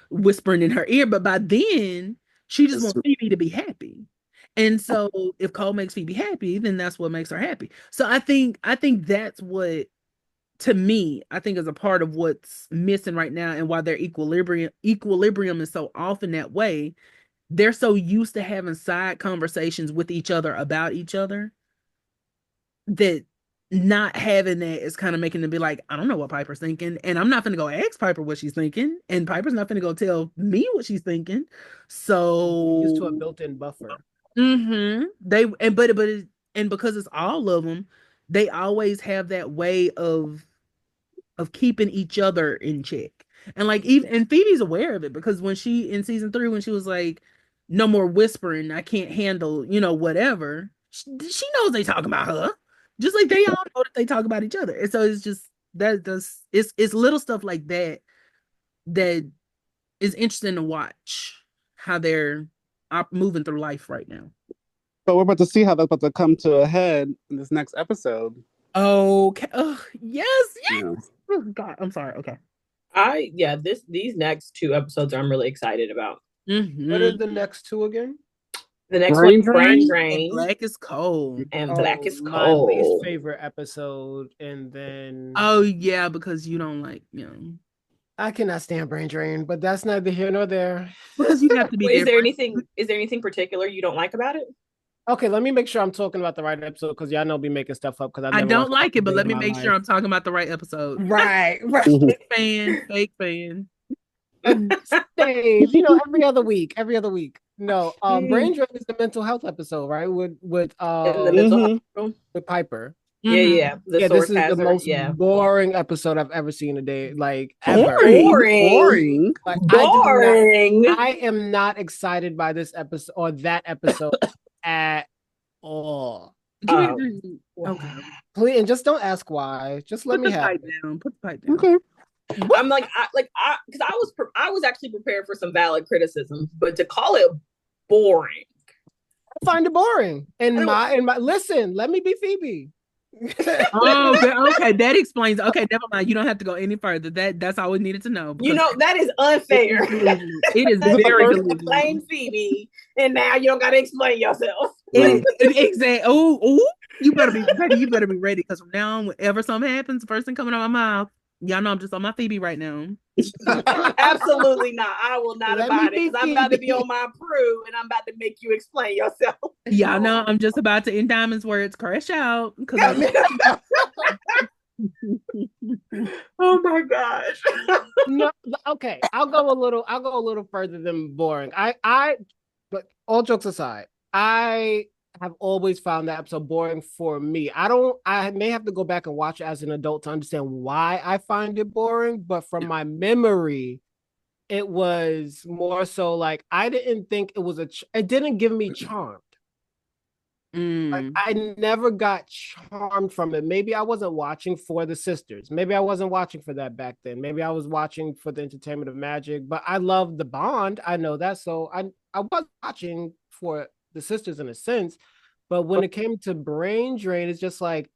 A: whispering in her ear. But by then, she just wants Phoebe to be happy. And so if Cole makes Phoebe happy, then that's what makes her happy. So I think that's what, to me, I think is a part of what's missing right now and why their equilibrium is so often that way. They're so used to having side conversations with each other about each other that not having that is kind of making them be like, I don't know what Piper's thinking, and I'm not gonna go ask Piper what she's thinking, and Piper's not gonna go tell me what she's thinking. So
B: used to a built-in buffer.
A: They and because it's all of them, they always have that way of keeping each other in check. And like and Phoebe's aware of it because when she in season 3, when she was like, no more whispering, I can't handle, whatever. She knows they talk about her. Just like they all know that they talk about each other. And so it's just it's little stuff like that that is interesting to watch how they're moving through life right now.
C: But we're about to see how that's about to come to a head in this next episode.
A: Okay. Oh, yes. Yeah. Oh, God, I'm sorry. Okay.
F: These next 2 episodes I'm really excited about.
B: What are the next 2 again?
F: The next one, Brain
A: Drain, Black is Cold,
F: and Black is Cold.
B: My least favorite episode, and then
A: yeah, because you don't like,
B: I cannot stand Brain Drain, but that's neither here nor there.
A: Because you have to be.
F: Is there anything particular you don't like about it?
B: Okay, let me make sure I'm talking about the right episode because y'all know be making stuff up because
A: I don't like it, but let me make sure I'm talking about the right episode.
B: Right.
A: Fake fan.
B: Dave, every other week. No, Brain Drain is the mental health episode, right? With Piper.
F: Yeah.
B: This is the most boring episode I've ever seen a day. Like ever.
F: Boring.
B: Like,
F: boring.
B: I am not excited by this episode or that episode at all.
A: Okay.
B: Please, and just don't ask why. Just let me have it.
A: Put the pipe down.
C: Okay.
F: I'm like, because I was actually prepared for some valid criticisms, but to call it boring,
B: I find it boring. And my listen, let me be Phoebe.
A: Okay, that explains. Okay, never mind. You don't have to go any further. That's all we needed to know.
F: That is unfair.
A: It is very
F: plain Phoebe, and now you don't got to explain yourself.
A: Exactly. Oh, you better be ready. You better be ready because from now on, whenever something happens, the first thing coming out of my mouth, y'all know I'm just on my Phoebe right now.
F: Absolutely not. I will not abide it because I'm about to be on my Prue and I'm about to make you explain yourself.
A: Y'all know I'm just about to, in Diamond's words, crash out.
F: Oh my gosh.
B: No, okay. I'll go a little further than boring. But all jokes aside, I have always found that episode boring for me. I may have to go back and watch it as an adult to understand why I find it boring, but from my memory, it was more so like I didn't think it was it didn't give me charmed. Like, I never got charmed from it. Maybe I wasn't watching for the sisters. Maybe I wasn't watching for that back then. Maybe I was watching for the entertainment of magic, but I love the bond. I know that. So I was watching for the sisters in a sense, but when it came to brain drain, it's just like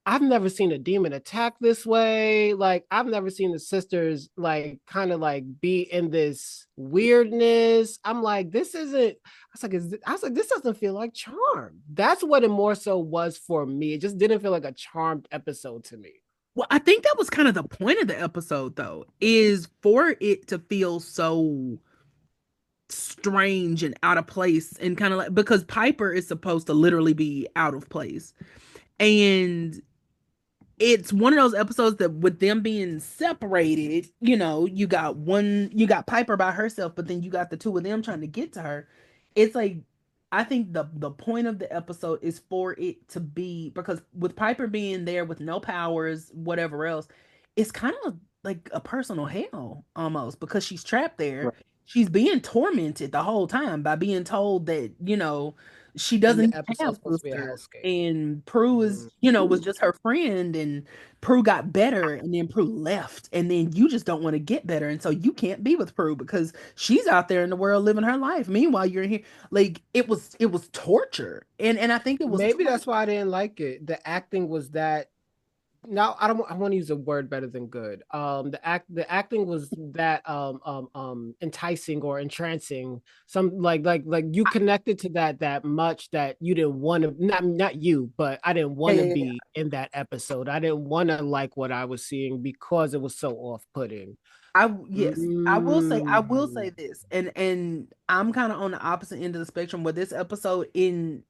B: I've never seen a demon attack this way. Like I've never seen the sisters like kind of like be in this weirdness. I'm like, this isn't. I was like, this doesn't feel like Charmed. That's what it more so was for me. It just didn't feel like a Charmed episode to me.
A: Well, I think that was kind of the point of the episode, though, is for it to feel so strange and out of place and kind of like because Piper is supposed to literally be out of place. And it's one of those episodes that with them being separated, you got Piper by herself, but then you got the two of them trying to get to her. It's like I think the point of the episode is for it to be because with Piper being there with no powers, whatever else, it's kind of like a personal hell almost because she's trapped there.
C: Right.
A: She's being tormented the whole time by being told that, she
B: And
A: doesn't
B: the episode's
A: have
B: supposed to be a
A: sisters
B: hellscape.
A: and Prue is, was just her friend and Prue got better and then Prue left and then you just don't want to get better and so you can't be with Prue because she's out there in the world living her life. Meanwhile, you're in here. Like it was torture. And I think it was
B: Maybe that's why I didn't like it. The acting was that. Now I want to use a word better than good. The acting was that enticing or entrancing. Some like you connected to that much that you didn't want to not you, but I didn't want to be in that episode. I didn't want to like what I was seeing because it was so off-putting.
A: Yes, I will say this, and I'm kind of on the opposite end of the spectrum where this episode in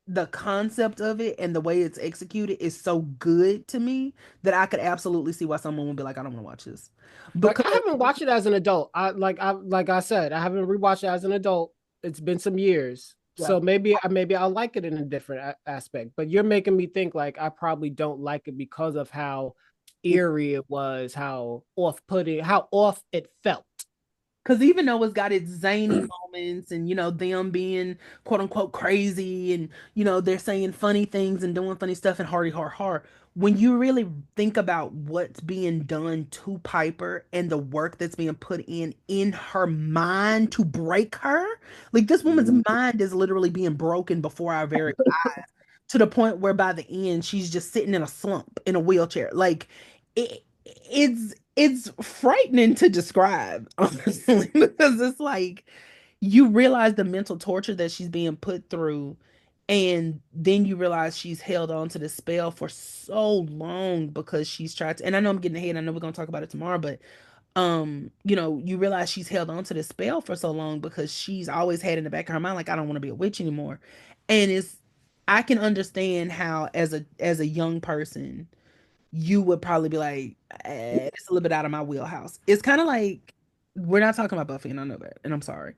A: the concept of it and the way it's executed is so good to me that I could absolutely see why someone would be like, I don't want to watch this.
B: Like I
A: Because
B: haven't watched it as an adult. Like I said, I haven't rewatched it as an adult. It's been some years.
A: yeah.
B: So maybe I'll like it in a different aspect. But you're making me think like I probably don't like it because of how eerie it was, how off-putting, how off it felt.
A: Because even though it's got its zany moments and, them being quote unquote crazy and, they're saying funny things and doing funny stuff and hardy har har, when you really think about what's being done to Piper and the work that's being put in her mind to break her, like this woman's mind is literally being broken before our very eyes to the point where by the end she's just sitting in a slump in a wheelchair. Like it's frightening to describe, honestly, because it's like you realize the mental torture that she's being put through, and then you realize she's held on to the spell for so long because she's tried to, and I know I'm getting ahead, I know we're gonna talk about it tomorrow, but you realize she's held on to the spell for so long because she's always had in the back of her mind, like, I don't want to be a witch anymore. And I can understand how as a young person you would probably be like, it's a little bit out of my wheelhouse. It's kind of like we're not talking about Buffy, and I know that, and I'm sorry.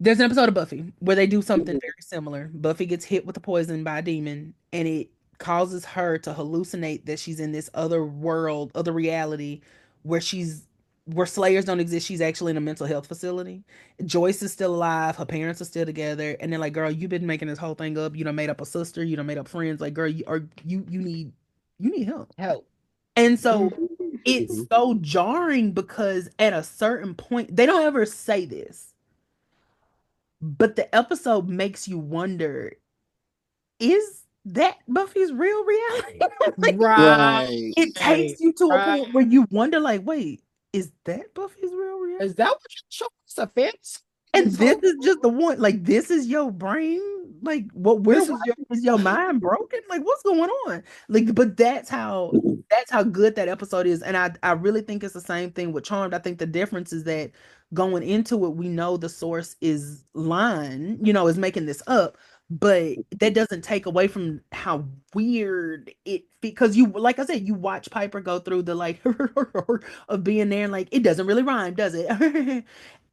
A: There's an episode of Buffy where they do something very similar. Buffy gets hit with a poison by a demon, and it causes her to hallucinate that she's in this other world, other reality, where where Slayers don't exist. She's actually in a mental health facility. Joyce is still alive. Her parents are still together, and they're like, "Girl, you've been making this whole thing up. You done made up a sister. You done made up friends. Like, girl, you need help."
B: Help.
A: And so it's so jarring because at a certain point, they don't ever say this, but the episode makes you wonder, is that Buffy's real reality? Like,
B: Right.
A: it takes you to a point where you wonder, like, wait, is that Buffy's real reality?
B: Is that what you're showing us a fantasy?
A: And this is just the one, like, this is your brain, like, what we're watching is your mind broken? Like, what's going on? Like, but that's how good that episode is. And I really think it's the same thing with Charmed. I think the difference is that going into it, we know the source is lying, is making this up, but that doesn't take away from how weird it, because you, like I said, you watch Piper go through the like of being there and like it doesn't really rhyme, does it?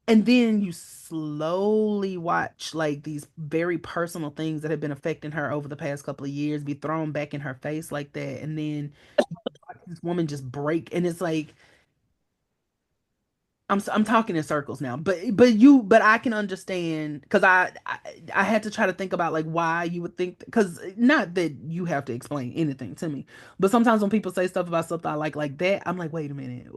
A: And then you slowly watch like these very personal things that have been affecting her over the past couple of years be thrown back in her face like that. And then you watch this woman just break. And it's like, I'm talking in circles now, but I can understand because I had to try to think about like why you would think, because not that you have to explain anything to me, but sometimes when people say stuff about something I like that, I'm like, wait a minute,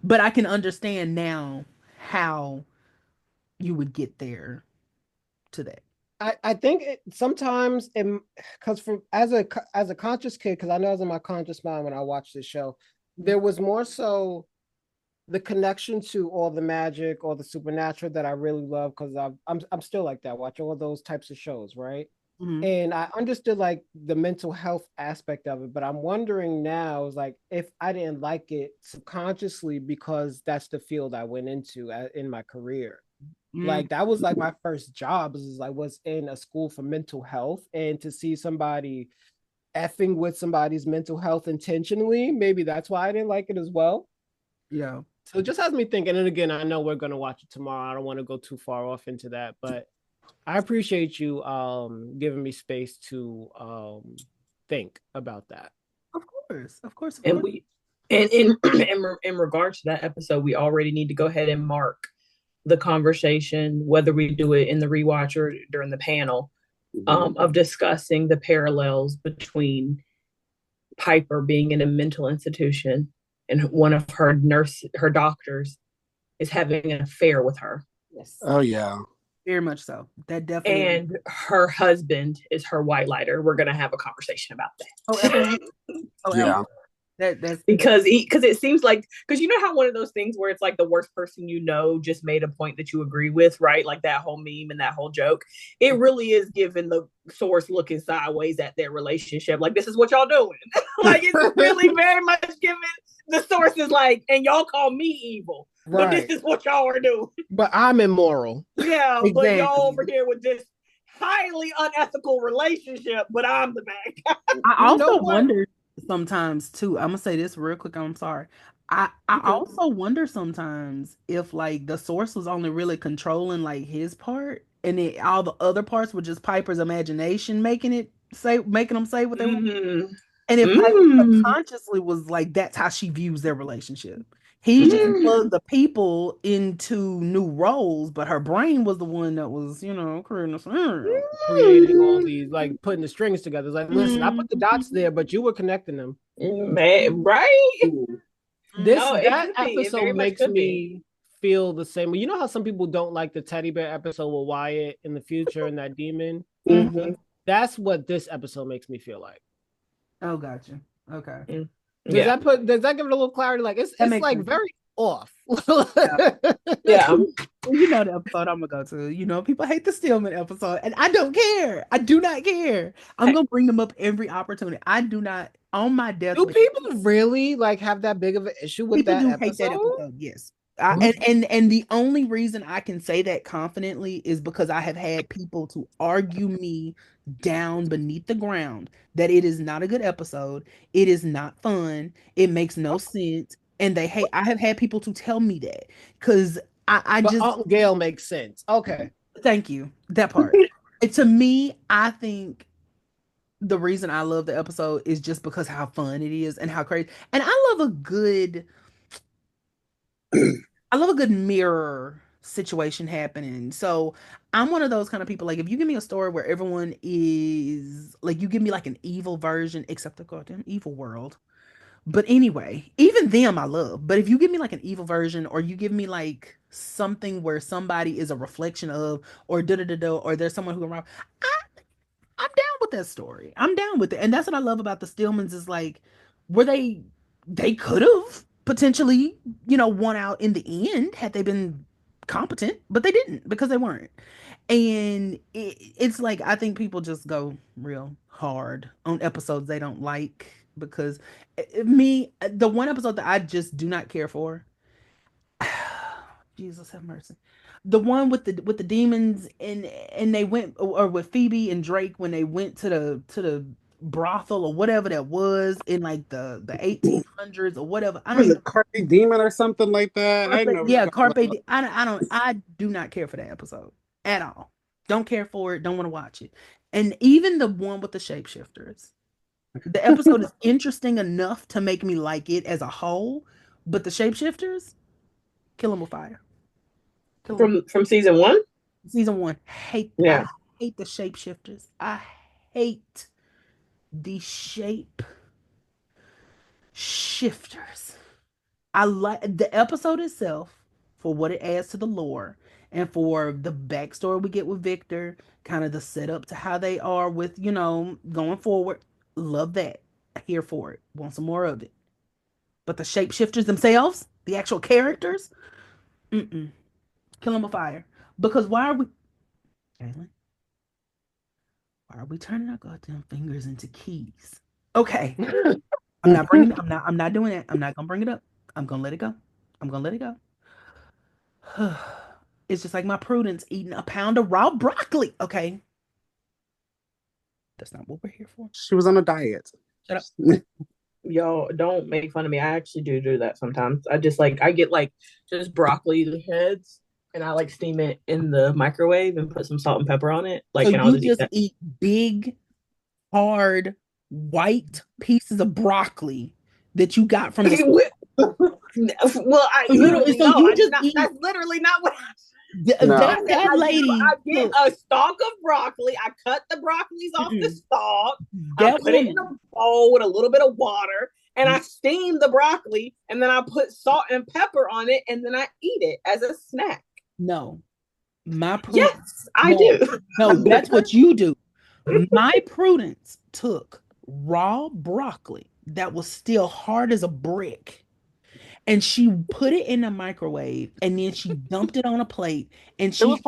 A: but I can understand now how you would get there to that.
B: I think sometimes because for as a conscious kid, because I know I was in my conscious mind when I watched this show, there was more so the connection to all the magic or the supernatural that I really love because I'm still like that, watch all those types of shows, right?
A: Mm-hmm.
B: And I understood like the mental health aspect of it, but I'm wondering now is like if I didn't like it subconsciously because that's the field I went into in my career. Like that was like my first job was in a school for mental health, and to see somebody effing with somebody's mental health intentionally, maybe that's why I didn't like it as well.
A: Yeah.
B: So it just has me thinking, and again, I know we're gonna watch it tomorrow. I don't want to go too far off into that, but I appreciate you giving me space to think about that.
A: Of course. Of course. Of
F: And
A: course.
F: we and in regards to that episode, we already need to go ahead and mark the conversation, whether we do it in the rewatch or during the panel, of discussing the parallels between Piper being in a mental institution and one of her doctors is having an affair with her.
B: Yes.
C: Oh yeah.
A: Very much so. That definitely.
F: And her husband is her white lighter. We're gonna have a conversation about that.
A: Oh, absolutely. Oh,
C: Yeah.
A: That's
F: because it seems like, because you know how one of those things where it's like the worst person you know just made a point that you agree with, right? Like that whole meme and that whole joke. It really is giving the source looking sideways at their relationship. Like, this is what y'all doing. Like, it's really very much giving the source is like, and y'all call me evil. But
B: Right.
F: this is what y'all are doing.
B: But I'm immoral.
F: Yeah,
A: Exactly.
F: but y'all over here with this highly unethical relationship, but I'm the bad guy.
A: I also wonder sometimes too. I'm gonna say this real quick. I'm sorry. I also wonder sometimes if like the source was only really controlling like his part, and then all the other parts were just Piper's imagination making him say what they want. And if Piper subconsciously was like, that's how she views their relationship. He just plugged the people into new roles, but her brain was the one that was, creating a scenario.
B: Creating all these, like putting the strings together. It's like, listen, I put the dots there, but you were connecting them.
F: Right?
B: That episode makes me feel the same. You know how some people don't like the teddy bear episode with Wyatt in the future and that demon?
F: Mm-hmm.
B: That's what this episode makes me feel like.
A: Oh, gotcha. Okay.
B: Does that give it a little clarity? Like it's like sense. Very off.
F: Yeah.
A: You know the episode I'm gonna go to. People hate the Stillman episode, and I don't care. I do not care. I'm gonna bring them up every opportunity. I do not on my death.
B: Do people really like have that big of an issue with that episode? Hate that episode?
A: Yes. And the only reason I can say that confidently is because I have had people to argue me down beneath the ground that it is not a good episode. It is not fun. It makes no sense. And I have had people to tell me that because but
B: Gale makes sense. Okay.
A: Thank you. That part. To me, I think the reason I love the episode is just because how fun it is and how crazy. And I love a good mirror situation happening. So I'm one of those kind of people, like if you give me a story where everyone is like, you give me like an evil version, except the goddamn evil world. But anyway, even them I love. But if you give me like an evil version, or you give me like something where somebody is a reflection of, or or there's someone who around, I'm down with that story. I'm down with it. And that's what I love about the Stillmans is like, where they could have potentially, won out in the end had they been competent, but they didn't because they weren't. And it's like, I think people just go real hard on episodes they don't like because the one episode that I just do not care for, Jesus have mercy. The one with the demons and they went, or with Phoebe and Drake when they went to the brothel or whatever that was in like the 1800s or whatever. I don't know.
C: Carpe Demon or something like that.
A: I do not care for that episode at all. Don't care for it. Don't want to watch it. And even the one with the shapeshifters, the episode is interesting enough to make me like it as a whole, but the shapeshifters, kill them with fire.
F: From season one?
A: Season one. I hate the shapeshifters. I hate the shape shifters. I like the episode itself for what it adds to the lore and for the backstory we get with Victor, kind of the setup to how they are with, going forward. Love that. Here for it. Want some more of it. But the shapeshifters themselves, the actual characters, mm-mm. Kill them with fire. Because why are we, Galen? Why are we turning our goddamn fingers into keys? Okay. I'm not doing that. I'm not gonna bring it up. I'm gonna let it go. I'm gonna let it go. It's just like my Prudence eating a pound of raw broccoli. Okay. That's not what we're here for.
C: She was on a diet.
A: Shut up.
F: Yo, don't make fun of me. I actually do that sometimes. I just I get just broccoli heads and I steam it in the microwave and put some salt and pepper on it.
A: So
F: And I'll
A: you
F: just
A: just eat big, hard, white pieces of broccoli that you got from the
F: well, that's literally not what
A: that lady.
F: I get a stalk of broccoli. I cut the broccolis off the stalk. I put it in a bowl with a little bit of water, and I steam the broccoli, and then I put salt and pepper on it, and then I eat it as a snack.
A: No,
F: yes, I do.
A: No, that's what you do. My Prudence took raw broccoli that was still hard as a brick, and she put it in the microwave, and then she dumped it on a plate, and she had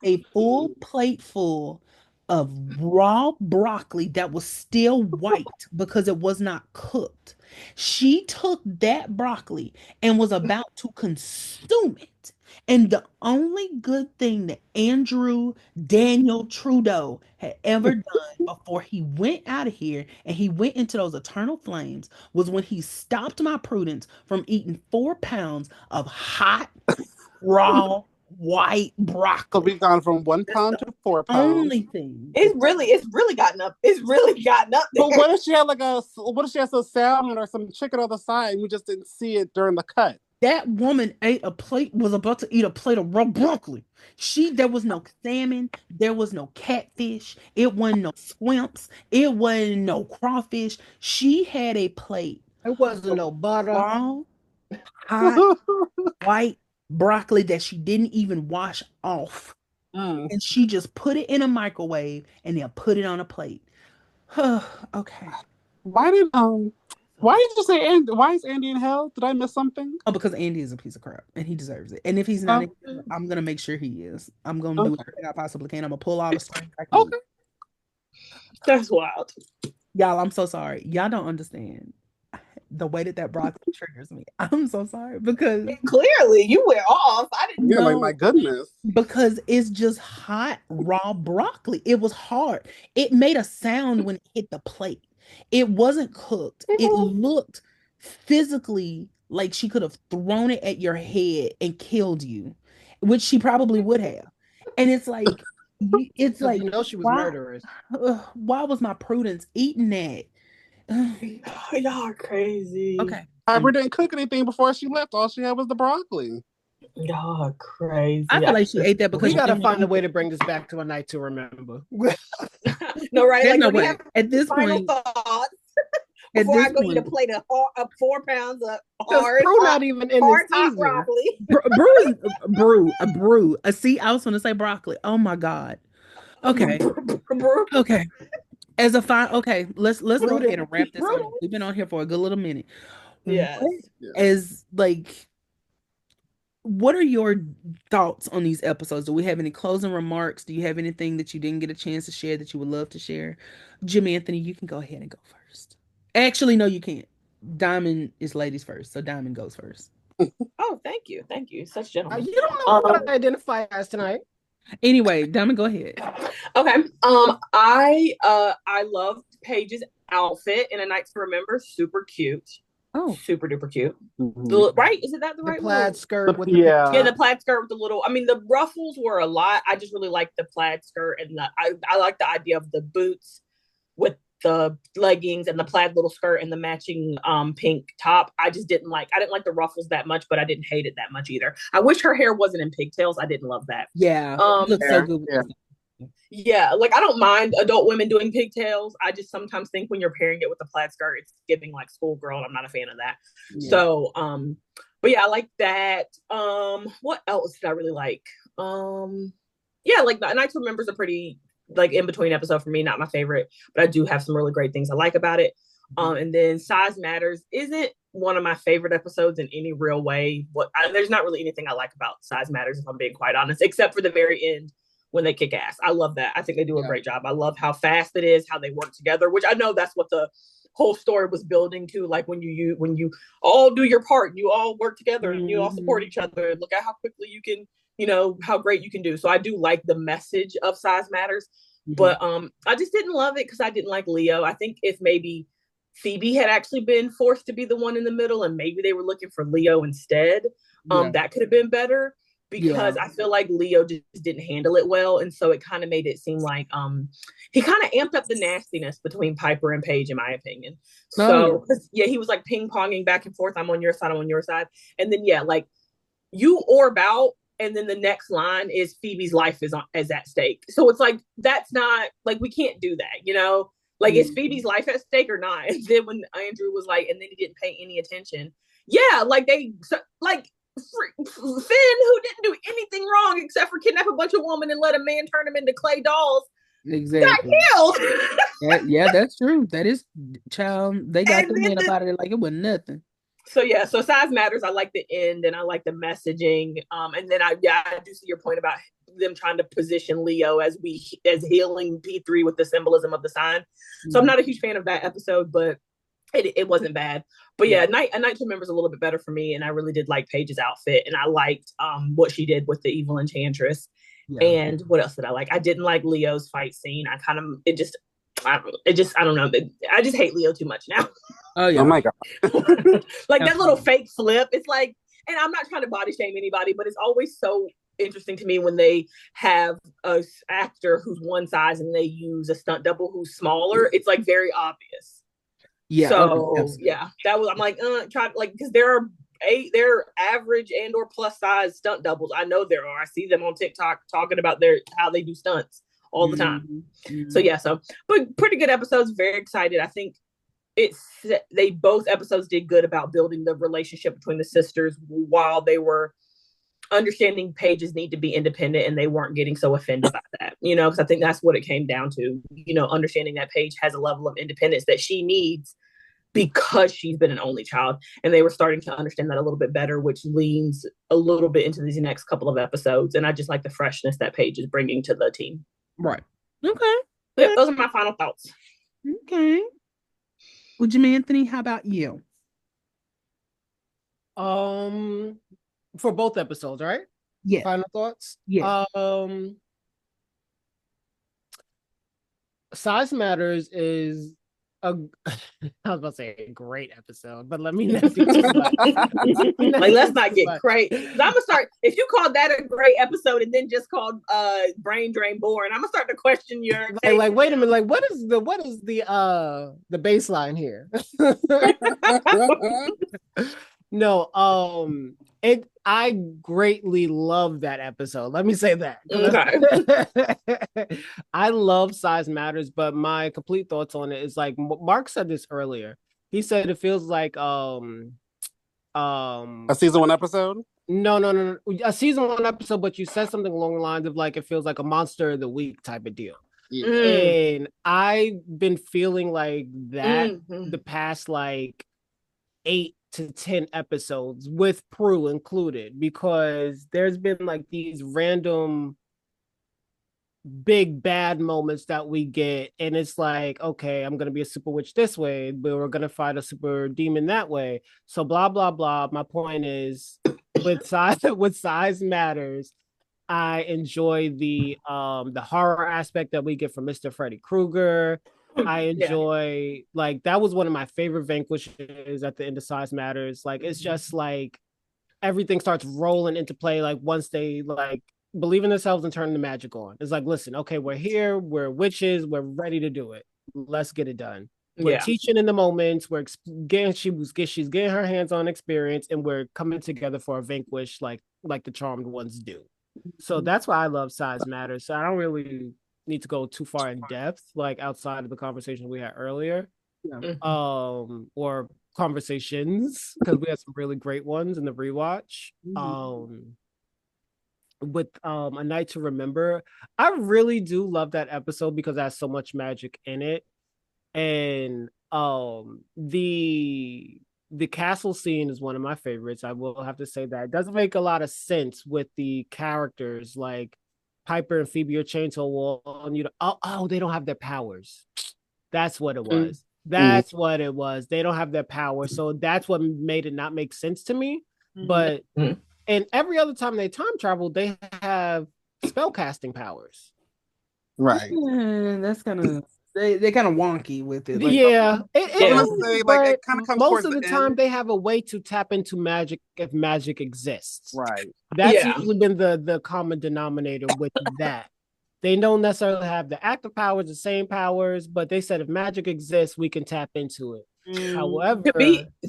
A: a full plate full of raw broccoli that was still white because it was not cooked. She took that broccoli and was about to consume it. And the only good thing that Andrew Daniel Trudeau had ever done before he went out of here and he went into those eternal flames was when he stopped my Prudence from eating 4 pounds of hot, raw, white broccoli.
C: So we've gone from 1 pound to 4 pounds.
A: Only thing.
F: It's really gotten up. It's really gotten up there.
C: But what if she had some salmon or some chicken on the side and we just didn't see it during the cut?
A: That woman was about to eat a plate of raw broccoli. There was no salmon, there was no catfish, it wasn't no swimps, it wasn't no crawfish. She had a plate.
B: It wasn't no butter.
A: Raw, hot, white broccoli that she didn't even wash off. And she just put it in a microwave and then put it on a plate. Okay.
C: Why did you say Andy? Why is Andy in hell? Did I miss something?
A: Oh, because Andy is a piece of crap and he deserves it. And if he's not, I'm gonna make sure he is. I'm gonna do everything I possibly can. I'm gonna pull all the strength I can.
F: Okay. That's wild.
A: Y'all, I'm so sorry. Y'all don't understand the way that broccoli triggers me. I'm so sorry because
F: clearly you were off. I didn't know.
C: Like, my goodness.
A: Because it's just hot, raw broccoli. It was hard. It made a sound when it hit the plate. It wasn't cooked. It looked physically like she could have thrown it at your head and killed you, which she probably would have. And it's like,
B: she was murderous.
A: Why was my Prudence eating that?
F: Y'all are crazy.
A: Okay.
C: Harper didn't cook anything before she left. All she had was the broccoli.
F: Y'all are crazy.
A: I feel like she ate that because
B: we gotta find a way to bring this back to a night to remember.
F: No, right?
A: There's no way. At this point,
F: thoughts before I go eat a plate of 4 pounds of hard,
B: not even in
F: hard hot broccoli.
A: Brew. See, I was going to say broccoli. Oh my God. Okay. Okay. Let's go ahead and wrap this up. We've been on here for a good little minute.
F: Yes.
A: What are your thoughts on these episodes? Do we have any closing remarks? Do you have anything that you didn't get a chance to share that you would love to share? Jim Anthony, you can go ahead and go first. Actually, no, you can't. Diamond is ladies first, so Diamond goes first.
F: Oh, thank you. Such gentlemen.
B: You don't know what I identify as tonight.
A: Anyway, Diamond, go ahead.
F: Okay. I loved Paige's outfit in A Night to Remember. Super cute.
A: Oh,
F: super duper cute.
C: Mm-hmm.
F: Right? Is it that the right
B: plaid skirt with
F: the plaid skirt with the little. I mean, the ruffles were a lot. I just really liked the plaid skirt, and I like the idea of the boots with the leggings and the plaid little skirt and the matching pink top. I didn't like the ruffles that much, but I didn't hate it that much either. I wish her hair wasn't in pigtails. I didn't love that.
A: Yeah, it looks so good.
F: Yeah, I don't mind adult women doing pigtails. I just sometimes think when you're pairing it with a plaid skirt, it's giving like schoolgirl, and I'm not a fan of that. Yeah. So, but yeah, I like that. What else did I really like? Yeah, like the Night to Remember is a pretty like in between episode for me, not my favorite, but I do have some really great things I like about it. And then Size Matters isn't one of my favorite episodes in any real way. There's not really anything I like about Size Matters, if I'm being quite honest, except for the very end when they kick ass. I love that. I think they do a great job. I love how fast it is, how they work together, which I know that's what the whole story was building to. Like when you all do your part, you all work together and you all support each other. Look at how quickly you can, how great you can do. So I do like the message of Size Matters, but I just didn't love it because I didn't like Leo. I think if maybe Phoebe had actually been forced to be the one in the middle and maybe they were looking for Leo instead, that could have been better, because I feel like Leo just didn't handle it well. And so it kind of made it seem like he kind of amped up the nastiness between Piper and Paige, in my opinion. So he was like ping-ponging back and forth. I'm on your side, I'm on your side. And then like you orb out, and then the next line is Phoebe's life is at stake. So it's like, that's not, like, we can't do that, Like, is Phoebe's life at stake or not? And then when Andrew was like, and then he didn't pay any attention. Yeah, like Finn, who didn't do anything wrong except for kidnap a bunch of women and let a man turn them into clay dolls,
A: exactly,
F: got killed.
A: That's true. That is, child. They got the men about it like it was nothing.
F: So so Size Matters. I like the end and I like the messaging. And then I do see your point about them trying to position Leo as healing P3 with the symbolism of the sign. So I'm not a huge fan of that episode, but it wasn't bad. But A Night to Remember is a little bit better for me, and I really did like Paige's outfit, and I liked what she did with the evil enchantress. And what else did I like? I didn't like Leo's fight scene. I don't know. I just hate Leo too much now.
C: Oh my god!
F: Like that little fake flip. It's like, and I'm not trying to body shame anybody, but it's always so interesting to me when they have a actor who's one size and they use a stunt double who's smaller. It's like very obvious. That was, I'm like, because there are average and or plus size stunt doubles. I know there are. I see them on TikTok talking about how they do stunts all the time. But pretty good episodes. Very excited. I think both episodes did good about building the relationship between the sisters while they were understanding Paige's need to be independent, and they weren't getting so offended by that, because I think that's what it came down to, understanding that Paige has a level of independence that she needs because she's been an only child, and they were starting to understand that a little bit better, which leans a little bit into these next couple of episodes. And I just like the freshness that Paige is bringing to the team.
A: Right. Okay.
F: Yeah, those are my final thoughts.
A: Okay. Well, Jimmy Anthony, how about you?
B: For both episodes, right?
A: Yeah.
B: Final thoughts?
A: Yeah.
B: Size Matters is I was about to say a great episode, but let me not do too much.
F: Let's not get great. I'm gonna start. If you called that a great episode and then just called Brain Drain boring, I'm gonna start to question your.
B: Like, wait a minute. Like, what is the baseline here? No, I greatly love that episode. Let me say that. Okay. I love Size Matters, but my complete thoughts on it is like Mark said this earlier. He said it feels like
C: a season 1 episode.
B: No, a season 1 episode, but you said something along the lines of like it feels like a Monster of the Week type of deal. And I've been feeling like that the past like 8 to 10 episodes, with Prue included, because there's been like these random big bad moments that we get, and it's like, okay, I'm gonna be a super witch this way, but we're gonna fight a super demon that way, so blah blah blah. My point is, with Size Matters, I enjoy the horror aspect that we get from Mr. Freddy Krueger. I enjoy like that was one of my favorite vanquishes at the end of Size Matters. Like it's just like everything starts rolling into play like once they like believe in themselves and turn the magic on. It's like, listen, okay, we're here, we're witches, we're ready to do it. Let's get it done. We're teaching in the moments, she's getting her hands on experience, and we're coming together for a vanquish like the charmed ones do. So that's why I love Size Matters. So I don't really need to go too far in depth, like outside of the conversation we had earlier, or conversations, because we had some really great ones in the rewatch. with A Night to Remember, I really do love that episode because it has so much magic in it. And the castle scene is one of my favorites. I will have to say that. It doesn't make a lot of sense with the characters like Piper and Phoebe or Chainsaw Wall, and they don't have their powers. That's what it was. That's what it was. They don't have their power. So that's what made it not make sense to me. But and every other time they time travel, they have spell casting powers.
C: Right.
A: Yeah, that's kind of they kind of wonky with it. Like,
C: it kind of comes
B: most of the time
C: end.
B: they have a way to tap into magic if magic exists.
C: Right.
B: That's usually been the common denominator with that. They don't necessarily have the active powers, the same powers, but they said if magic exists, we can tap into it. However,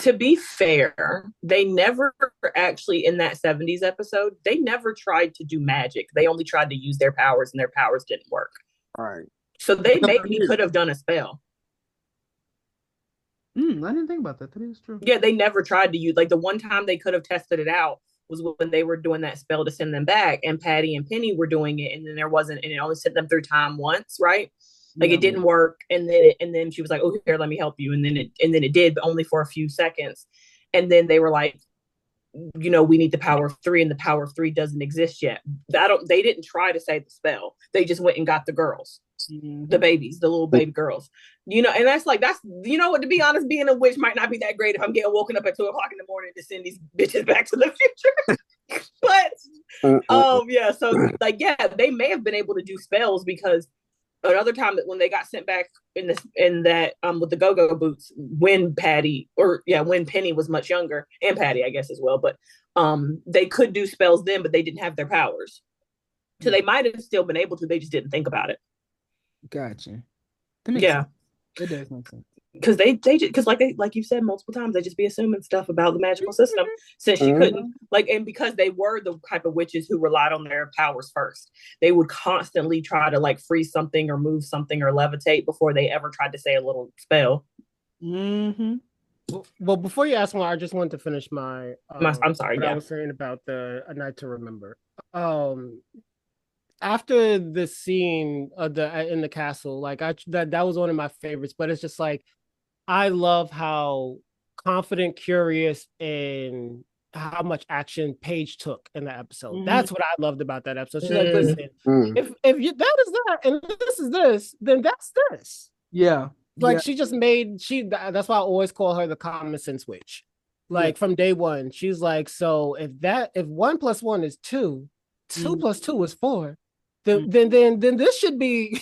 F: to be fair, they never actually in that 70s episode, they never tried to do magic. They only tried to use their powers and their powers didn't work.
C: Right.
F: So they maybe could have done a spell.
A: I didn't think about that. That is true.
F: Yeah, they never tried to use, like the one time they could have tested it out was when they were doing that spell to send them back, and Patty and Penny were doing it, and then there wasn't, and it only sent them through time once, right? Like it didn't work, and then she was like, "Oh, here, let me help you," and then it did, but only for a few seconds, and then they were like, we need the power of 3, and the power of 3 doesn't exist yet. They didn't try to say the spell. They just went and got the girls, the babies, the little baby girls, and that's what, to be honest, being a witch might not be that great if I'm getting woken up at 2:00 in the morning to send these bitches back to the future. But so they may have been able to do spells because another time that when they got sent back in that with the go-go boots, when Penny was much younger, and Patty I guess as well, but they could do spells then, but they didn't have their powers, so they might have still been able to. They just didn't think about it.
A: Gotcha.
F: It
A: does make sense.
F: Because because like you said multiple times, they just be assuming stuff about the magical system since she couldn't, and because they were the type of witches who relied on their powers first, they would constantly try to freeze something or move something or levitate before they ever tried to say a little spell.
B: Well, before you ask more, I just wanted to finish my
F: I'm sorry,
B: what I was saying about A Night to Remember. After the scene of in the castle, that was one of my favorites, but it's just I love how confident, curious, and how much action Paige took in that episode. That's what I loved about that episode. She's like, listen, if that is that and this is this, then that's this.
A: Yeah.
B: She just that's why I always call her the common sense witch. From day one, she's like, so if 1 + 1 is 2, 2 + 2 is 4. Then this should be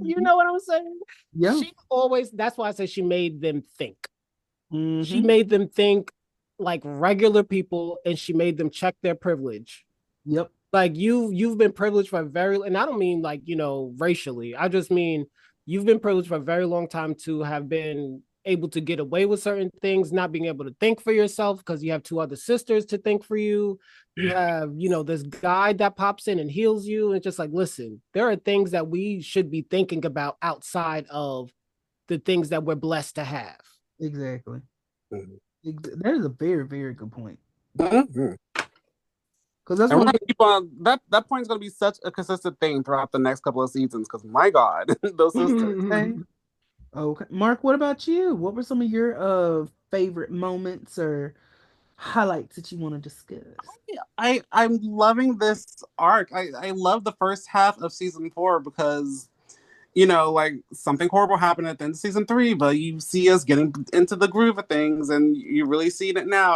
B: you know what I'm saying?
A: Yeah.
B: She always, that's why I say she made them think. She made them think like regular people, and she made them check their privilege.
A: Yep.
B: You've been privileged for and I don't mean racially. I just mean you've been privileged for a very long time to have been able to get away with certain things, not being able to think for yourself because you have 2 other sisters to think for you. You have, this guy that pops in and heals you. And just listen, there are things that we should be thinking about outside of the things that we're blessed to have.
A: Exactly. That is a very, very good point.
C: Because that's we're gonna keep on that point's gonna be such a consistent thing throughout the next couple of seasons. Because my God, those sisters.
A: Okay, Mark, what about you? What were some of your favorite moments or highlights that you want to discuss?
C: I'm loving this arc. I love the first half of season 4 because something horrible happened at the end of season 3, but you see us getting into the groove of things, and you really see it now.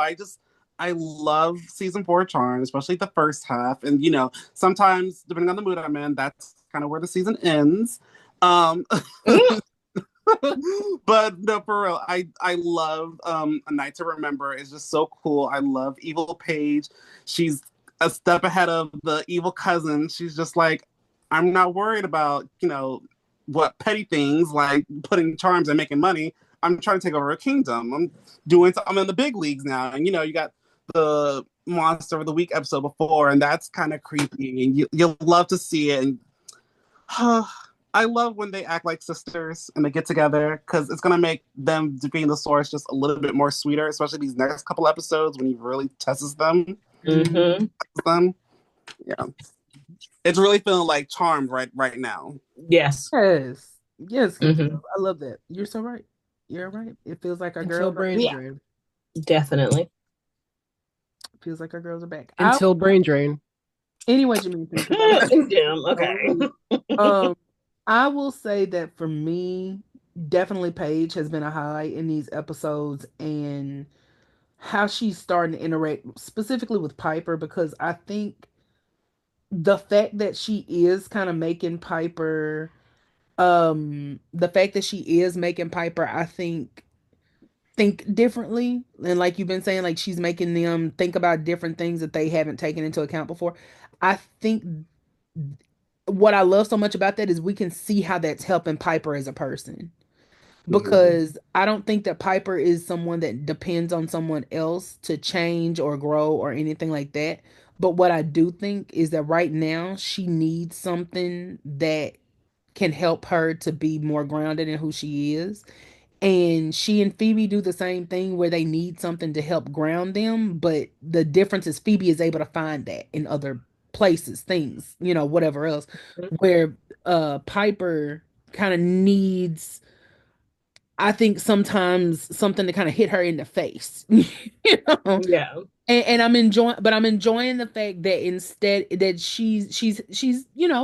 C: I love season 4 charm, especially the first half, and sometimes depending on the mood I'm in, that's kind of where the season ends. But no, for real, I love A Night to Remember. It's just so cool. I love evil Paige. She's a step ahead of the evil cousin. She's just like, I'm not worried about what petty things like putting charms and making money. I'm trying to take over a kingdom. I'm in the big leagues now, and you got the Monster of the Week episode before, and that's kind of creepy, and you'll love to see it. And I love when they act like sisters and they get together, because it's going to make them defeating the source just a little bit more sweeter, especially these next couple episodes when he really tests them. Yeah. It's really feeling like Charmed right now.
F: Yes.
A: Yes, I love that. You're so right. You're right. It feels like our
B: Until
A: girls
B: brain
F: Yeah.
B: drain.
F: Definitely.
A: feels like our girls are back.
B: Until brain drain.
A: Anyway, Jameen,
F: Damn, okay.
A: I will say that for me, definitely Paige has been a highlight in these episodes, and how she's starting to interact specifically with Piper, because I think the fact that she is kind of making Piper the fact that she is making Piper, I think differently. And like you've been saying, like she's making them think about different things that they haven't taken into account before. I think what I love so much about that is we can see how that's helping Piper as a person. Because I don't think that Piper is someone that depends on someone else to change or grow or anything like that. But what I do think is that right now she needs something that can help her to be more grounded in who she is. And she and Phoebe do the same thing where they need something to help ground them. But the difference is Phoebe is able to find that in other places, things, whatever else. Where Piper kind of needs, I think, sometimes something to kind of hit her in the face.
F: Yeah.
A: And I'm enjoying the fact that instead that she's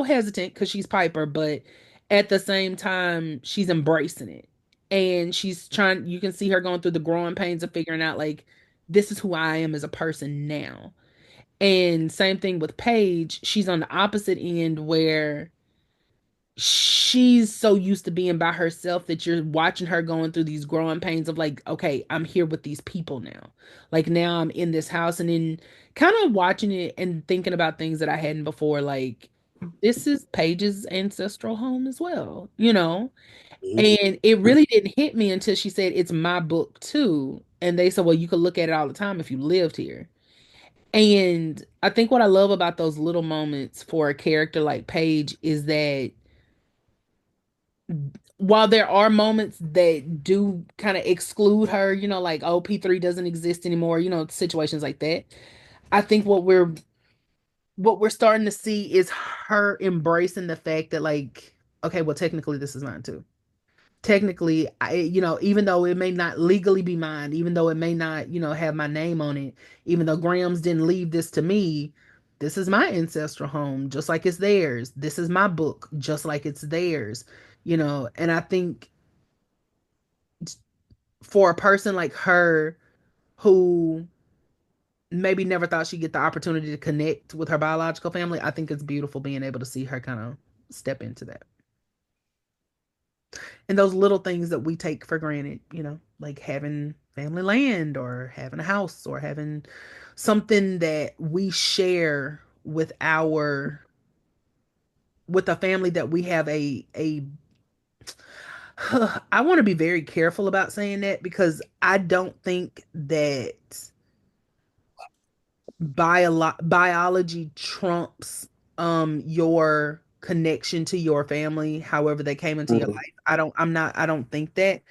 A: hesitant because she's Piper, but at the same time she's embracing it. And she's trying, you can see her going through the growing pains of figuring out, like, this is who I am as a person now. And same thing with Paige, she's on the opposite end where she's so used to being by herself that you're watching her going through these growing pains of, like, okay, I'm here with these people now. Like, now I'm in this house, and then kind of watching it and thinking about things that I hadn't before, like, this is Paige's ancestral home as well, And it really didn't hit me until she said it's my book too. And they said, well, you could look at it all the time if you lived here. And I think what I love about those little moments for a character like Paige is that while there are moments that do kind of exclude her, like, oh, P3 doesn't exist anymore, situations like that. I think what we're starting to see is her embracing the fact that, like, okay, well, technically this is mine too. Technically, even though it may not legally be mine, even though it may not, have my name on it, even though Grams didn't leave this to me, this is my ancestral home, just like it's theirs. This is my book, just like it's theirs, And I think for a person like her who maybe never thought she'd get the opportunity to connect with her biological family, I think it's beautiful being able to see her kind of step into that. And those little things that we take for granted, like having family land or having a house or having something that we share with a family that we have a I want to be very careful about saying that, because I don't think that biology trumps your connection to your family, however they came into your life. I don't think that.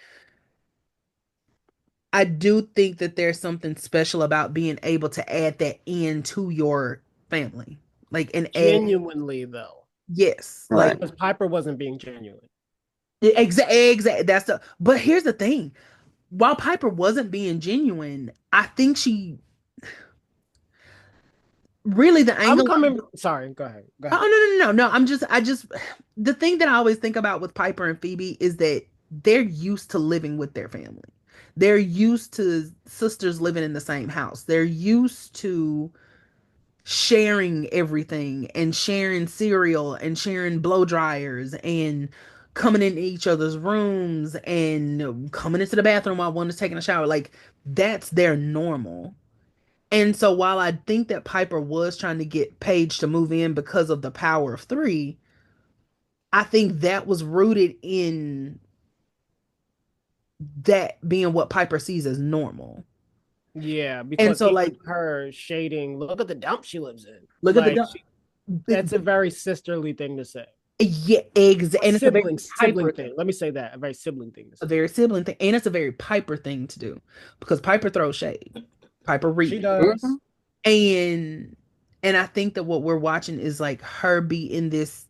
A: I do think that there's something special about being able to add that into your family. Like, and add,
B: Genuinely, though.
A: yes,
C: Right.
A: like,
B: Because Piper wasn't being genuine.
A: exactly. But here's the thing. While Piper wasn't being genuine, I think she really, the
B: I'm
A: angle.
B: coming. Sorry, go ahead. Go
A: Oh,
B: ahead.
A: no. I just the thing that I always think about with Piper and Phoebe is that they're used to living with their family. They're used to sisters living in the same house. They're used to sharing everything and sharing cereal and sharing blow dryers and coming into each other's rooms and coming into the bathroom while one is taking a shower. Like, that's their normal. And so while I think that Piper was trying to get Paige to move in because of the power of three, I think that was rooted in that being what Piper sees as normal.
B: Yeah,
A: And
B: because
A: so,
B: even
A: like,
B: her shading, look at the dump she lives in.
A: look at the
B: Like, that's a very sisterly thing to say.
A: yeah, exactly. And it's a very
B: Sibling
A: Piper
B: thing. Let me say that. A very sibling thing to
A: a
B: say.
A: very sibling thing, and it's a very Piper thing to do, because Piper throws shade. Piper
B: She
A: reads.
B: does.
A: And And I think that what we're watching is like her be in this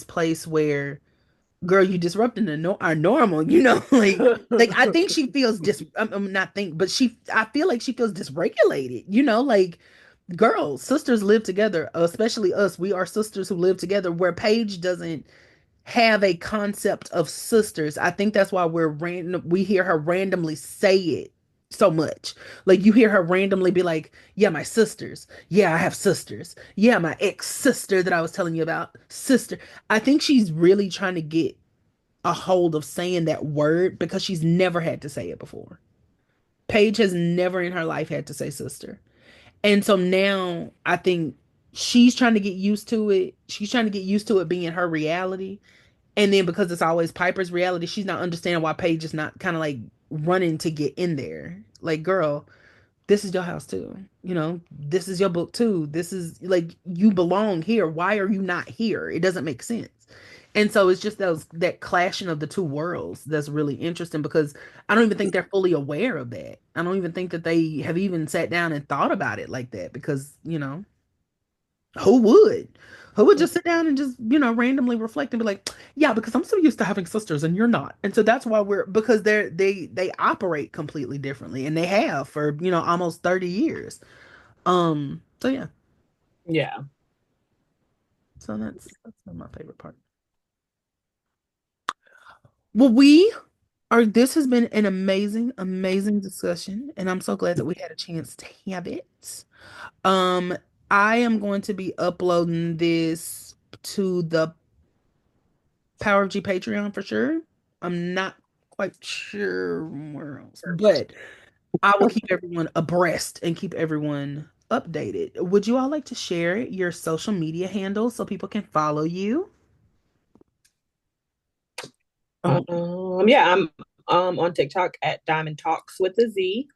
A: place where, girl, you disrupting our normal, like I think she feels I'm not think, but I feel like she feels dysregulated, like, girl, sisters live together, especially us. We are sisters who live together, where Paige doesn't have a concept of sisters. I think that's why we hear her randomly say it so much. Like, you hear her randomly be like, yeah, my sisters. Yeah, I have sisters. Yeah, my ex-sister that I was telling you about. Sister. I think she's really trying to get a hold of saying that word because she's never had to say it before. Paige has never in her life had to say sister. And so now I think she's trying to get used to it. She's trying to get used to it being her reality. And then because it's always Piper's reality, she's not understanding why Paige is not kind of like running to get in there. Like, girl, this is your house too. This is your book too. This is like, you belong here. Why are you not here? It doesn't make sense. And so it's just that clashing of the two worlds that's really interesting, because I don't even think they're fully aware of that. I don't even think that they have even sat down and thought about it like that, because, who would? Who would just sit down and just, randomly reflect and be like, yeah, because I'm so used to having sisters and you're not. And so that's why because they operate completely differently, and they have for, almost 30 years. So yeah.
F: Yeah.
A: So that's my favorite part. Well, this has been an amazing, amazing discussion, and I'm so glad that we had a chance to have it. Um, I am going to be uploading this to the Power of G Patreon for sure. I'm not quite sure where else, but I will keep everyone abreast and keep everyone updated. Would you all like to share your social media handles so people can follow you?
F: Yeah, I'm on TikTok at Diamond Talks with a Z.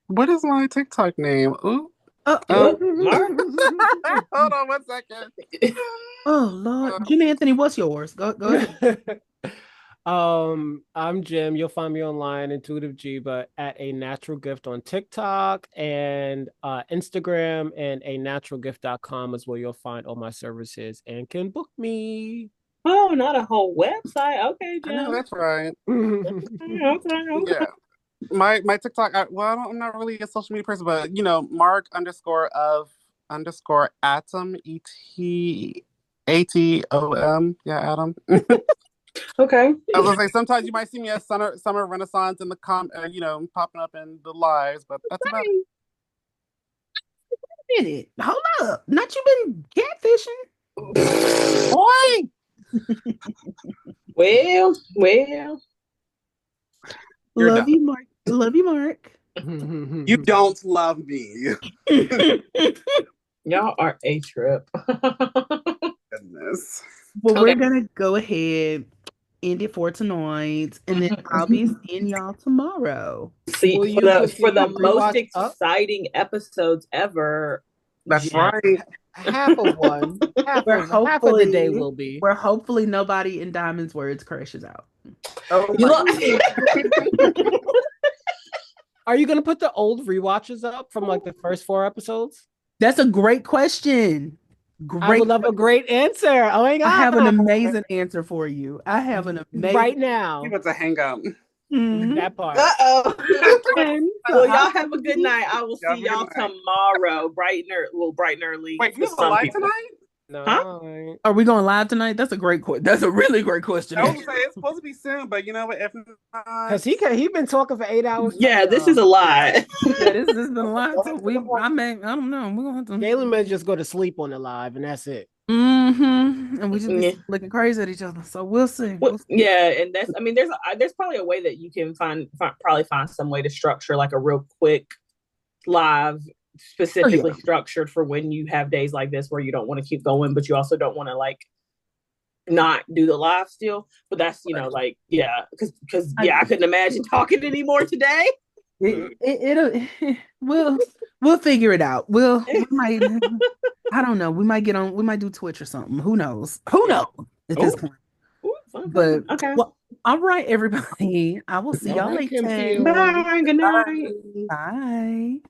C: What is my TikTok name? Ooh.
F: Mark.
C: Hold on 1 second.
A: Oh Lord, Jim Anthony, what's yours? Go ahead.
B: I'm Jim. You'll find me online, Intuitive G, but at A Natural Gift on TikTok and Instagram, and anaturalgift.com is where you'll find all my services and can book me.
F: Oh, not a whole website. Okay, Jim.
C: I know, that's right.
F: Okay.
C: Yeah. My TikTok, I'm not really a social media person, but Mark _of_ Atom, ETATOM. Yeah, Adam.
F: Okay.
C: I was gonna say, sometimes you might see me at Summer Renaissance in the popping up in the lives, but that's about it.
A: Wait a minute. Hold up. Not you been catfishing? Boy.
F: Well.
A: Love you, Mark. Love you, Mark.
C: You don't love me.
F: Y'all are a trip.
C: Goodness.
A: Well, we're gonna go ahead, end it for tonight, and then I'll be seeing y'all tomorrow.
F: See, for the most exciting episodes ever.
C: That's right.
B: Half of one. Half of the day will be.
A: Where hopefully nobody in Diamond's words crashes out.
C: Oh,
B: Are you gonna put the old rewatches up from like the first 4 episodes?
A: That's a great question.
B: I would love a great answer. Oh my God.
A: I have an amazing answer for you. I have an amazing
B: right now.
C: Give us a hang up.
A: Mm-hmm.
B: That part.
F: Well, y'all have a good night. I will see y'all tomorrow, bright and early.
C: Wait, you have a live tonight?
B: No.
F: Huh?
A: Are we going live tonight? That's a great question. That's a really great question.
C: I was gonna say it's supposed to be soon, but you know what? If not,
B: because he been talking for 8 hours.
F: Yeah, this is a lie.
A: Yeah, this has been a lot. So I don't know. We're gonna have to.
B: Galen may just go to sleep on the live, and that's it.
A: And we just be looking crazy at each other. So we'll see.
F: Yeah, and there's probably a way that you can find some way to structure like a real quick live, specifically structured for when you have days like this where you don't want to keep going, but you also don't want to like not do the live still. But that's because I couldn't imagine talking anymore today.
A: We'll figure it out. We might. I don't know. We might do Twitch or something. Who knows? At this point. But
F: okay.
A: Well, all right, everybody. I will see y'all later.
F: Bye. Good night.
A: Bye.